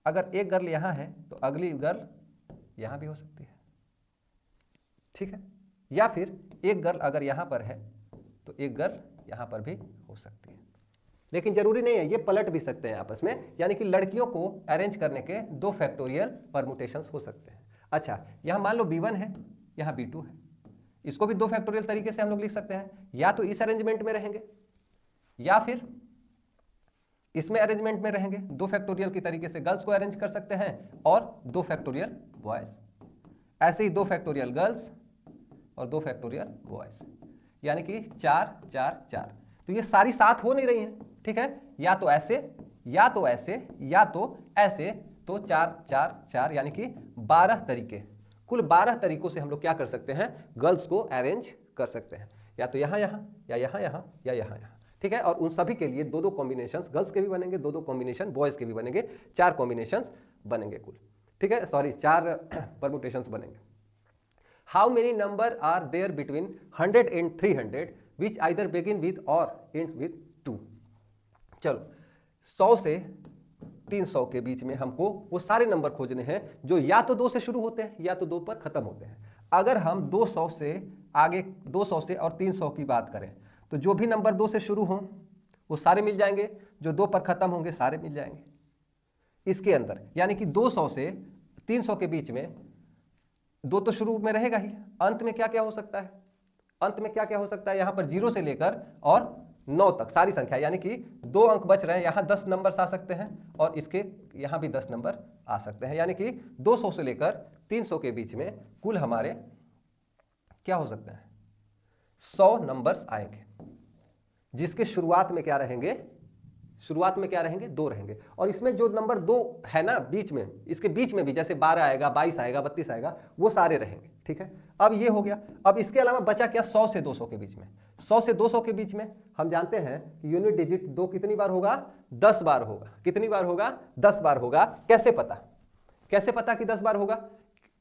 अगर एक गर्ल यहां है तो अगली गर्ल यहां भी हो सकती है। ठीक है, या फिर एक गर्ल अगर यहां पर है तो एक गर्ल यहां पर भी हो सकती है, लेकिन जरूरी नहीं है, ये पलट भी सकते हैं आपस में, यानी कि लड़कियों को अरेंज करने के 2 फैक्टोरियल परमुटेशंस हो सकते हैं। अच्छा, यहां मान लो B1 है, यहां B2 है, इसको भी 2 फैक्टोरियल तरीके से हम लोग लिख सकते हैं, या तो इस अरेंजमेंट में रहेंगे या फिर इसमें अरेंजमेंट में रहेंगे। 2 फैक्टोरियल की तरीके से गर्ल्स को अरेंज कर सकते हैं और 2 फैक्टोरियल बॉयज, ऐसे ही 2 फैक्टोरियल गर्ल्स और 2 फैक्टोरियल बॉयज, यानी कि 4 4 4। तो ये सारी साथ हो नहीं रही हैं। ठीक है, या तो ऐसे या तो ऐसे या तो ऐसे, तो 4 4 4 यानी कि 12 तरीके, कुल 12 तरीकों से हम लोग क्या कर सकते हैं, गर्ल्स को अरेंज कर सकते हैं, या तो यहाँ यहाँ या यहाँ यहाँ या यहाँ यहाँ। ठीक है, और उन सभी के लिए 2-2 कॉम्बिनेशंस गर्ल्स के भी बनेंगे, 2-2 कॉम्बिनेशन बॉयज के भी बनेंगे, 4 कॉम्बिनेशंस बनेंगे कुल। ठीक है, सॉरी 4 परमुटेशंस बनेंगे। How many number are there between 100 and 300 which either begin with or ends with 2। चलो, 100 से 300 के बीच में हमको वो सारे नंबर खोजने हैं जो या तो 2 से शुरू होते हैं या तो 2 पर खत्म होते हैं। अगर हम 200 से आगे 200 से और 300 की बात करें तो जो भी नंबर 2 से शुरू हों वो सारे मिल जाएंगे, जो 2 पर खत्म होंगे सारे मिल जाएंगे इसके अंदर, यानी कि 200 से 300 के बीच में 2 तो शुरू में रहेगा ही, अंत में क्या क्या हो सकता है, अंत में क्या क्या हो सकता है, यहां पर 0 से लेकर और 9 तक सारी संख्या, यानी कि 2 अंक बच रहे हैं, यहां 10 नंबर आ सकते हैं और इसके यहां भी 10 नंबर आ सकते हैं, यानी कि 200 से लेकर 300 के बीच में कुल हमारे क्या हो सकते हैं, 100 नंबर्स आएंगे, जिसके शुरुआत में क्या रहेंगे, शुरुआत में क्या रहेंगे, 2 रहेंगे, और इसमें जो नंबर 2 है ना बीच में, इसके बीच में भी जैसे 12 आएगा, 22 आएगा, 32 आएगा, वो सारे रहेंगे। ठीक है, अब ये हो गया। अब इसके अलावा बचा क्या, 100 से 200 के बीच में, 100 से 200 के बीच में हम जानते हैं कि यूनिट डिजिट 2 कितनी बार होगा, 10 बार होगा। कितनी बार होगा, 10 बार होगा। कैसे पता, कैसे पता कि 10 बार होगा,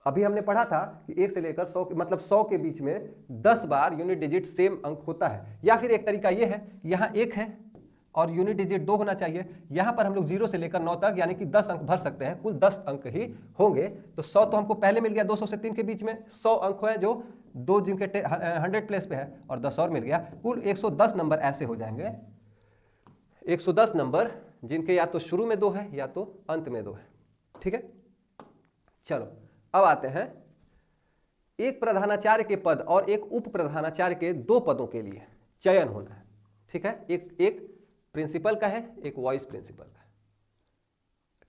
अभी हमने पढ़ा था कि 1 से लेकर 100 मतलब 100 के बीच में 10 बार यूनिट डिजिट सेम अंक होता है। या फिर एक तरीका यह है, यहाँ 1 है और यूनिट डिजिट 2 होना चाहिए, यहां पर हम लोग 0 से लेकर 9 तक यानी कि 10 अंक भर सकते हैं, कुल 10 अंक ही होंगे। तो 100 तो हमको पहले मिल गया, 200 से 3 के बीच में 100 अंक है जो 2 जिनके 100 प्लेस पे है, और 10 और मिल गया, कुल 110 नंबर ऐसे हो जाएंगे, 110 नंबर जिनके या तो शुरू में 2 है या तो अंत में 2 है। ठीक है, चलो अब आते हैं, एक प्रधानाचार्य के पद और एक उप प्रधानाचार्य के 2 पदों के लिए चयन होना है। ठीक है, एक प्रिंसिपल का है, एक वाइस प्रिंसिपल का है।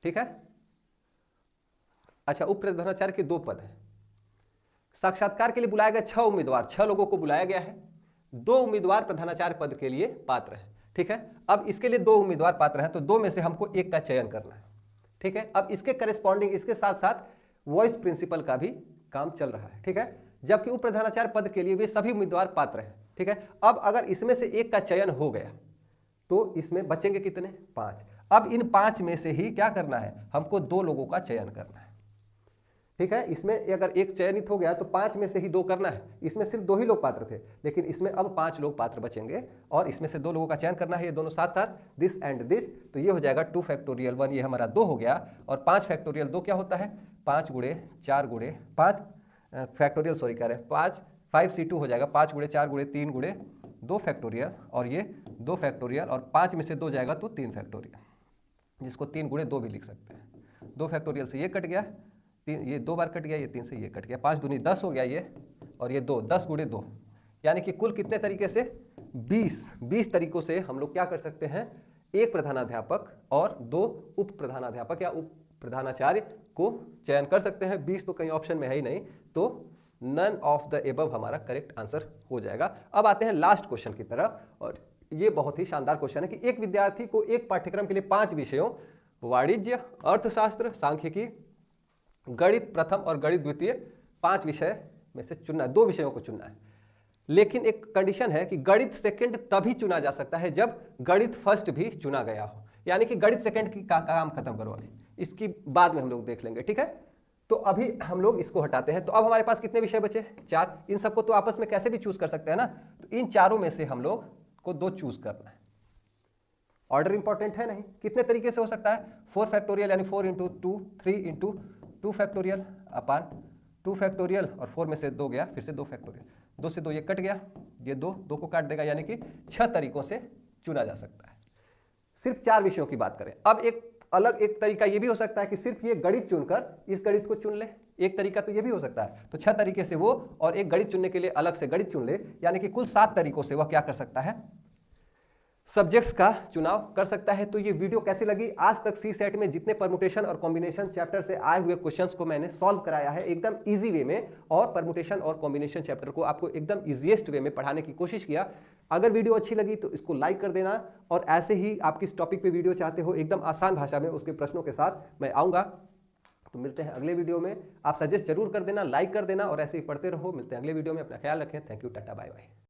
ठीक है, अच्छा, उप प्रधानाचार्य के 2 पद हैं। साक्षात्कार के लिए बुलाया गया 6 उम्मीदवार, 6 लोगों को बुलाया गया है, 2 उम्मीदवार प्रधानाचार्य पद के लिए पात्र हैं। ठीक है, अब इसके लिए 2 उम्मीदवार पात्र हैं, तो 2 में से हमको एक का चयन करना है। ठीक है, अब इसके करेस्पॉन्डिंग इसके साथ साथ वॉइस प्रिंसिपल का भी काम चल रहा है। ठीक है, जबकि उप प्रधानाचार्य पद के लिए वे सभी उम्मीदवार पात्र हैं। ठीक है, अब अगर इसमें से एक का चयन हो गया तो इसमें बचेंगे कितने, 5। अब इन 5 में से ही क्या करना है, हमको 2 लोगों का चयन करना है। ठीक है, इसमें अगर एक चयनित हो गया तो 5 में से ही 2 करना है। इसमें सिर्फ 2 ही लोग पात्र थे, लेकिन इसमें अब 5 लोग पात्र बचेंगे और इसमें से 2 लोगों का चयन करना है, ये दोनों साथ साथ, दिस एंड दिस। तो ये हो जाएगा 2 फैक्टोरियल 1, ये हमारा 2 हो गया, और 5 फैक्टोरियल 2 क्या होता है, 5 गुणे 4 गुणे 5 फैक्टोरियल, सॉरी कह रहे हैं 5C2 हो जाएगा, 5 गुणे 4 गुणे 3 गुणे 2 फैक्टोरियल, और ये 2 फैक्टोरियल, और 5 में से 2 जाएगा तो 3 फैक्टोरियल, जिसको 3 गुणे 2 भी लिख सकते हैं। 2 फैक्टोरियल से ये कट गया, 3 ये 2 बार कट गया, ये 3 से ये कट गया, 5 दूनी 10 हो गया ये, और ये 2, 10 गुणे 2, यानी कि कुल कितने तरीके से, 20 तरीकों से हम लोग क्या कर सकते हैं, एक प्रधानाध्यापक और 2 उप प्रधानाध्यापक या उप प्रधानाचार्य को चयन कर सकते हैं। 20 तो कहीं ऑप्शन में है ही नहीं, तो नन ऑफ द एबव हमारा करेक्ट आंसर हो जाएगा। अब आते हैं लास्ट क्वेश्चन की तरफ, और ये बहुत ही शानदार क्वेश्चन है कि एक विद्यार्थी को एक पाठ्यक्रम के लिए 5 विषयों वाणिज्य, अर्थशास्त्र, सांख्यिकी, गणित प्रथम और गणित द्वितीय 5 विषय में से चुनना है, 2 विषयों को चुनना है। लेकिन एक कंडीशन है कि गणित सेकंड तभी चुना जा सकता है जब गणित फर्स्ट भी चुना गया हो, यानी कि गणित सेकंड की काम खत्म करो, अभी इसकी बाद में हम लोग देख लेंगे, ठीक है। तो अभी हम लोग इसको हटाते हैं। तो अब हमारे पास कितने विषय बचे? 4। इन सबको तो आपस में कैसे भी चूज कर सकते हैं ना, तो इन चारों में से हम लोग को 2 चूज करना है। ऑर्डर इंपॉर्टेंट है नहीं, कितने तरीके से हो सकता है? 4 फैक्टोरियल यानी 4 इंटू 2, 3 इंटू 2 फैक्टोरियल अपान 2 फैक्टोरियल, और 4 में से 2 गया, फिर से 2 फैक्टोरियल, 2 से 2 ये कट गया, ये 2 को काट देगा, यानी कि 6 तरीकों से चुना जा सकता है। सिर्फ 4 विषयों की बात करें। अब एक अलग एक तरीका ये भी हो सकता है कि सिर्फ ये गणित चुनकर इस गणित को चुन ले, एक तरीका तो ये भी हो सकता है। तो 6 तरीके से वो, और एक गणित चुनने के लिए अलग से गणित चुन ले, यानी कि कुल 7 तरीकों से वह क्या कर सकता है? सब्जेक्ट्स का चुनाव कर सकता है। तो ये वीडियो कैसी लगी? आज तक सी सेट में जितने परमुटेशन और कॉम्बिनेशन चैप्टर से आए हुए क्वेश्चंस को मैंने सॉल्व कराया है एकदम इजी वे में, और परमुटेशन और कॉम्बिनेशन चैप्टर को आपको एकदम इजीएस्ट वे में पढ़ाने की कोशिश किया। अगर वीडियो अच्छी लगी तो इसको लाइक कर देना, और ऐसे ही आप किस टॉपिक पे वीडियो चाहते हो एकदम आसान भाषा में उसके प्रश्नों के साथ मैं आऊँगा। तो मिलते हैं अगले वीडियो में। आप सजेस्ट जरूर कर देना, लाइक कर देना, और ऐसे ही पढ़ते रहो। मिलते हैं अगले वीडियो में। अपना ख्याल रखें। Thank you, tata, bye bye.